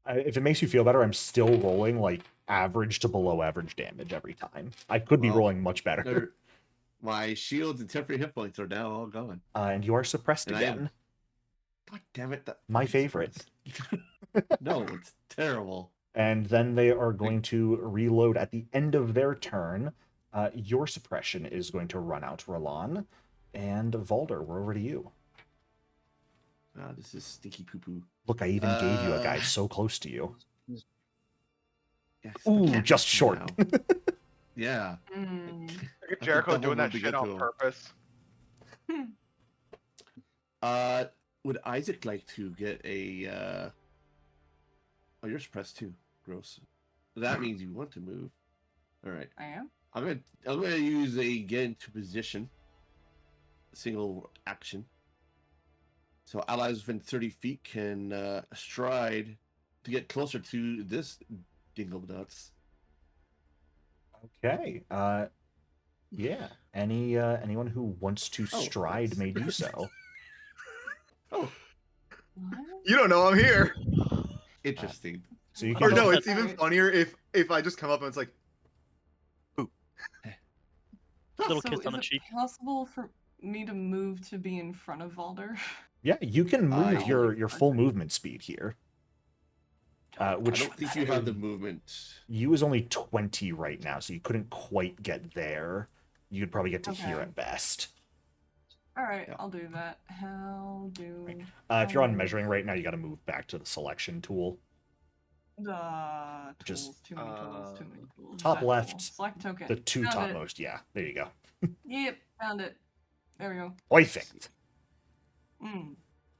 If it makes you feel better, I'm still rolling like average to below average damage every time. I could be Well, rolling much better. They're- My shields and temporary hit points are now all gone. And you are suppressed And I am- again. God damn it! That My fucking favorite. suppress. No, it's terrible. And then they are going to reload at the end of their turn. Your suppression is going to run out, Roland. And Valder, we're over to you. This is stinky poo poo. Look, I even gave you a guy so close to you. Yes, Ooh, just short. Yeah. Mm. Look at Jericho double doing that move to shit get to on him. purpose. Would Isaac like to get a? Oh, you're suppressed too. Gross. That means you want to move. All right. I am. I'm gonna use a get into position. Single action. So allies within 30 feet can stride to get closer to this dingle nuts. Okay. Yeah. Anyone who wants to Oh, stride yes. may do so. Oh, What? You don't know I'm here. interesting. So you Or can no, just, it's even Alright. funnier if I just come up and it's like, Little So kiss is on the it cheek. possible for me to move to be in front of Valder? yeah, you can move I- your full movement speed here. Which I don't think you have the movement. you is only 20 right now, so you couldn't quite get there. You'd probably get to here Okay. at best. All right, Yeah. I'll do that. How do If you're on I measuring right now, you got to move back to the selection tool. Just, tools? Too many tools. Too many tools. top That left, tool. Select token. The two Found it. topmost. Yeah, there you go. Yep, found it. There we go. Perfect. Mm.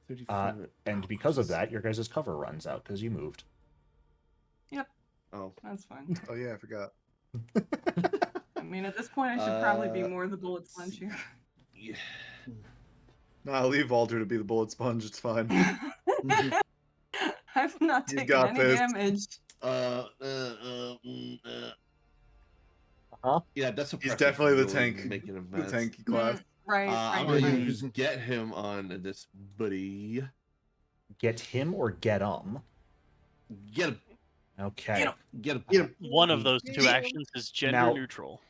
35. And because of that, your guys' cover runs out because you moved. Oh. That's fine. oh yeah, I forgot. I mean, at this point, I should probably be Uh, more the bullet sponge here. Yeah. No, I'll leave Walter to be the bullet sponge. It's fine. I've not You taken got any this. damage. Yeah, that's a. He's definitely the really tank. Making a The mess. tanky class. Right, I'm right, gonna right. use get him on this buddy. Get him or get Get him. Okay. Get 'em. Get him. Get him. One of those Get two 'em. actions is gender Now- neutral.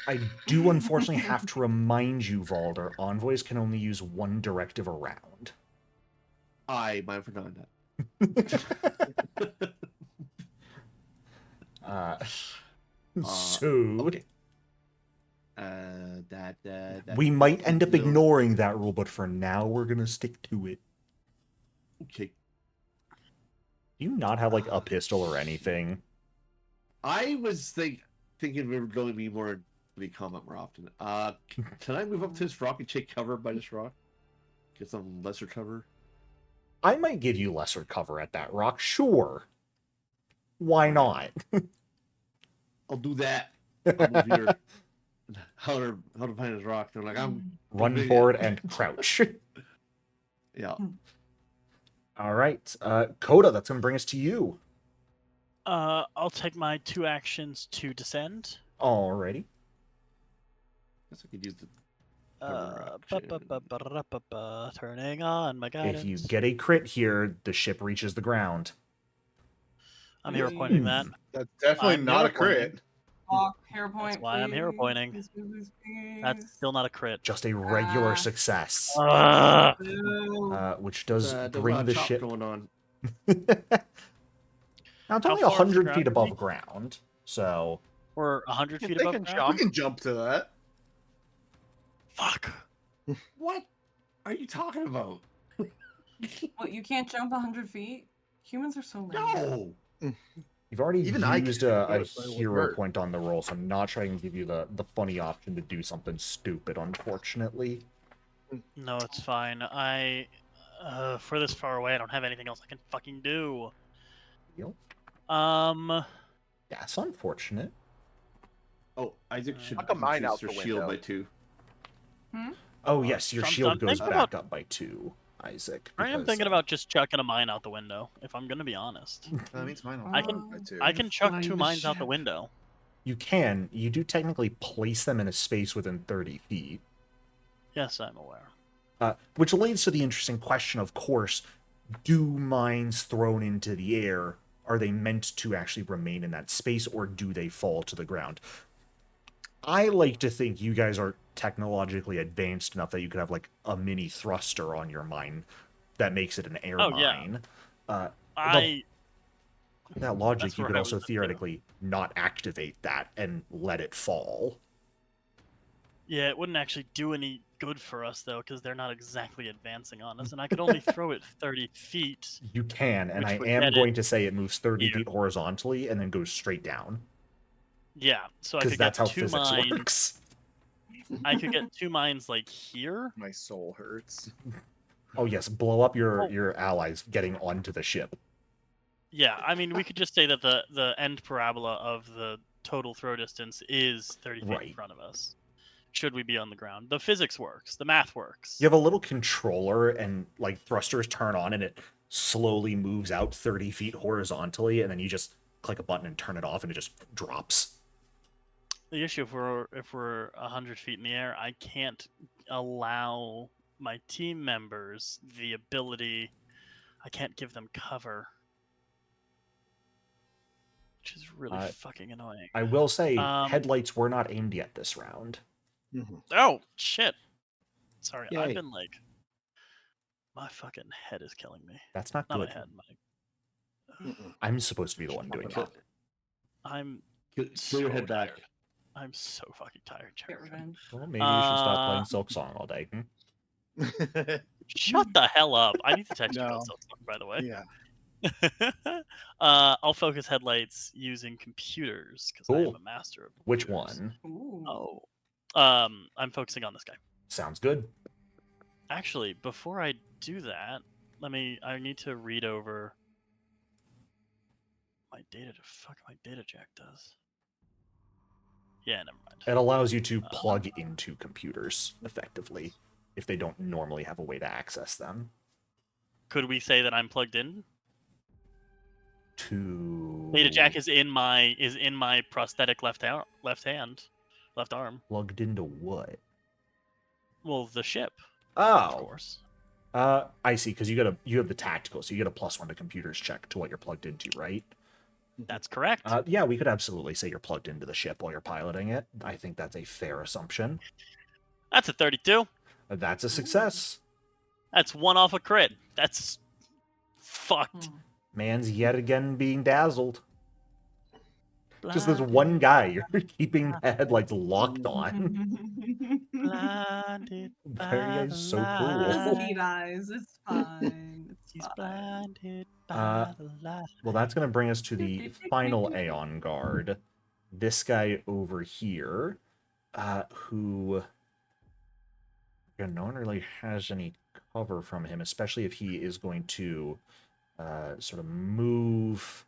I do unfortunately have to remind you, Valder, envoys can only use one directive around. I might have forgotten that. So Okay. That. we might end up No. ignoring that rule, but for now we're gonna stick to it. Okay. Do you not have like a pistol or anything? I was thinking we were going to be more the combat more often. Can I move up to this rock and take cover by this rock? Get some lesser cover. I might give you lesser cover at that rock, sure. Why not? I'll do that. I'll move here. How to find this rock? They're like, I'm Run Yeah. forward and crouch. yeah. All right, Coda, that's gonna bring us to you. I'll take my 2 actions to descend. Alrighty. Guess I could use the Turning on my guidance. If you get a crit here, the ship reaches the ground. I'm hero pointing that. That's definitely I'm not a hero pointing. crit. Hair point. That's why I'm hero please. pointing. Please, please, please. That's still not a crit. Just a regular Ah. success, Boo. which does the bring the chop ship. going on. Now it's How only far off the 100 ground feet are above we? ground, so We're 100 Yeah, feet they above can ground? jump. We can jump to that. Fuck. What are you talking about? What, you can't jump 100 feet? Humans are so lame. No. you've already Even I used can a do it, but it would hero hurt. point on the roll, so I'm not sure I can give you the funny option to do something stupid, unfortunately. No, it's fine. For this far away, I don't have anything else I can fucking do. Deal? That's That's unfortunate. Oh, Isaac should Knock a mine increase out their the shield window. by 2. Oh yes, your I'm shield goes thinking back about- up by 2, Isaac. I am because, thinking about just chucking a mine out the window, if I'm gonna be honest. That means mine. I can- I can chuck 2 mines out the window. You can. You do technically place them in a space within 30 feet. Yes, I'm aware. Which leads to the interesting question, of course, do mines thrown into the air are they meant to actually remain in that space, or do they fall to the ground? I like to think you guys are technologically advanced enough that you could have like a mini thruster on your mine that makes it an air Oh, yeah. mine. By I that logic, That's you where could I was also at, too. theoretically not activate that and let it fall. Yeah, it wouldn't actually do any good for us, though, because they're not exactly advancing on us, and I could only throw it 30 feet. You can, and Which I would am get going it to say it moves 30 here. feet horizontally and then goes straight down. Yeah, so I Because could that's get how 2 physics mines. works. I could get 2 mines, like, here. My soul hurts. Oh yes, blow up Oh. your allies getting onto the ship. Yeah, I mean, we could just say that the end parabola of the total throw distance is 30 feet in Right. front of us. Should we be on the ground? The physics works. The math works. You have a little controller, and like thrusters turn on, and it slowly moves out 30 feet horizontally, and then you just click a button and turn it off, and it just drops. The issue if we're 100 feet in the air, I can't allow my team members the ability. I can't give them cover, which is really fucking annoying. I will say, headlights were not aimed yet this round. Oh shit! Sorry, I've Yay. been like, my fucking head is killing me. That's not Not good. my head, I'm supposed to be the one doing Kill- that. I'm Kill so your head back. tired. I'm so fucking tired, Get Jericho. revenge. Well, maybe you should stop playing Silk Song all day. Shut the hell up! I need to text you No. about something, by the way. Yeah. I'll focus headlights using computers because I am Cool. a master of Which computers. one? Ooh. Oh, I'm focusing on this guy. Sounds good. Actually, before I do that, I need to read over my data. Fuck, my data jack does. Yeah, never mind. It allows you to plug into computers effectively if they don't normally have a way to access them. Could we say that I'm plugged in? To Data jack is in my prosthetic left arm. plugged into what? Well, the ship, of Oh, course. I see. Because you have the tactical, so you get a +1 to computers check to what you're plugged into, right? That's correct. Yeah, we could absolutely say you're plugged into the ship while you're piloting it. I think that's a fair assumption. That's a 32. That's a success. That's 1 off a crit. That's fucked. Man's yet again being dazzled. Just this one guy you're keeping the headlights locked on. Blinded Barry is so Doesn't cruel. need eyes. It's fine. It's He's fine. blinded by the light. Well, that's going to bring us to the final Aeon Guard. This guy over here, who no one really has any cover from him, especially if he is going to sort of move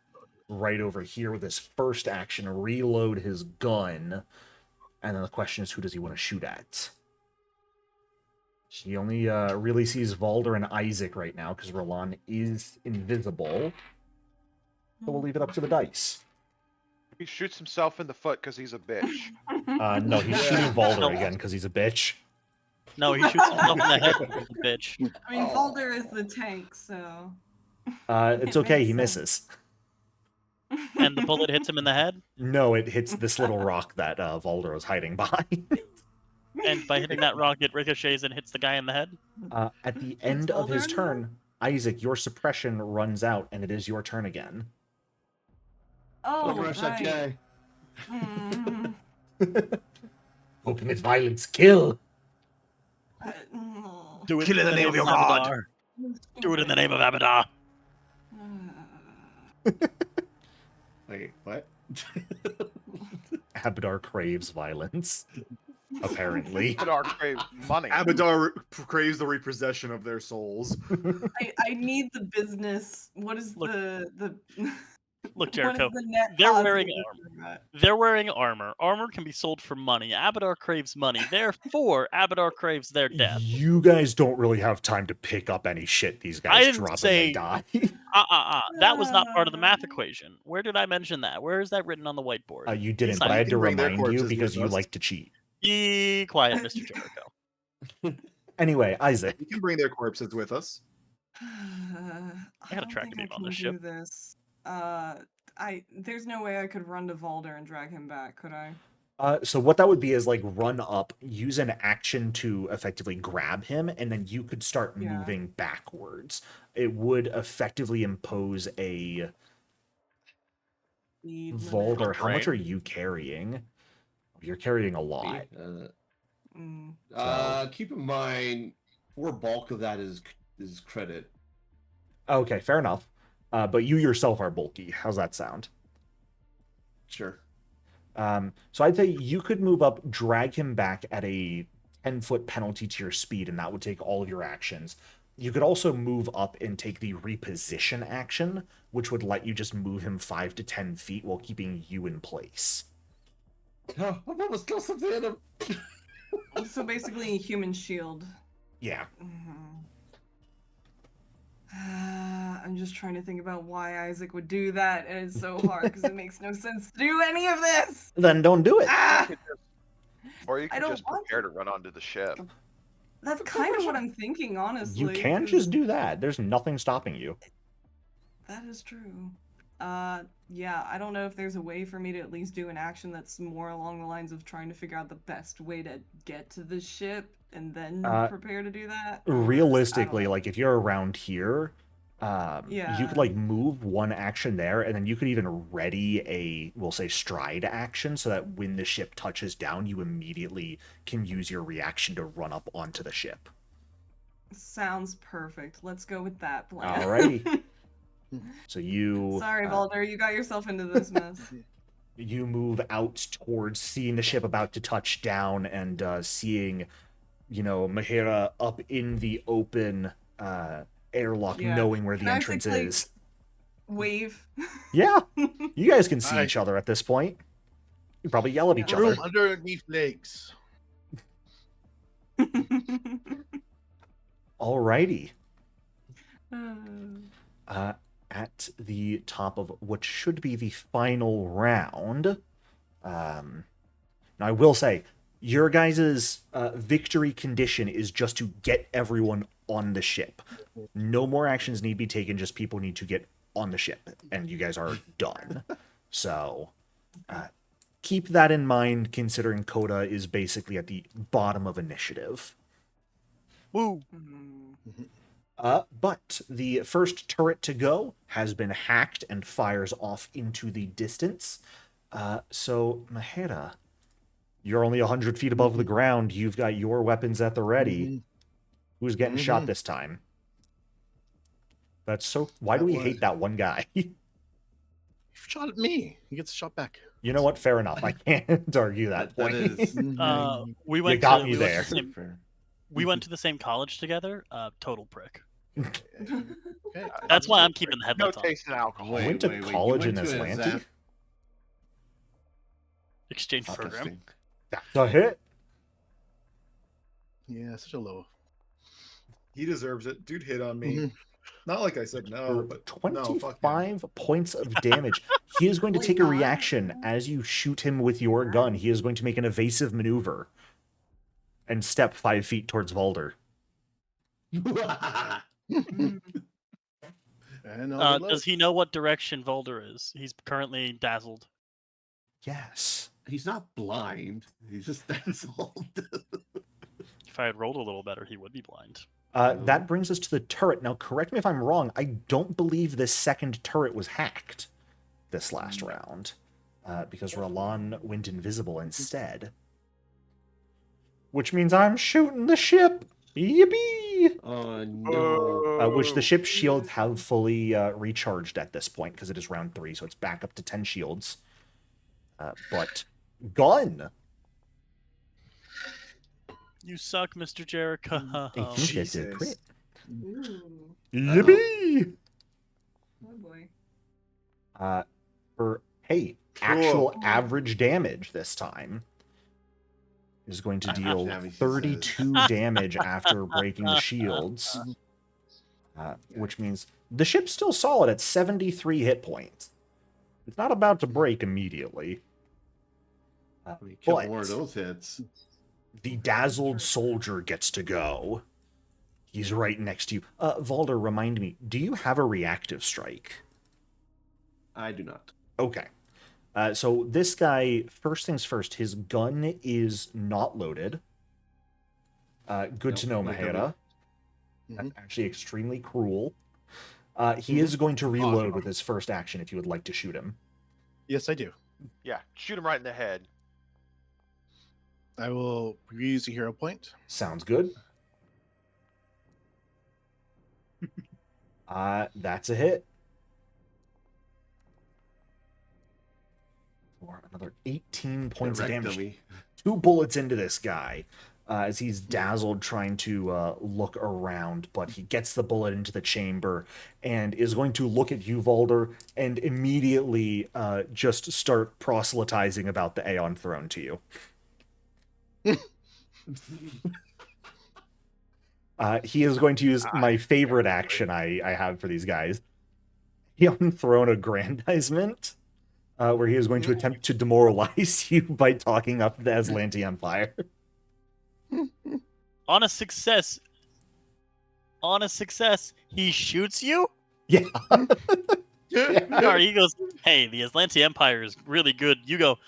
right over here with his first action, reload his gun, and then the question is, who does he want to shoot at? He only really sees Valder and Isaac right now because Roland is invisible. So we'll leave it up to the dice. He shoots himself in the foot because he's a bitch. No, he's shooting Valder again because he's a bitch. No, he shoots himself in the head with the bitch. I mean, Valder is the tank, so. It's It okay, makes he sense. misses. And the bullet hits him in the head? No, it hits this little rock that Valder was hiding behind. And by hitting that rock, it ricochets and hits the guy in the head? At the end of his Valder turn, Isaac, your suppression runs out, and it is your turn again. Oh, Don't rush that right. guy. Hoping it's violence, kill! Do it Kill in the name of your god. Abadar. Do it in the name of Abadar. Wait, what? Abadar craves violence, apparently. Abadar craves money. Abadar craves the repossession of their souls. I need the business. What is Look, the Look, what is Jericho, the net they're positive wearing of that? They're wearing armor. Armor can be sold for money. Abadar craves money. Therefore, Abadar craves their death. You guys don't really have time to pick up any shit these I guys didn't drop say- and they die. That was not part of the math equation. Where did I mention that? Where is that written on the whiteboard? You didn't, but Simon, I had you to can bring their remind you corpses because with you us. like to cheat. Be quiet, Mr. Jericho. Anyway, Isaac. You can bring their corpses with us. I got a don't tracker think I beam on can this do ship. this. There's no way I could run to Valder and drag him back, could I? So what that would be is like run up, use an action to effectively grab him, and then you could start Yeah. moving backwards. It would effectively impose a Speed limit. Volder. How much Right. are you carrying? You're carrying a lot. Keep in mind, for bulk of that is credit. Okay, fair enough. But you yourself are bulky. How's that sound? Sure. So I'd say you could move up, drag him back at a 10-foot penalty to your speed, and that would take all of your actions. You could also move up and take the reposition action, which would let you just move him 5 to 10 feet while keeping you in place. Oh, I've almost killed something in him. So basically, a human shield. Yeah. I'm just trying to think about why Isaac would do that, and it's so hard because it makes no sense to do any of this. Then don't do it. Ah, Or you I can don't just want prepare to run onto the ship. that's kind of what I'm thinking, honestly. You can 'cause just do that. There's nothing stopping you. That is true. Yeah, I don't know if there's a way for me to at least do an action that's more along the lines of trying to figure out the best way to get to the ship and then prepare to do that. or- I don't Realistically, know. like if you're around here, you Yeah. could like move one action there, and then you could even ready a, we'll say, stride action, so that when the ship touches down, you immediately can use your reaction to run up onto the ship. Sounds perfect. Let's go with that plan. Alrighty. So you Sorry, Balder, you got yourself into this mess. you move out towards seeing the ship about to touch down, and seeing, Mahira up in the open airlock, Yeah. knowing where the Can I entrance say, like, is. Wave. Yeah, you guys can see Hi. each other at this point. You probably yell at each Yeah. other. Room underneath legs. Alrighty. At the top of what should be the final round. Now, I will say, your guys' victory condition is just to get everyone on the ship. No more actions need be taken, just people need to get on the ship, and you guys are done. So, keep that in mind, considering Coda is basically at the bottom of initiative. Woo! But the first turret to go has been hacked and fires off into the distance. So, Mahera, you're only 100 feet above the ground. You've got your weapons at the ready. Who's getting shot this time? That's so... Why do we hate that one guy? He shot at me. He gets shot back. You know what? Fair enough. I can't argue that That point. is We went got to, me we there. Went to the same, fair. we went to the same college together. Total prick. Okay. That's why I'm keeping the No headlights on. taste in alcohol. I went to you college in went to Islandi? Zap- Exchange program. Interesting. That's a hit. Yeah, such a low. He deserves it. Dude hit on me. Mhm. Not like I said no, For but 25 points of damage. He is going to take a reaction as you shoot him with your gun. He is going to make an evasive maneuver and step 5 feet towards Valder. And all Does he know what direction Volder is? He's currently dazzled. Yes. He's not blind. He's just dazzled. If I had rolled a little better, he would be blind. That brings us to the turret. Now, correct me if I'm wrong. I don't believe this second turret was hacked this last round, because Roland went invisible instead. Which means I'm shooting the ship. Yippee! Oh no. Which the ship's shields have fully recharged at this point, because it is round 3, so it's back up to 10 shields. But gun! You suck, Mr. Jericho. I think that's a Jesus. crit. Ooh, Yippee! oh boy. For, hey, actual average damage this time is going to deal Damage, he 32 damage after breaking the shields. Which means the ship's still solid at 73 hit points. It's not about to break immediately. Kill But more of those hits. the dazzled soldier gets to go. He's right next to you. Valder, remind me, do you have a reactive strike? I do not. Okay. So this guy, first things first, his gun is not loaded. Good to know, Nope, look at Mahera. Mhm. That's actually extremely cruel. He Mhm. is going to reload Awesome. with his first action if you would like to shoot him. Yes, I do. Yeah, shoot him right in the head. I will use a hero point. Sounds good. That's a hit. For another 18 points of Direct damage. dummy. 2 bullets into this guy as he's dazzled trying to look around, but he gets the bullet into the chamber and is going to look at you, Valder, and immediately just start proselytizing about the Aeon Throne to you. He is going to use my favorite action I have for these guys. Aeon Throne aggrandizement, where he is going to attempt to demoralize you by talking up the Aslanti Empire. On a success, he shoots you? Yeah. Or he goes, hey, the Aslanti Empire is really good. You go,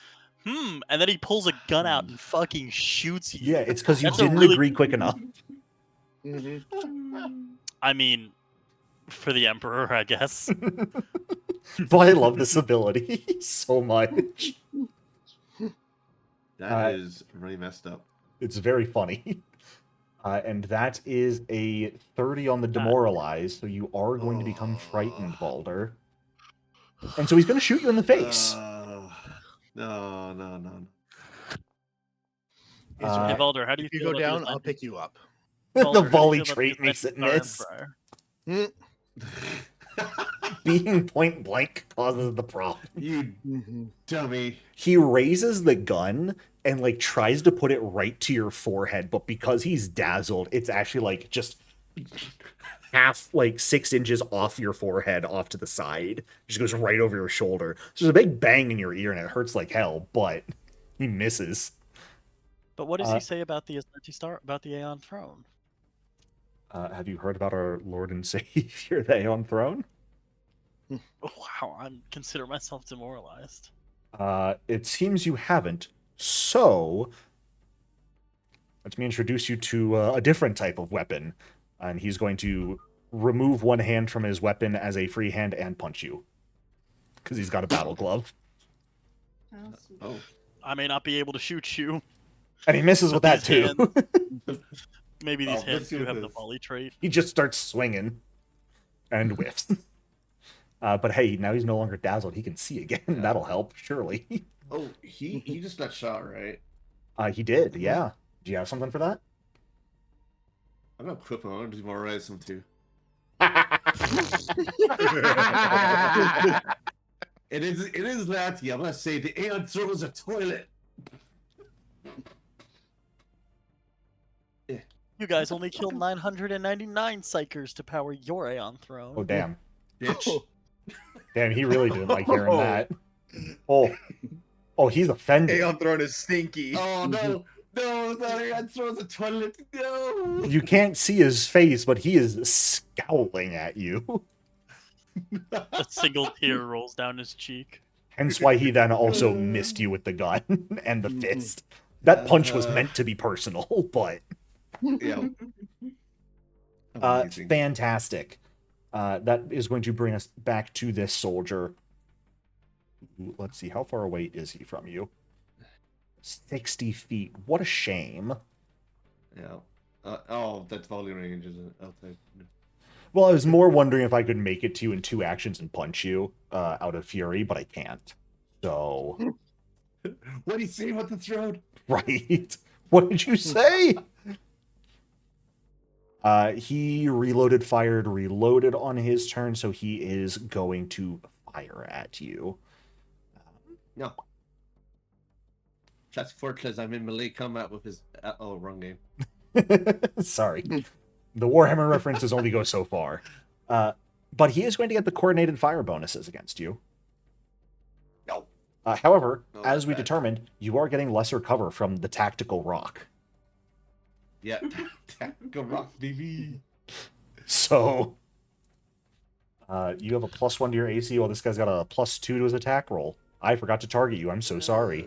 and then he pulls a gun out and fucking shoots you. Yeah, it's because you That's a didn't really- agree quick enough. Mhm. I mean, for the Emperor, I guess. But I love this ability so much. That is really messed up. It's very funny. And that is a 30 on the demoralize, so you are going to become frightened, Balder. And so he's going to shoot you in the face. No. Hey, Uh, Valder, how do you If you feel go about down, the I'll Aslanti- pick you up. The Valder, how do you volley feel about trait the makes it Aslanti miss. Empire? Being point blank causes the problem. You Mhm. dummy. He raises the gun and like tries to put it right to your forehead, but because he's dazzled, it's actually like just half, like 6 inches off your forehead, off to the side. Just goes right over your shoulder. So there's a big bang in your ear, and it hurts like hell. But he misses. But what does he say about the about the Aeon Throne? Have you heard about our Lord and Savior, the Aeon Throne? Wow, I consider myself demoralized. It seems you haven't. So, let me introduce you to a different type of weapon. And he's going to remove one hand from his weapon as a free hand and punch you. Because he's got a battle glove. How sweet. Oh. I may not be able to shoot you. And he misses with that these too. Maybe these I'll hands miss you do with have the this. volley trait. He just starts swinging and whiffs. But hey, now he's no longer dazzled. He can see again. That'll help, surely. Oh, he just got shot, right? He did, yeah. Do you have something for that? I'm gonna equip him. I'm gonna demoralize him too. It is Latvia. I'm gonna say the Aeon Throne is a toilet. You guys only killed 999 psychers to power your Aeon Throne. Oh, damn. Bitch. Damn, he really didn't like hearing that. Oh, he's offended. Aeon Throne is stinky. Oh no. No, the Aeon Throne is a toilet. No. You can't see his face, but he is scowling at you. A single tear rolls down his cheek. Hence why he then also missed you with the gun and the fist. That punch was meant to be personal, but Yeah. Amazing. fantastic. That is going to bring us back to this soldier. Let's see, how far away is he from you? 60 feet. What a shame. Yeah. Oh, that's volley range, isn't it? Okay. Well, I was more wondering if I could make it to you in 2 actions and punch you out of fury, but I can't. So, What do you say about the throne? right. What did you say? He reloaded on his turn, so he is going to fire at you. No. That's because I'm in melee combat with his. Oh, wrong game. Sorry. The Warhammer references only go so far. But he is going to get the coordinated fire bonuses against you. No. However, No, as that's we bad. determined, you are getting lesser cover from the tactical rock. Yeah. Go rock, baby. So, You have a +1 to your AC, while this guy's got a +2 to his attack roll. I forgot to target you. I'm so sorry.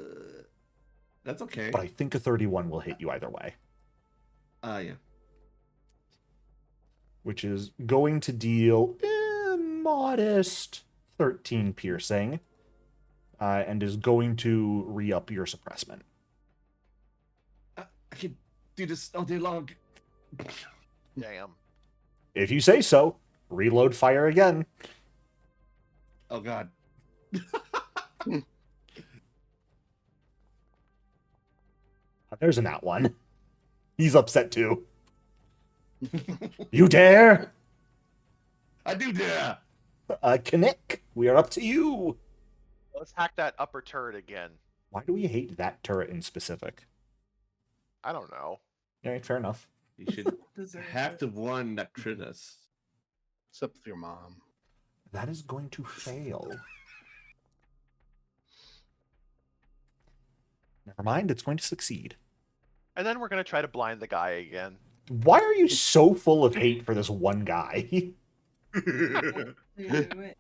That's okay. But I think a 31 will hit you either way. Yeah. Which is going to deal a modest 13 piercing. And is going to re-up your suppressment. I can do this all day long. Damn. If you say so, reload fire again. Oh god. There's a nat one. He's upset too. You dare? I do dare. Kinnick, we are up to you. Let's hack that upper turret again. Why do we hate that turret in specific? I don't know. All right, fair enough. You should Deserves have it. the one that crit us. Except with your mom. That is going to fail. Never mind, it's going to succeed. And then we're gonna try to blind the guy again. Why are you so full of hate for this one guy? Do it.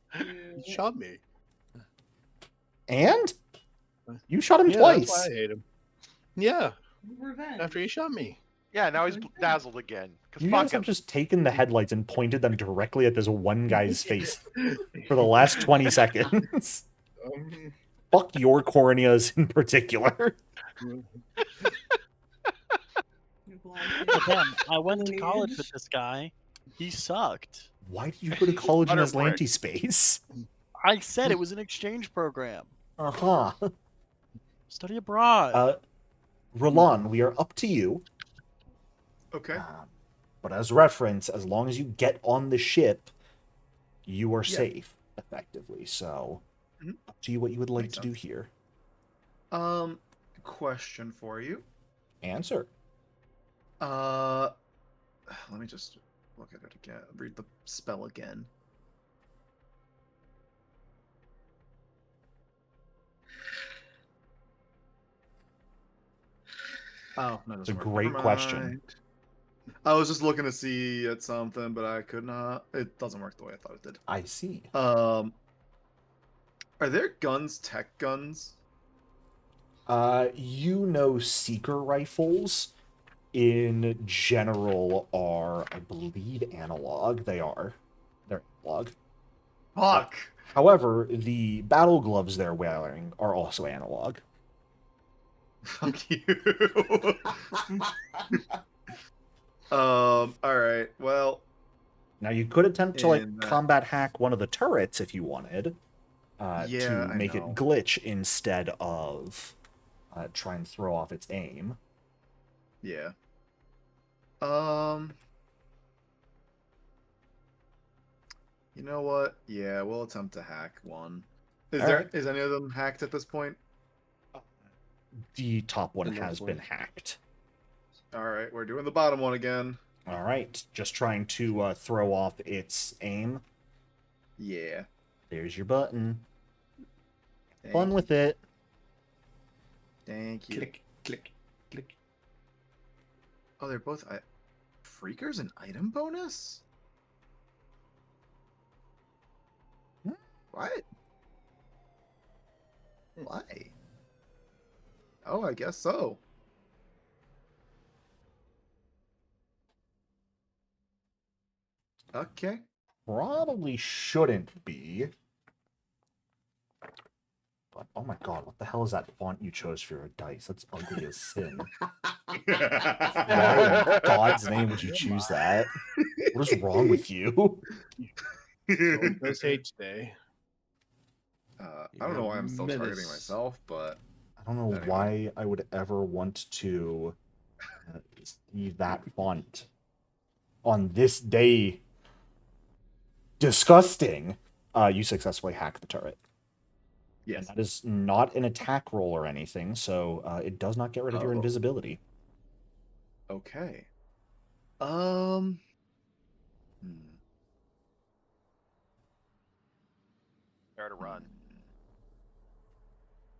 He shot me. And? You shot him Yeah, that's why twice. I hate him. Yeah, Revenge. after he shot me. Yeah, now he's dazzled again. Cause You fuck guys have him. just taken the headlights and pointed them directly at this one guy's face for the last 20 seconds. Fuck your corneas in particular. You blind Again, I went to Lineage. college with this guy. He sucked. Why did you go to college in Butterfly. Aslanti space? I said it was an exchange program. Uh-huh. Study abroad. Roland, we are up to you. Okay. But as reference, as long as you get on the ship, you are Yeah. safe, effectively. So, Mhm. up to you what you would like Makes to do sense. here. Question for you. Answer. Let me just look at it again. Read the spell again. Oh, no, It's a doesn't work. great Never question. mind. I was just looking to see at something, but I could not. It doesn't work the way I thought it did. I see. Are there guns, tech guns? Seeker rifles in general are, I believe, analog. They're analog. Fuck. However, the battle gloves they're wearing are also analog. Fuck you. All right. Well, Now, you could attempt to In that combat hack one of the turrets if you wanted, Yeah, to I make know. it glitch instead of try and throw off its aim. yeah. You know what? Yeah, we'll attempt to hack one. Is Alright. any of them hacked at this point? The top one And has those been ones. hacked. All right, we're doing the bottom one again. All right, just trying to throw off its aim. Yeah. There's your button. Thank Fun you. with it. Thank you. Click, click, click. Oh, they're both freakers an item bonus? Hmm? What? Why? Oh, I guess so. Okay. Probably shouldn't be. But, oh my god, what the hell is that font you chose for your dice? That's ugly as sin. Why in God's name would you choose that? What is wrong with you? It does hate today. I don't know why I'm still targeting Menace. myself, but I don't know Anyway. why I would ever want to see that font on this day. Disgusting. You successfully hack the turret. yes. And that is not an attack roll or anything, so it does not get rid of your Oh. invisibility. Okay. There to run.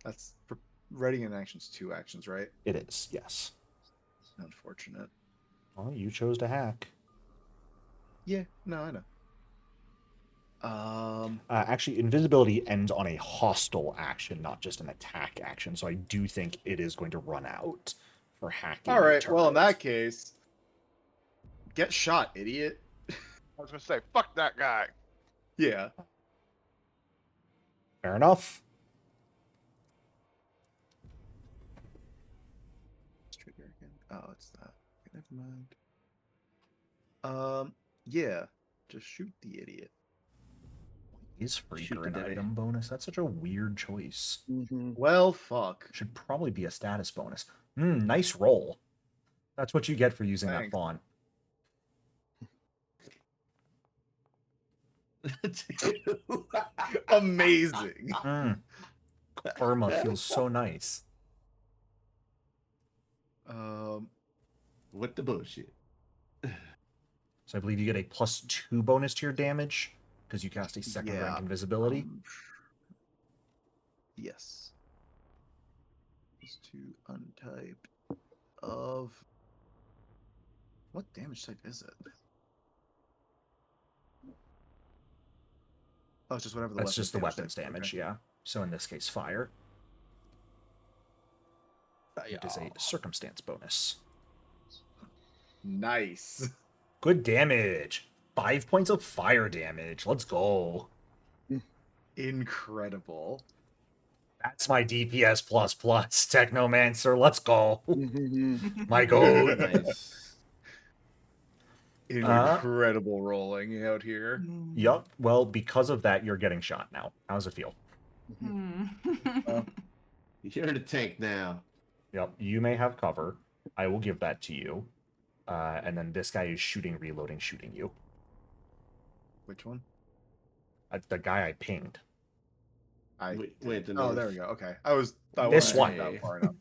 That's ready in actions 2 actions, right? It is, yes. Unfortunate. Well, you chose to hack. Yeah, no, I know. Actually, invisibility ends on a hostile action, not just an attack action. So I do think it is going to run out for hacking. All a right. Well, in turret. that case, get shot, idiot. I was gonna say, fuck that guy. Yeah. Fair enough. Trigger again. Oh, it's that. Okay, never mind. Yeah. Just shoot the idiot. Is free Shoot for the an daddy. item bonus? That's such a weird choice. Mm-hmm. Well, fuck. Should probably be a status bonus. Nice roll. That's what you get for using that Thanks. font. Amazing. Karma feels so nice. What the bullshit? So I believe you get a +2 bonus to your damage because you cast a second rank invisibility. Yes. Is to untype of what damage type is it? Oh, it's just whatever the That's just the weapons type. damage, Okay. yeah. So in this case, fire. It is a circumstance bonus. Nice. Good damage. 5 points of fire damage. Let's go. Incredible. That's my DPS plus Technomancer. Let's go. Mm-hmm. My goat. Nice. Incredible rolling out here. Yup. Well, because of that, you're getting shot now. How's it feel? You're in the tank now. Yep. You may have cover. I will give that to you. And then this guy is shooting, reloading, shooting you. Which one? The guy I pinged. Wait, the Oh, there we go. Okay. I This wasn't one. zoomed out far enough.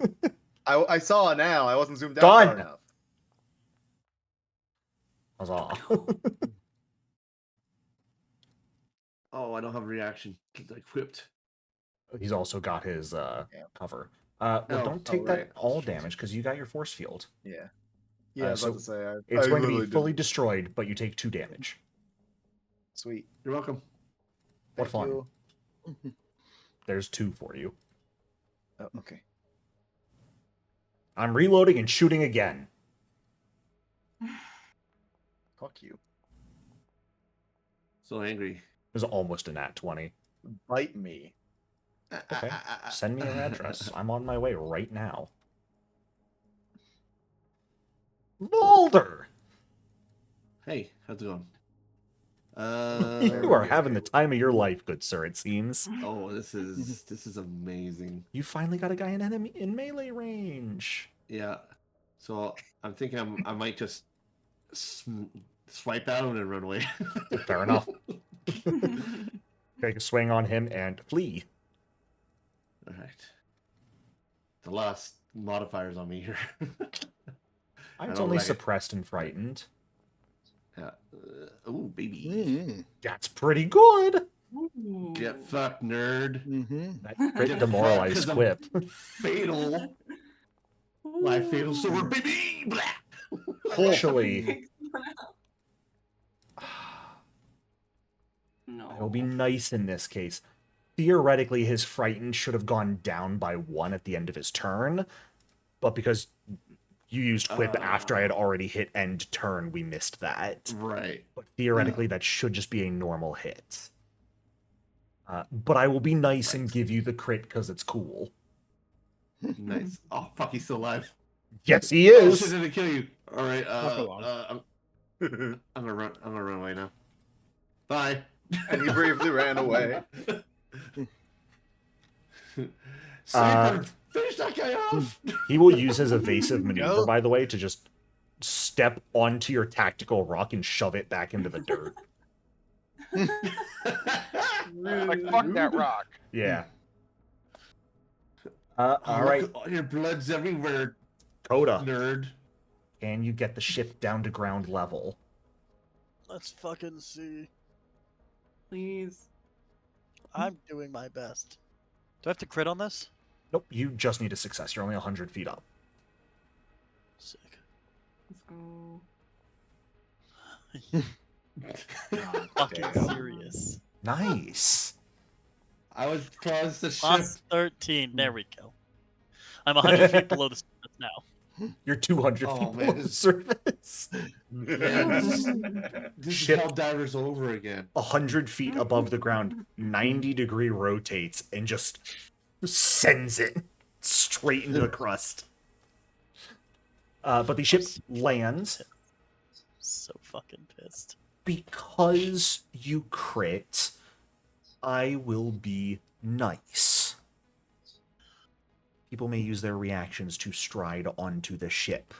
I saw it now. I wasn't zoomed out Done. far enough. Huzzah. Oh, I don't have a reaction. It's equipped. He's also got his cover. Well, don't take that right. all damage because you got your force field. Yeah. Yeah, I was about to say. It's I going to be literally fully didn't- destroyed, but you take 2 damage. Sweet. You're welcome. What Thank fun. you. There's 2 for you. Oh, okay. I'm reloading and shooting again. Fuck you. So angry. It was almost a nat 20. Bite me. Okay. Send me your address. I'm on my way right now. Mulder! Hey, how's it going? You are having the time of your life, good sir, it seems. Oh, this is amazing. You finally got a guy in melee range. Yeah. So I'm thinking I might just swipe at him and run away. Fair enough. Take a swing on him and flee. All right. The last modifiers on me here. It's don't only like it. suppressed and frightened. Yeah. Ooh, baby. Mm-hmm. That's pretty good. Get fucked, nerd. Mm-hmm. That crit demoralized 'Cause I'm quip. Fatal. My fatal sword, baby. Blah. Actually, No. it'll be nice in this case. Theoretically, his frightened should have gone down by 1 at the end of his turn, but because you used quip after I had already hit end turn, we missed that. Right. But theoretically, that should just be a normal hit. But I will be nice and give you the crit because it's cool. Nice. Oh fuck, he's still alive. Yes, he Oh is. shit, did it kill you? All right. Not for long. I'm gonna run. I'm gonna run away now. Bye. And he bravely ran away. Sniper, finish that guy off. He will use his evasive maneuver, Nope. by the way, to just step onto your tactical rock and shove it back into the dirt. Like, fuck that rock. Yeah. Oh, All right, look, your blood's everywhere, Coda. nerd. Can you get the ship down to ground level? Let's fucking see. Please. I'm doing my best. Do I have to crit on this? Nope, you just need a success. You're only 100 feet up. Sick. Let's go. Fucking Damn. serious. Nice. I was pause the ship. Plus 13. There we go. I'm 100 feet below the surface now. You're 200 Oh, feet man, below the this- surface. Yeah, this is Ship- Helldivers over again. 100 feet above the ground, 90-degree rotates and just sends it straight into the crust. But the ship lands. So fucking pissed. Because you crit, I will be nice. People may use their reactions to stride onto the ship,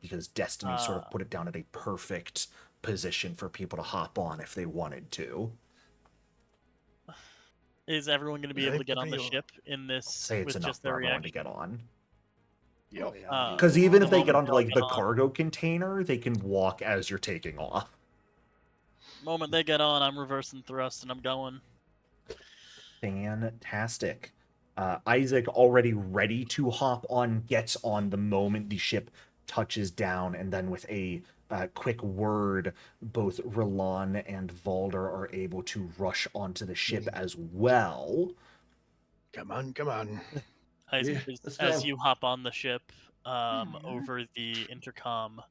because Destiny sort of put it down at a perfect position for people to hop on if they wanted to. Is everyone going to be able to get on the Real. ship in this Say it's with enough just for their everyone to reaction? get on. Yep. Because even if they get moment onto, like, they the get on- cargo container, they can walk as you're taking off. Moment they get on, I'm reversing thrust and I'm going. Fantastic. Isaac, already ready to hop on, gets on the moment the ship touches down, and then with a quick word, both Roland and Valder are able to rush onto the ship as well. Come on, come on. Isaac, Yeah, let's as go. you hop on the ship, Yeah. over the intercom,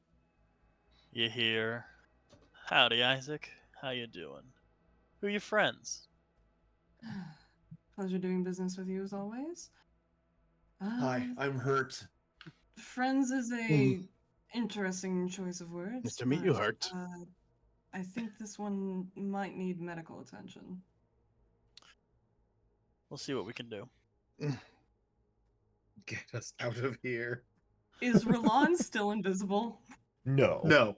you hear, "Howdy, Isaac. How you doing? Who your friends?" Pleasure doing business with you as always. Hi, I'm hurt. Friends is a interesting choice of words. Nice to meet you, but, Hart. I think this one might need medical attention. We'll see what we can do. Get us out of here. Is Roland still invisible? No, No.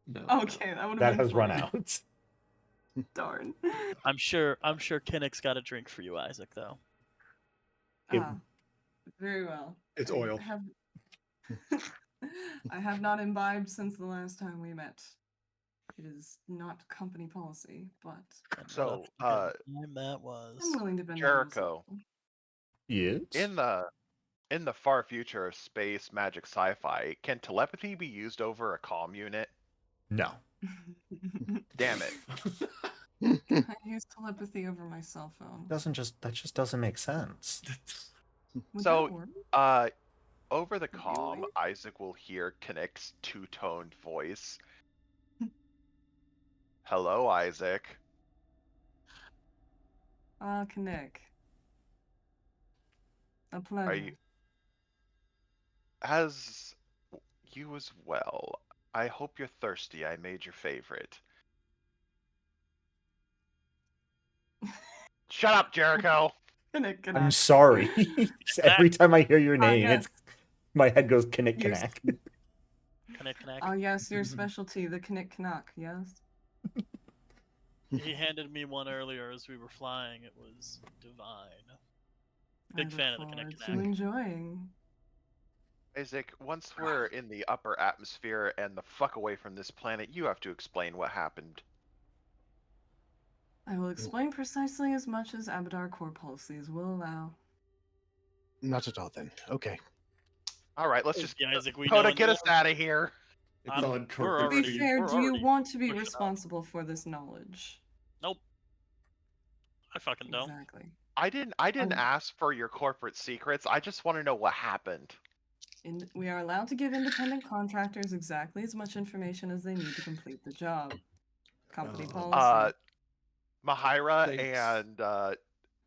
No. Okay, that would have that been has run funny. out. Darn. I'm sure Kinnick's got a drink for you, Isaac. Though. It- Very well. It's I oil. I have not imbibed since the last time we met. It is not company policy, but And So, what a fucking time that I'm was. willing to bend Jericho. the rules. Yes. In the far future of space magic sci-fi, can telepathy be used over a comm unit? No. Damn it. I use telepathy over my cell phone. That just doesn't make sense. Would So, that work? Over the comm, Really? Isaac will hear Kinnick's two-toned voice. Hello, Isaac. Kinnick. A pleasure. Are you as you as well? I hope you're thirsty. I made your favorite. Shut up, Jericho. Kinnick, I'm Kinnick. sorry. Every time I hear your name, yes. my head goes Kinnick You're Knack. Kinnick. Oh yes, your specialty, the Kinnick Knack, yes. He handed me one earlier as we were flying. It was divine. Big I look fan of the forward Kinnick to Knack. enjoying. Isaac, once we're in the upper atmosphere and the fuck away from this planet, you have to explain what happened. I will explain precisely as much as Abadar core policies will allow. Not at all, then. Okay. All right, let's just Yeah, Isaac, we Coda, know get us out of here. It's I'm- on we're corporate To be already- feed. fair, we're do you already want to be pushing out. responsible for this knowledge? Nope. I fucking don't. Exactly. I didn't Um, ask for your corporate secrets. I just want to know what happened. We are allowed to give independent contractors exactly as much information as they need to complete the job. Company policy. Mahira Thanks.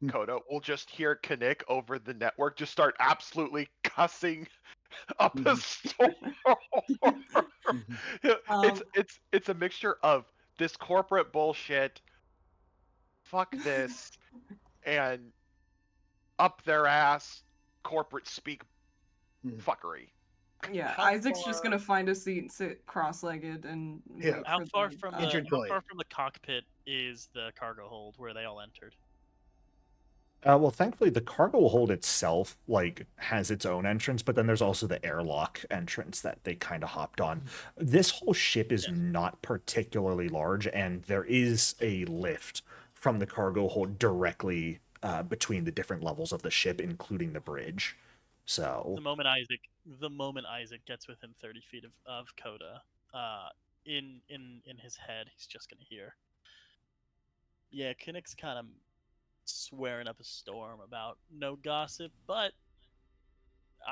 and Coda will just hear Kinnick over the network just start absolutely cussing up a storm. It's a mixture of this corporate bullshit, fuck this, and up their ass corporate speak fuckery. Yeah, How Isaac's just far- gonna find a seat, sit cross-legged, and Yeah. wait How for far the, from Injured how boy. far from the cockpit is the cargo hold where they all entered? Well, thankfully, the cargo hold itself has its own entrance, but then there's also the airlock entrance that they kind of hopped on. This whole ship is not particularly large, and there is a lift from the cargo hold directly between the different levels of the ship, including the bridge. So The moment Isaac gets within 30 feet of Coda, in his head, he's just gonna hear, Yeah, Kinnick's kind of swearing up a storm about no gossip, but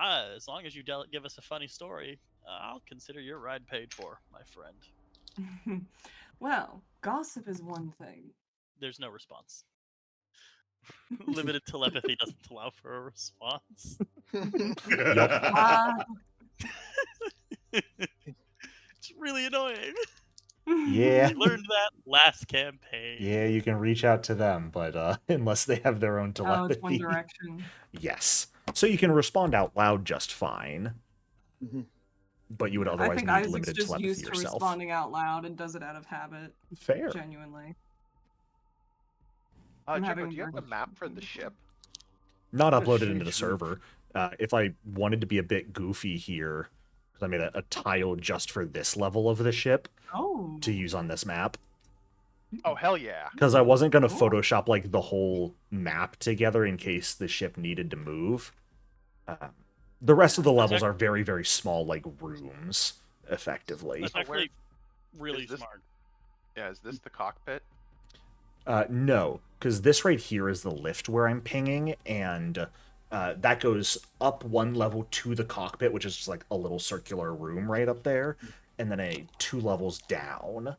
as long as you give us a funny story, I'll consider your ride paid for, my friend. Well, gossip is one thing. There's no response. Limited telepathy doesn't allow for a response. Ah. It's really annoying. Yeah. We learned that last campaign. Yeah, you can reach out to them, but unless they have their own Oh, telepathy. it's one direction. Yes. So you can respond out loud just fine. Mhm. But you would I otherwise think need Isaac's limited just telepathy used to yourself. responding out loud and does it out of habit. Fair. Genuinely. Jimbo, having do you have the worked- map for the ship? Not What a uploaded into the huge server. If I wanted to be a bit goofy here, because I made a tile just for this level of the ship Oh. to use on this map. Oh, hell yeah. Because I wasn't going to Cool. Photoshop like the whole map together in case the ship needed to move. The rest of the levels are very, very small, like rooms, effectively. That's So where- actually really is this- smart. Yeah, is this the cockpit? No, because this right here is the lift where I'm pinging, and that goes up one level to the cockpit, which is just like a little circular room right up there, and then 2 levels down.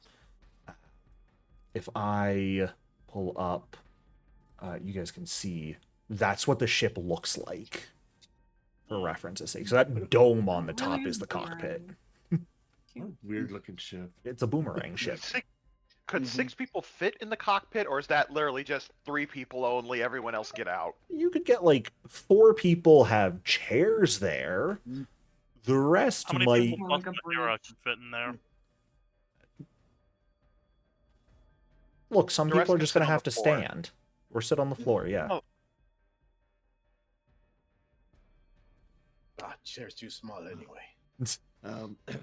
If I pull up, you guys can see that's what the ship looks like, for reference's sake. So that dome on the top Really is the cockpit. boring. What a weird looking ship. It's a boomerang ship. Could 6 people fit in the cockpit, or is that literally just 3 people only, everyone else get out? You could get like 4 people have chairs there. The rest How many might. people More plus like a Mahara bridge. can fit in there? Look, some The rest people are can just sit going to on have the to floor. stand or sit on the floor. Yeah. Oh. Chair's too small anyway. Well, I-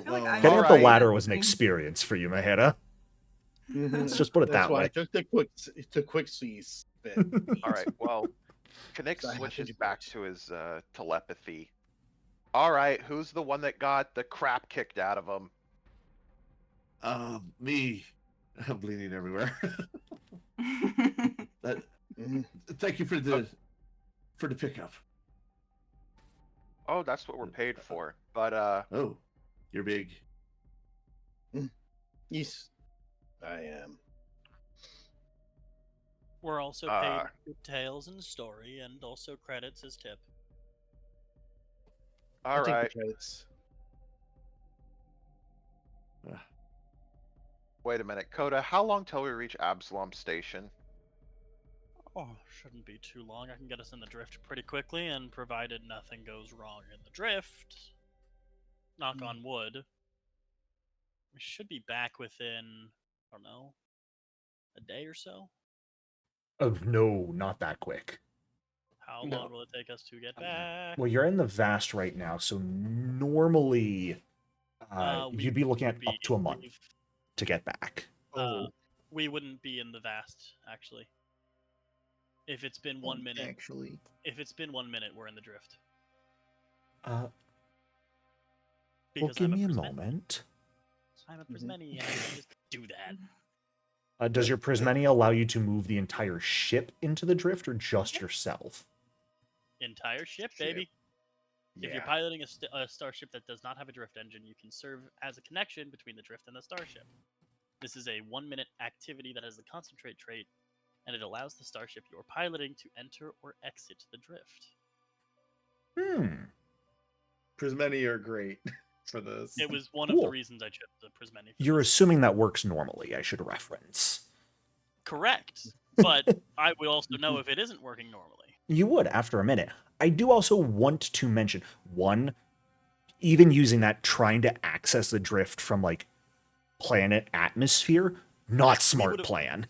Getting up the Alright. ladder was an Thing. experience for you, Mahera. Let's just put it That's that why way. I took the quick squeeze bit. All right, well, Kinnick So I have to switches do back both. to his telepathy. All right, who's the one that got the crap kicked out of him? Me. I'm bleeding everywhere. Thank you for the pickup. Oh, that's what we're paid for. But Oh, you're big. Yes, I am. We're also paid good tales and story, and also credits as tip. all I'll take right, the credits. wait a minute, Coda. How long till we reach Absalom Station? Oh, shouldn't be too long. I can get us in the drift pretty quickly, and provided nothing goes wrong in the drift, knock on wood, we should be back within, I don't know, a day or so. Oh, no, not that quick. How No. long will it take us to get back? Well, you're in the vast right now, so normally We you'd be looking at would be- up to a month we've- to get back. We wouldn't be in the vast, actually. If it's been 1 minute, Actually. if it's been 1 minute, we're in the drift. Well, Because give I'm me a Prismeni. moment. I'm a Prismeni, and I can just do that. Does your Prismeni allow you to move the entire ship into the drift, or just yourself? Entire ship, baby. If you're piloting a starship that does not have a drift engine, you can serve as a connection between the drift and the starship. This is a 1-minute activity that has the concentrate trait, and it allows the starship you're piloting to enter or exit the drift. Prismeni are great for this. It was one of the Cool. reasons I chose the Prismeni. for You're this. assuming that works normally, I should reference. Correct, but I would also know if it isn't working normally. You would after a minute. I do also want to mention, one, even using that, trying to access the drift from like planet atmosphere, not smart would've- plan.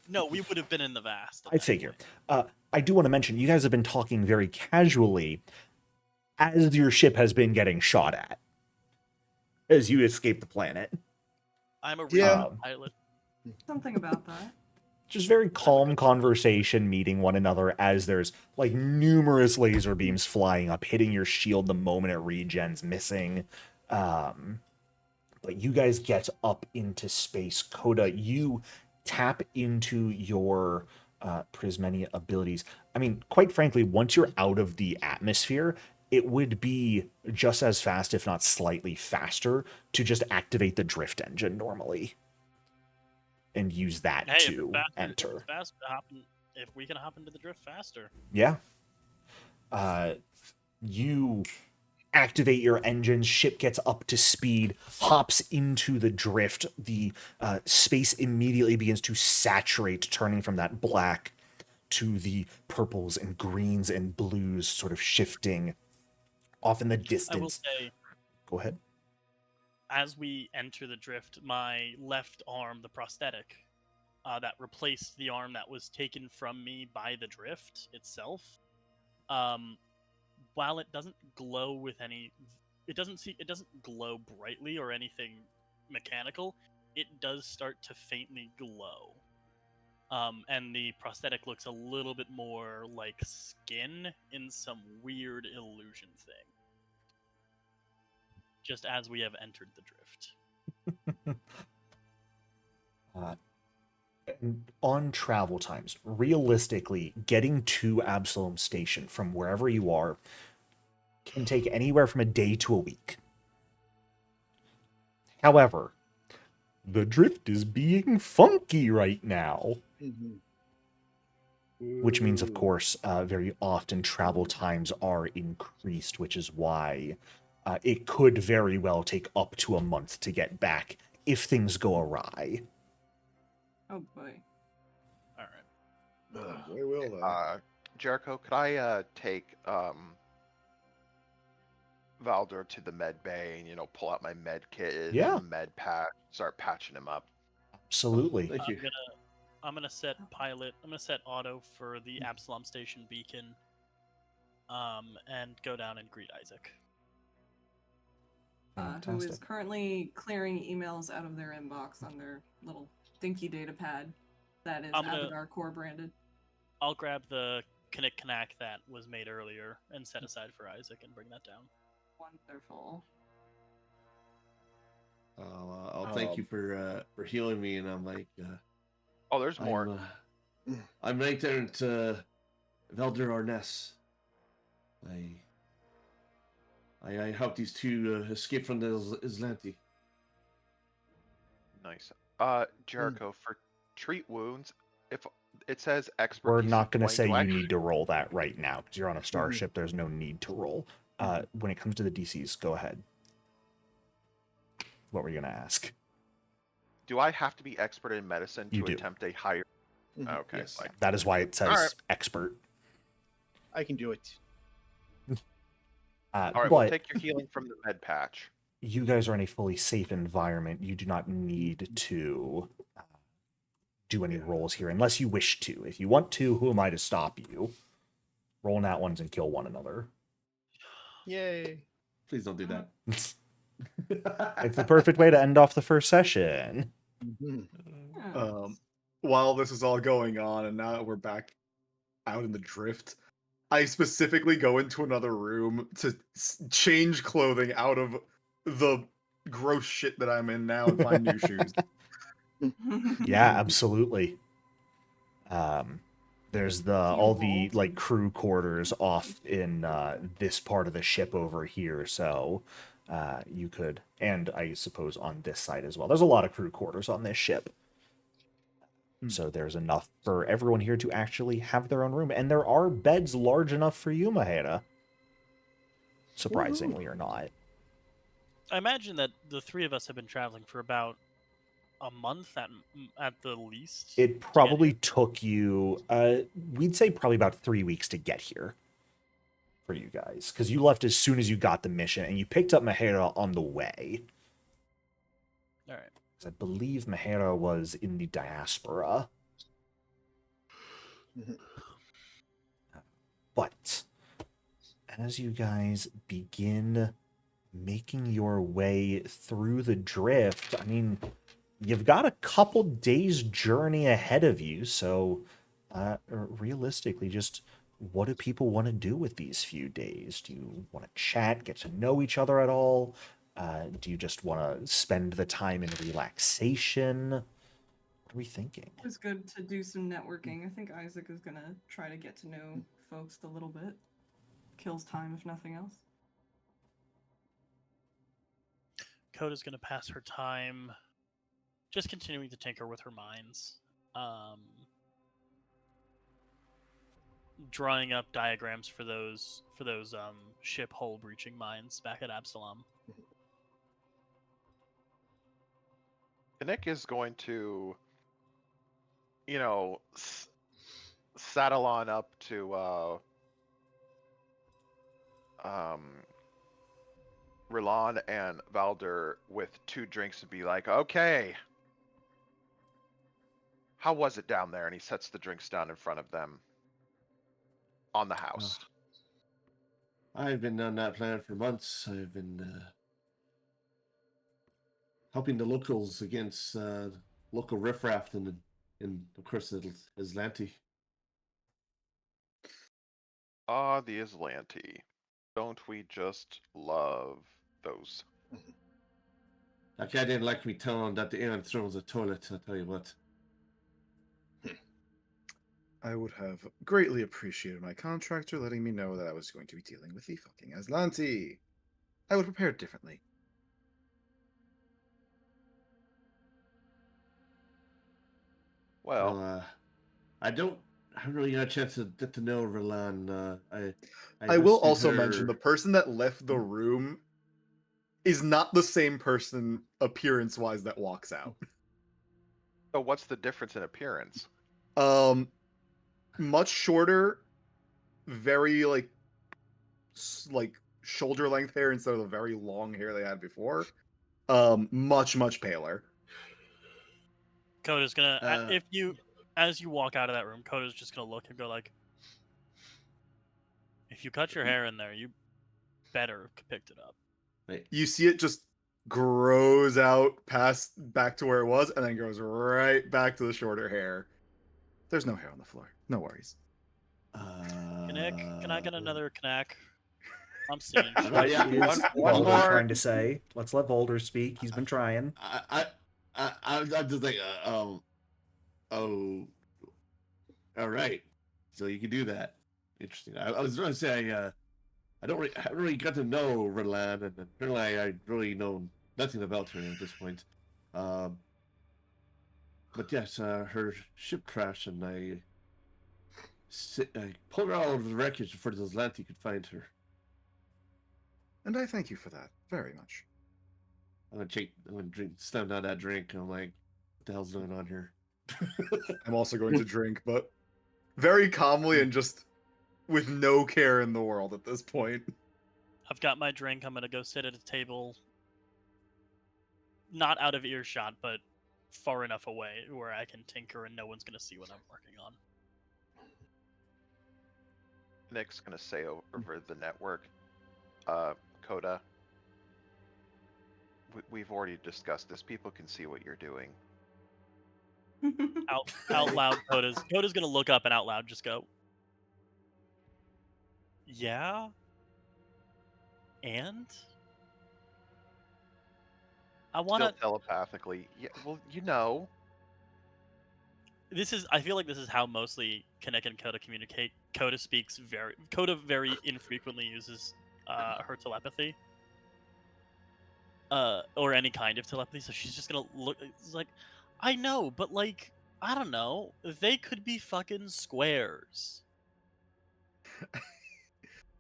No, we would have been in the vast. at I that figure. point. I do want to mention, you guys have been talking very casually as your ship has been getting shot at as you escape the planet. I'm a Yeah. real pilot. Something about that. Just very calm conversation, meeting one another as there's like numerous laser beams flying up, hitting your shield the moment it regens, missing. But you guys get up into space. Coda, you tap into your Prismania abilities. I mean, quite frankly, once you're out of the atmosphere, it would be just as fast, if not slightly faster, to just activate the drift engine normally and use that Hey, to enter. if we can hop into the drift faster. Yeah. You activate your engines, ship gets up to speed, hops into the drift. The space immediately begins to saturate, turning from that black to the purples and greens and blues, sort of shifting off in the distance. I will say, go ahead. As we enter the drift, my left arm, the prosthetic, that replaced the arm that was taken from me by the drift itself, while it doesn't glow with any, it doesn't glow brightly or anything mechanical, it does start to faintly glow. And the prosthetic looks a little bit more like skin in some weird illusion thing. Just as we have entered the drift. On travel times, realistically, getting to Absalom Station from wherever you are can take anywhere from a day to a week. However, the drift is being funky right now. Which means, of course, very often travel times are increased, which is why it could very well take up to a month to get back if things go awry. Oh boy. All right. Boy, will they. Jericho, could I take Valder to the med bay and pull out my med kit Yeah. and the med patch, start patching him up? Absolutely. Thank you. I'm gonna set auto for the Absalom Station beacon, and go down and greet Isaac. Who is currently clearing emails out of their inbox on their little dinky data pad that is Abadar Core branded. I'll grab the Knack that was made earlier and set aside for Isaac and bring that down. Wonderful. I'll thank you for healing me, and I'm like, oh, there's more. I'm right there at Velder Arness. I helped these two escape from the Islanti. Nice. Jericho, for treat wounds, if it says expert, We're not going to 20, say you need to roll that right now because you're on a starship. There's no need to roll. When it comes to the DCs, go ahead. What were you going to ask? Do I have to be expert in medicine You to do. attempt a higher? Okay, Yes. fine. That is why it says Alright. expert. I can do it. All right, But we'll take your healing from the med patch. you guys are in a fully safe environment. You do not need to do any rolls here unless you wish to. If you want to, who am I to stop you? Roll nat ones and kill one another. Yay. Please don't do that. It's the perfect way to end off the first session. While this is all going on, and now that we're back out in the drift, I specifically go into another room to change clothing out of the gross shit that I'm in now and find new shoes. Yeah, absolutely. There's all the like crew quarters off in this part of the ship over here, so you could, and I suppose on this side as well. There's a lot of crew quarters on this ship. So there's enough for everyone here to actually have their own room. And there are beds large enough for you, Maheda. Surprisingly or not. I imagine that the three of us have been traveling for about a month at the least. It probably took you, we'd say probably about 3 weeks to get here for you guys. Because you left as soon as you got the mission, and you picked up Maheda on the way. All right. I believe Mahera was in the diaspora. But as you guys begin making your way through the drift, I mean, you've got a couple days journey ahead of you, so realistically, just what do people want to do with these few days? Do you want to chat, get to know each other at all? Do you just want to spend the time in relaxation? What are we thinking? It was good to do some networking. I think Isaac is gonna try to get to know folks a little bit. Kills time if nothing else. Coda's going to pass her time just continuing to tinker with her mines. Drawing up diagrams for those ship hull breaching mines back at Absalom. Nick is going to, saddle on up to Rilan and Valder with 2 drinks and be like, okay, how was it down there? And he sets the drinks down in front of them on the house. I've been on that planet for months. I've been helping the locals against local riffraff and of course, Islanti. Ah, the Islanti. Don't we just love those? That guy didn't like me telling him that the Aeon Throne was a toilet, I'll tell you what. I would have greatly appreciated my contractor letting me know that I was going to be dealing with the fucking Aslanti. I would prepare it differently. Well, I haven't really got a chance to get to know Rilan. I will rescued also her- mention the person that left the room is not the same person appearance-wise that walks out. so what's the difference in appearance? Much shorter, very like shoulder length hair instead of the very long hair they had before. Much paler. Coda's gonna as you walk out of that room, Coda's just gonna look and go like, if you cut your hair in there, you better have picked it up. You see it just grows out past back to where it was, and then goes right back to the shorter hair. There's no hair on the floor. No worries. Nick, can I get another knack? I'm seeing shit. What yeah, is one Valder more- trying to say? Let's let Valder speak. He's been trying. I'm just like, oh, all right. So you can do that. Interesting. I was going to say, I haven't really got to know Rilan, and apparently I really know nothing about her at this point. But yes, her ship crashed, and I pulled her out of the wreckage before the Atlantic could find her. And I thank you for that very much. I'm gonna slam down that drink, and I'm like, what the hell's going on here? I'm also going to drink, but very calmly and just with no care in the world at this point. I've got my drink. I'm gonna go sit at a table, not out of earshot, but far enough away where I can tinker and no one's gonna see what I'm working on. Nick's gonna say over the network, Coda, we've already discussed this. People can see what you're doing. Out loud, Coda's gonna look up and out loud just go, yeah? And? I wanna... Still telepathically. Yeah, well, I feel like this is how mostly Kinnick and Coda communicate. Coda very infrequently uses her telepathy. Or any kind of telepathy, so she's just gonna look. It's like, I know, but like, I don't know. They could be fucking squares.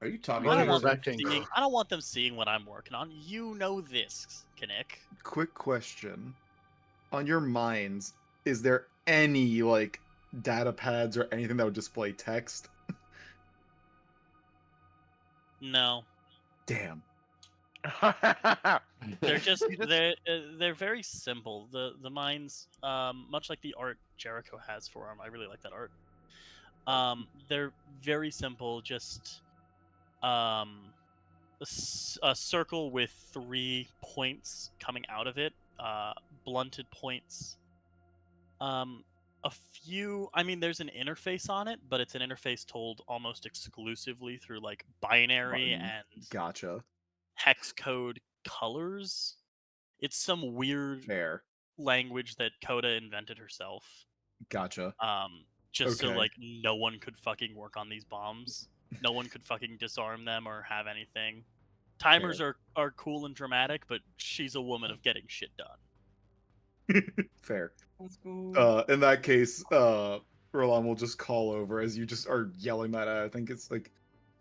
Are you talking Well, I you're about don't want them seeing what I'm working on. You know this, Kinnick. Quick question. On your minds, is there any like data pads or anything that would display text? No, Damn. they're just they're very simple. The mines, much like the art Jericho has for them. I really like that art. They're very simple. Just a circle with 3 points coming out of it, blunted points. A few. I mean, there's an interface on it, but it's an interface told almost exclusively through like binary Button. and Gotcha. hex code colors. It's some weird Fair. language that Coda invented herself. Gotcha. Just so Okay. like no one could fucking work on these bombs. No one could fucking disarm them or have anything. Timers are cool and dramatic, but she's a woman of getting shit done. Fair. Let's go. In that case, Roland will just call over as you just are yelling that at. I think it's like,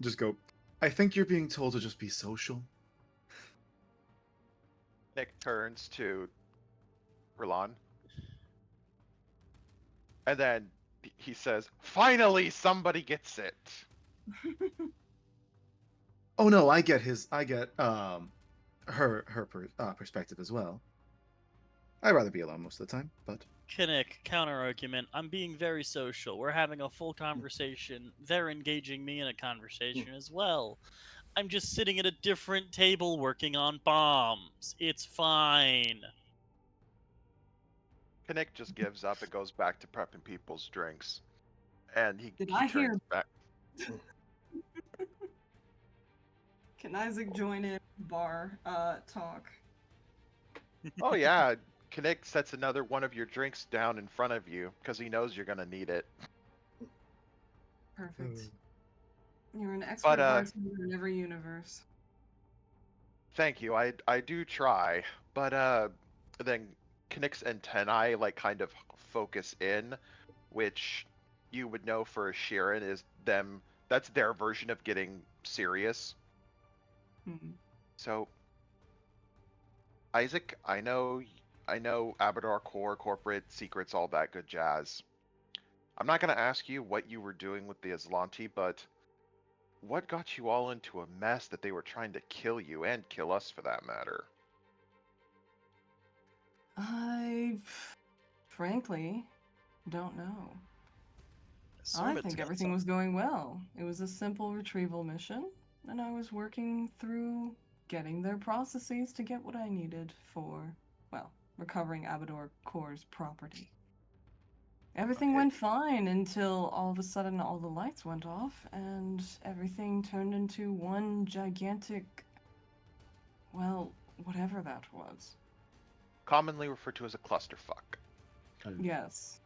just go. I think you're being told to just be social. Nick turns to Roland. And then he says, "Finally, somebody gets it." Oh no, I get her perspective as well. I'd rather be alone most of the time, but Kinnick, counter argument. I'm being very social. We're having a full conversation. They're engaging me in a conversation as well. I'm just sitting at a different table working on bombs. It's fine. Kinnick just gives up and goes back to prepping people's drinks. And he Did I hear? turns back. Can Isaac join in bar talk? Oh yeah, Kinnick sets another one of your drinks down in front of you because he knows you're gonna need it. Perfect. You're an expert But bartender in every universe. thank you. I do try. But then Kinnick's antennae like kind of focus in, which you would know for Sheeran is them. That's their version of getting serious. Hmm. So Isaac, I know Abadar Core, corporate secrets, all that good jazz. I'm not going to ask you what you were doing with the Aslanti, but what got you all into a mess that they were trying to kill you and kill us for that matter? I frankly don't know. I Assortment's think got everything was going well. It was a simple retrieval mission, and I was working through getting their processes to get what I needed for, well, recovering Abador Core's property. Everything Okay. went fine until all of a sudden all the lights went off and everything turned into one gigantic, well, whatever that was. Commonly referred to as a clusterfuck. Yes.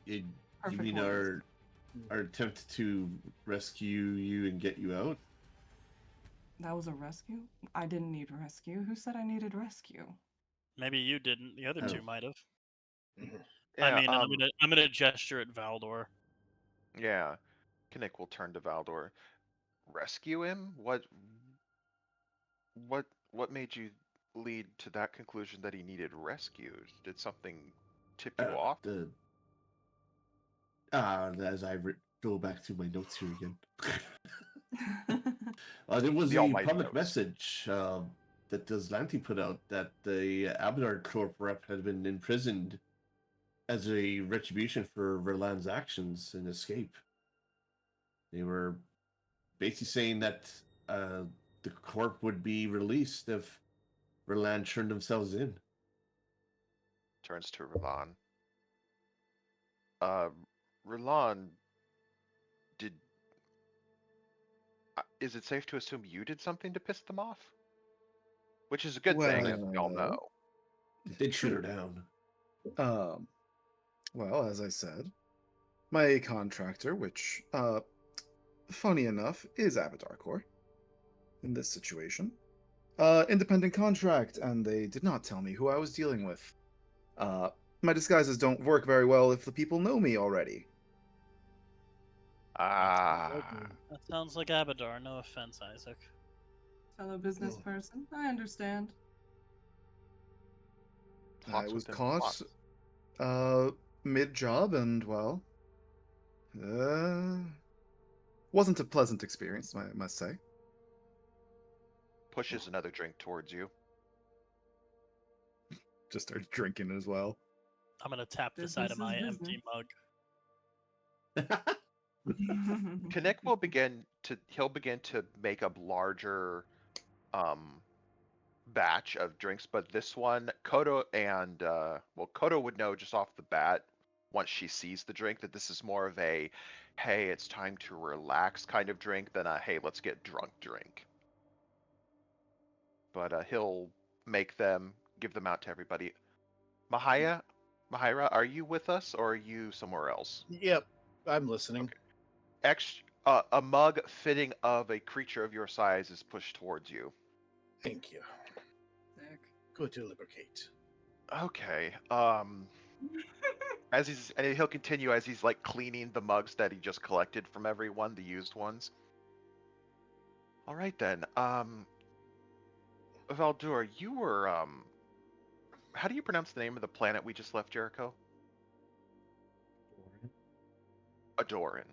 You Perfect mean words. our attempt to rescue you and get you out? That was a rescue? I didn't need rescue. Who said I needed rescue? Maybe you didn't. The other Oh. two might have. I Yeah, mean, and I'm gonna gesture at Valdor. yeah. Kinnick will turn to Valdor. Rescue him? What made you lead to that conclusion that he needed rescued? Did something tip you off? As I go back to my notes here again. There was The a almighty public notes. message that the Zlanti put out that the Abadar Corp rep had been imprisoned as a retribution for Verlan's actions and escape. They were basically saying that the Corp would be released if Verlan turned themselves in. Turns to Rilan. Rilan, did is it safe to assume you did something to piss them off? Which is a good thing, as we all know. They did shoot her down. Well, as I said, my contractor, which, funny enough, is Abadar Core in this situation. Independent contract, and they did not tell me who I was dealing with. My disguises don't work very well if the people know me already. Ah, That sounds like Abadar. No offense, Isaac. Fellow business person, I understand. I plots was within caught, plots. mid-job, and, well, wasn't a pleasant experience, I must say. Pushes another drink towards you. Just started drinking as well. I'm gonna tap the side of my empty mug. Kinnick will he'll begin to make a larger batch of drinks, but this one, Kodo and Kodo would know just off the bat once she sees the drink that this is more of a hey, it's time to relax kind of drink than a hey, let's get drunk drink. But he'll make them, give them out to everybody. Mahira, are you with us or are you somewhere else? Yep, I'm listening. A mug fitting of a creature of your size is pushed towards you. Thank you. Sick. Go to lubricate. Okay. And he'll continue as he's like cleaning the mugs that he just collected from everyone, the used ones. All right then. Valdur, you were how do you pronounce the name of the planet we just left, Jericho? Adoran.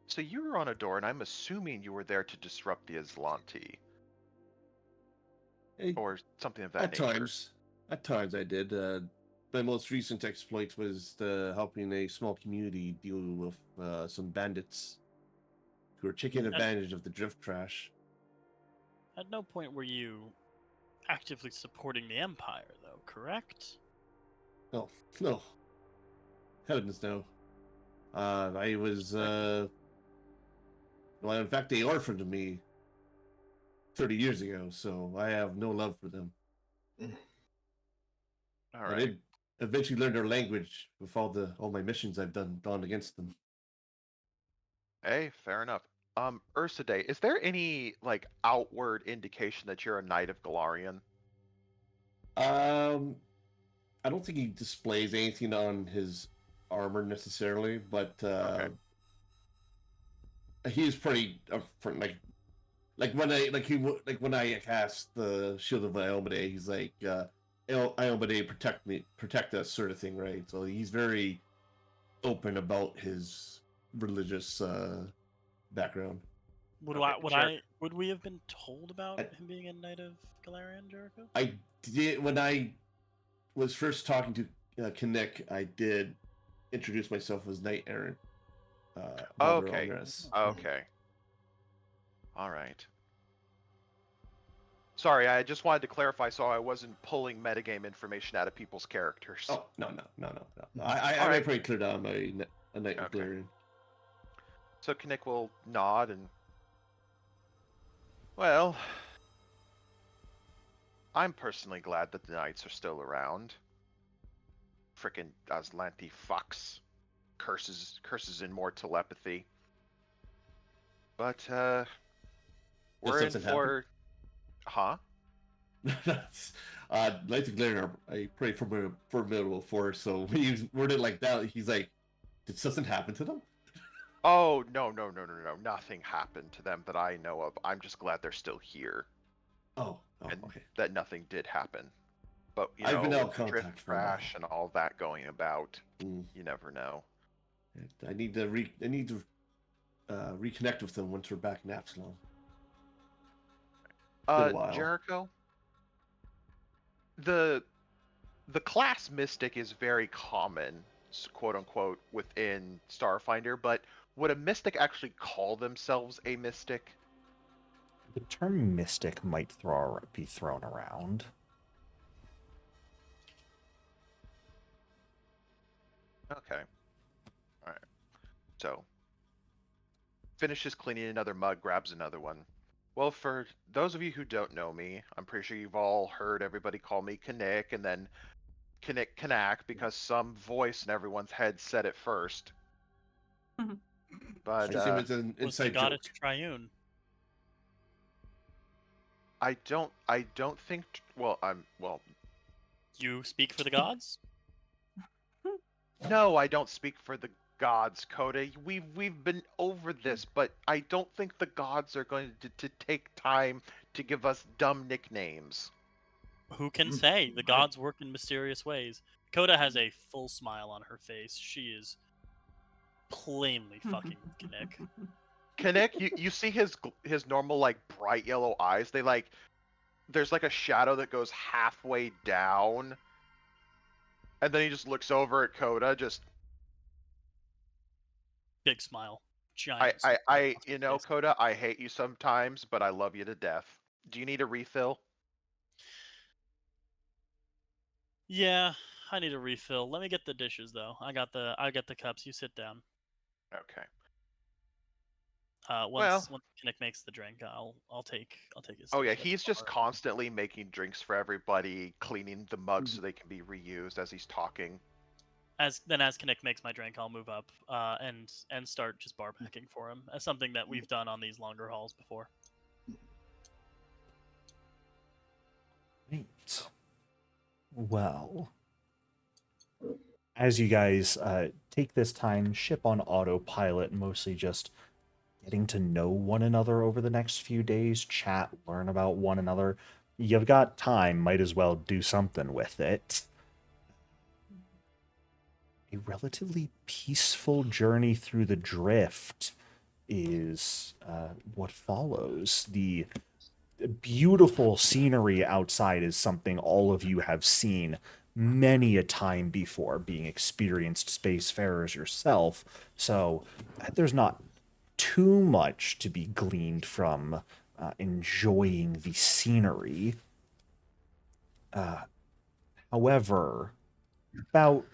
So you were on Adoran. I'm assuming you were there to disrupt the Aslanti Hey, or something of that at nature. times. At times I did. My most recent exploit was helping a small community deal with some bandits who were taking advantage of the drift crash. At no point were you actively supporting the Empire, though, correct? No, no. Heavens no. I was, well, in fact, they orphaned me 30 years ago, so I have no love for them. All I right. did eventually learn their language with all my missions I've done against them. Hey, fair enough. Ursidae, is there any like outward indication that you're a Knight of Galarian? I don't think he displays anything on his armor necessarily, but Okay. he's pretty like when I cast the Shield of Iomade, he's like Iomade protect us sort of thing, right? So he's very open about his religious background. Would we have been told about him being a Knight of Galarian, Jericho? I did when I was first talking to Kinnick, I did introduce myself as Knight Errant. Okay. Okay. All right. Sorry, I just wanted to clarify so I wasn't pulling metagame information out of people's characters. Oh no. I pretty clear down a Knight of Galarian. So Kinnick will nod and, well, I'm personally glad that the Knights are still around. Frickin' Aslanti fucks. Curses in more telepathy. But, we're in for... Huh? Knights of Galarian are a pretty formidable force, so when you word it like that, he's like, did something happen to them? Oh, no. Nothing happened to them that I know of. I'm just glad they're still here. Oh, and okay. that nothing did happen. But, you I've been know, out of the drift contact for a while. crash and all that going about, you never know. I need to reconnect with them once we're back in Absalom. Been a while. Jericho, the class Mystic is very common, quote unquote, within Starfinder, but would a Mystic actually call themselves a Mystic? The term mystic might be thrown around. Okay. All right. So, finishes cleaning another mug, grabs another one. Well, for those of you who don't know me, I'm pretty sure you've all heard everybody call me Kinnick and then Kinnack because some voice in everyone's head said it first. But I assume it's an inside joke. Goddess Triune. I don't think. Well. You speak for the gods? No, I don't speak for the gods, Coda. We've been over this, but I don't think the gods are going to take time to give us dumb nicknames. Who can say? The gods work in mysterious ways. Coda has a full smile on her face. She is plainly fucking Kinnick. Kinnick, you see his normal like bright yellow eyes. They like there's like a shadow that goes halfway down, and then he just looks over at Coda. Just big smile. Giant. You know, Coda, I hate you sometimes, but I love you to death. Do you need a refill? Yeah, I need a refill. Let me get the dishes though. I got the cups. You sit down. Okay. Well- Once Kinnick makes the drink, I'll take his. Oh yeah, station he's just bar. constantly making drinks for everybody, cleaning the mugs so they can be reused as he's talking. As Kinnick makes my drink, I'll move up and start just bar packing for him as something that we've done on these longer hauls before. Right. Well, as you guys take this time, ship on autopilot, mostly just getting to know one another over the next few days, chat, learn about one another. You've got time, might as well do something with it. A relatively peaceful journey through the drift is what follows. The beautiful scenery outside is something all of you have seen many a time before, being experienced spacefarers yourself. So there's not too much to be gleaned from enjoying the scenery. However, about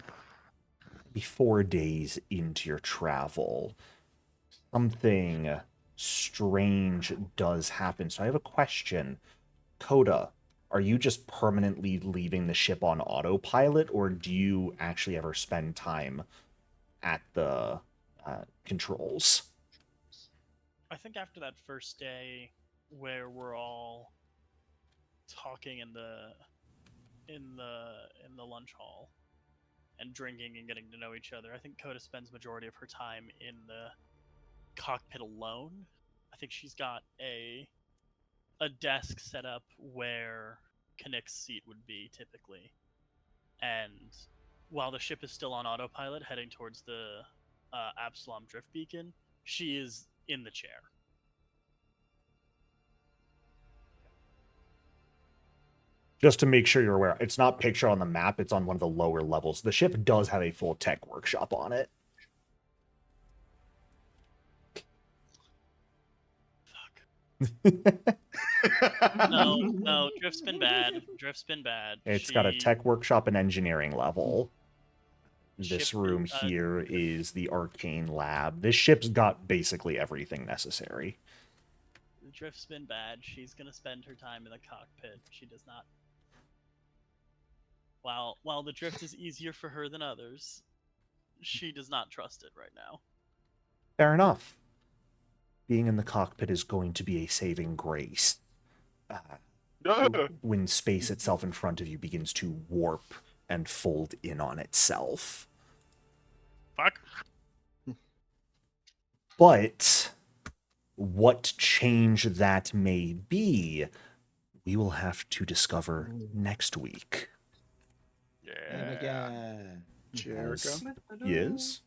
maybe 4 days into your travel, something strange does happen. So I have a question. Coda, are you just permanently leaving the ship on autopilot, or do you actually ever spend time at the controls? I think after that first day, where we're all talking in the lunch hall and drinking and getting to know each other, I think Coda spends majority of her time in the cockpit alone. I think she's got a desk set up where Kinnick's seat would be typically, and while the ship is still on autopilot heading towards the Absalom drift beacon, she is in the chair. Just to make sure you're aware, it's not pictured on the map, it's on one of the lower levels. The ship does have a full tech workshop on it. No, drift's been bad. It's got a tech workshop and engineering level. This Ship- room here is the arcane lab. This ship's got basically everything necessary. The drift's been bad. She's gonna spend her time in the cockpit. She does not. While the drift is easier for her than others, she does not trust it right now. Fair enough. Being in the cockpit is going to be a saving grace. When space itself in front of you begins to warp and fold in on itself. Fuck. But what change that may be, we will have to discover next week. Yeah. Jericho, Yes?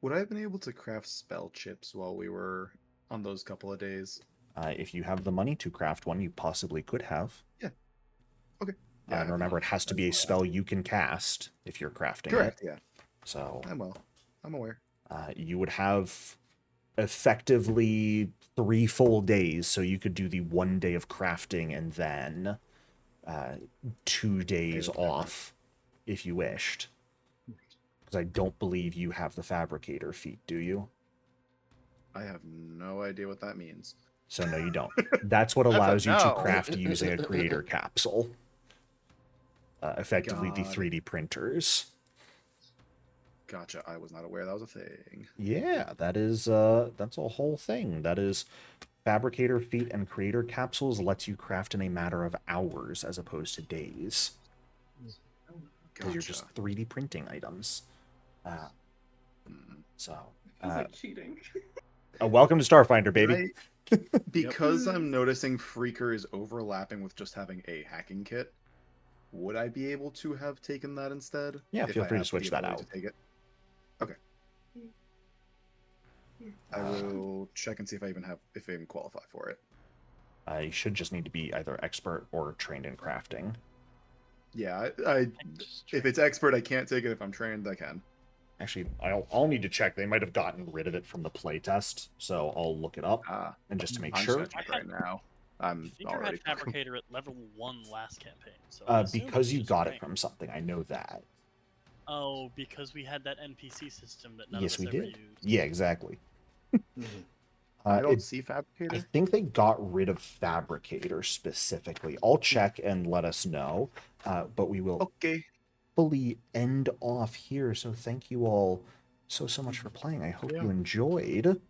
would I have been able to craft spell chips while we were on those couple of days? If you have the money to craft one, you possibly could have. Yeah. Okay. Yeah, And remember, it has to be a spell you can cast if you're crafting correct. it. Yeah, So I'm aware. you would have effectively 3 full days, so you could do the 1 day of crafting and then 2 days off if you wished. Because I don't believe you have the fabricator feat, do you? I have no idea what that means. So no, you don't. That's what That's a allows you to no. craft using a creator capsule. Effectively the God. 3D printers. Gotcha. I was not aware that was a thing. Yeah, that's a whole thing. That is fabricator feat and creator capsules lets you craft in a matter of hours as opposed to days. Because you're just 3D printing items. So Feels like cheating. welcome to Starfinder, baby. Because I'm noticing Freaker is overlapping with just having a hacking kit, would I be able to have taken that instead? Yeah, if feel I free to have switch the that ability out. to take it? Okay. I will check and see if I even qualify for it. You should just need to be either expert or trained in crafting. Yeah, if it's expert, I can't take it. If I'm trained, I can. Actually, I'll need to check. They might have gotten rid of it from the playtest, so I'll look it up and just to make I'm sure. just gonna check right now. I'm Finker already. had Fabricator at level 1 last campaign. So I assume Because it's you just got trained. it from something. I know that. Oh, because we had that NPC system that none Yes, of us we ever did. used. Yeah, exactly. I don't It, see I Fabricator. think they got rid of Fabricator specifically. I'll check and let us know, but we will Okay. fully end off here. So thank you all so much for playing. I hope Yeah. you enjoyed.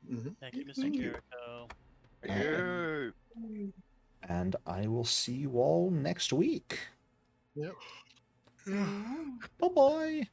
Hmm. Thank you, Mr. Thank you. Jericho. Yeah. And I will see you all next week. Yep. So long. Bye bye.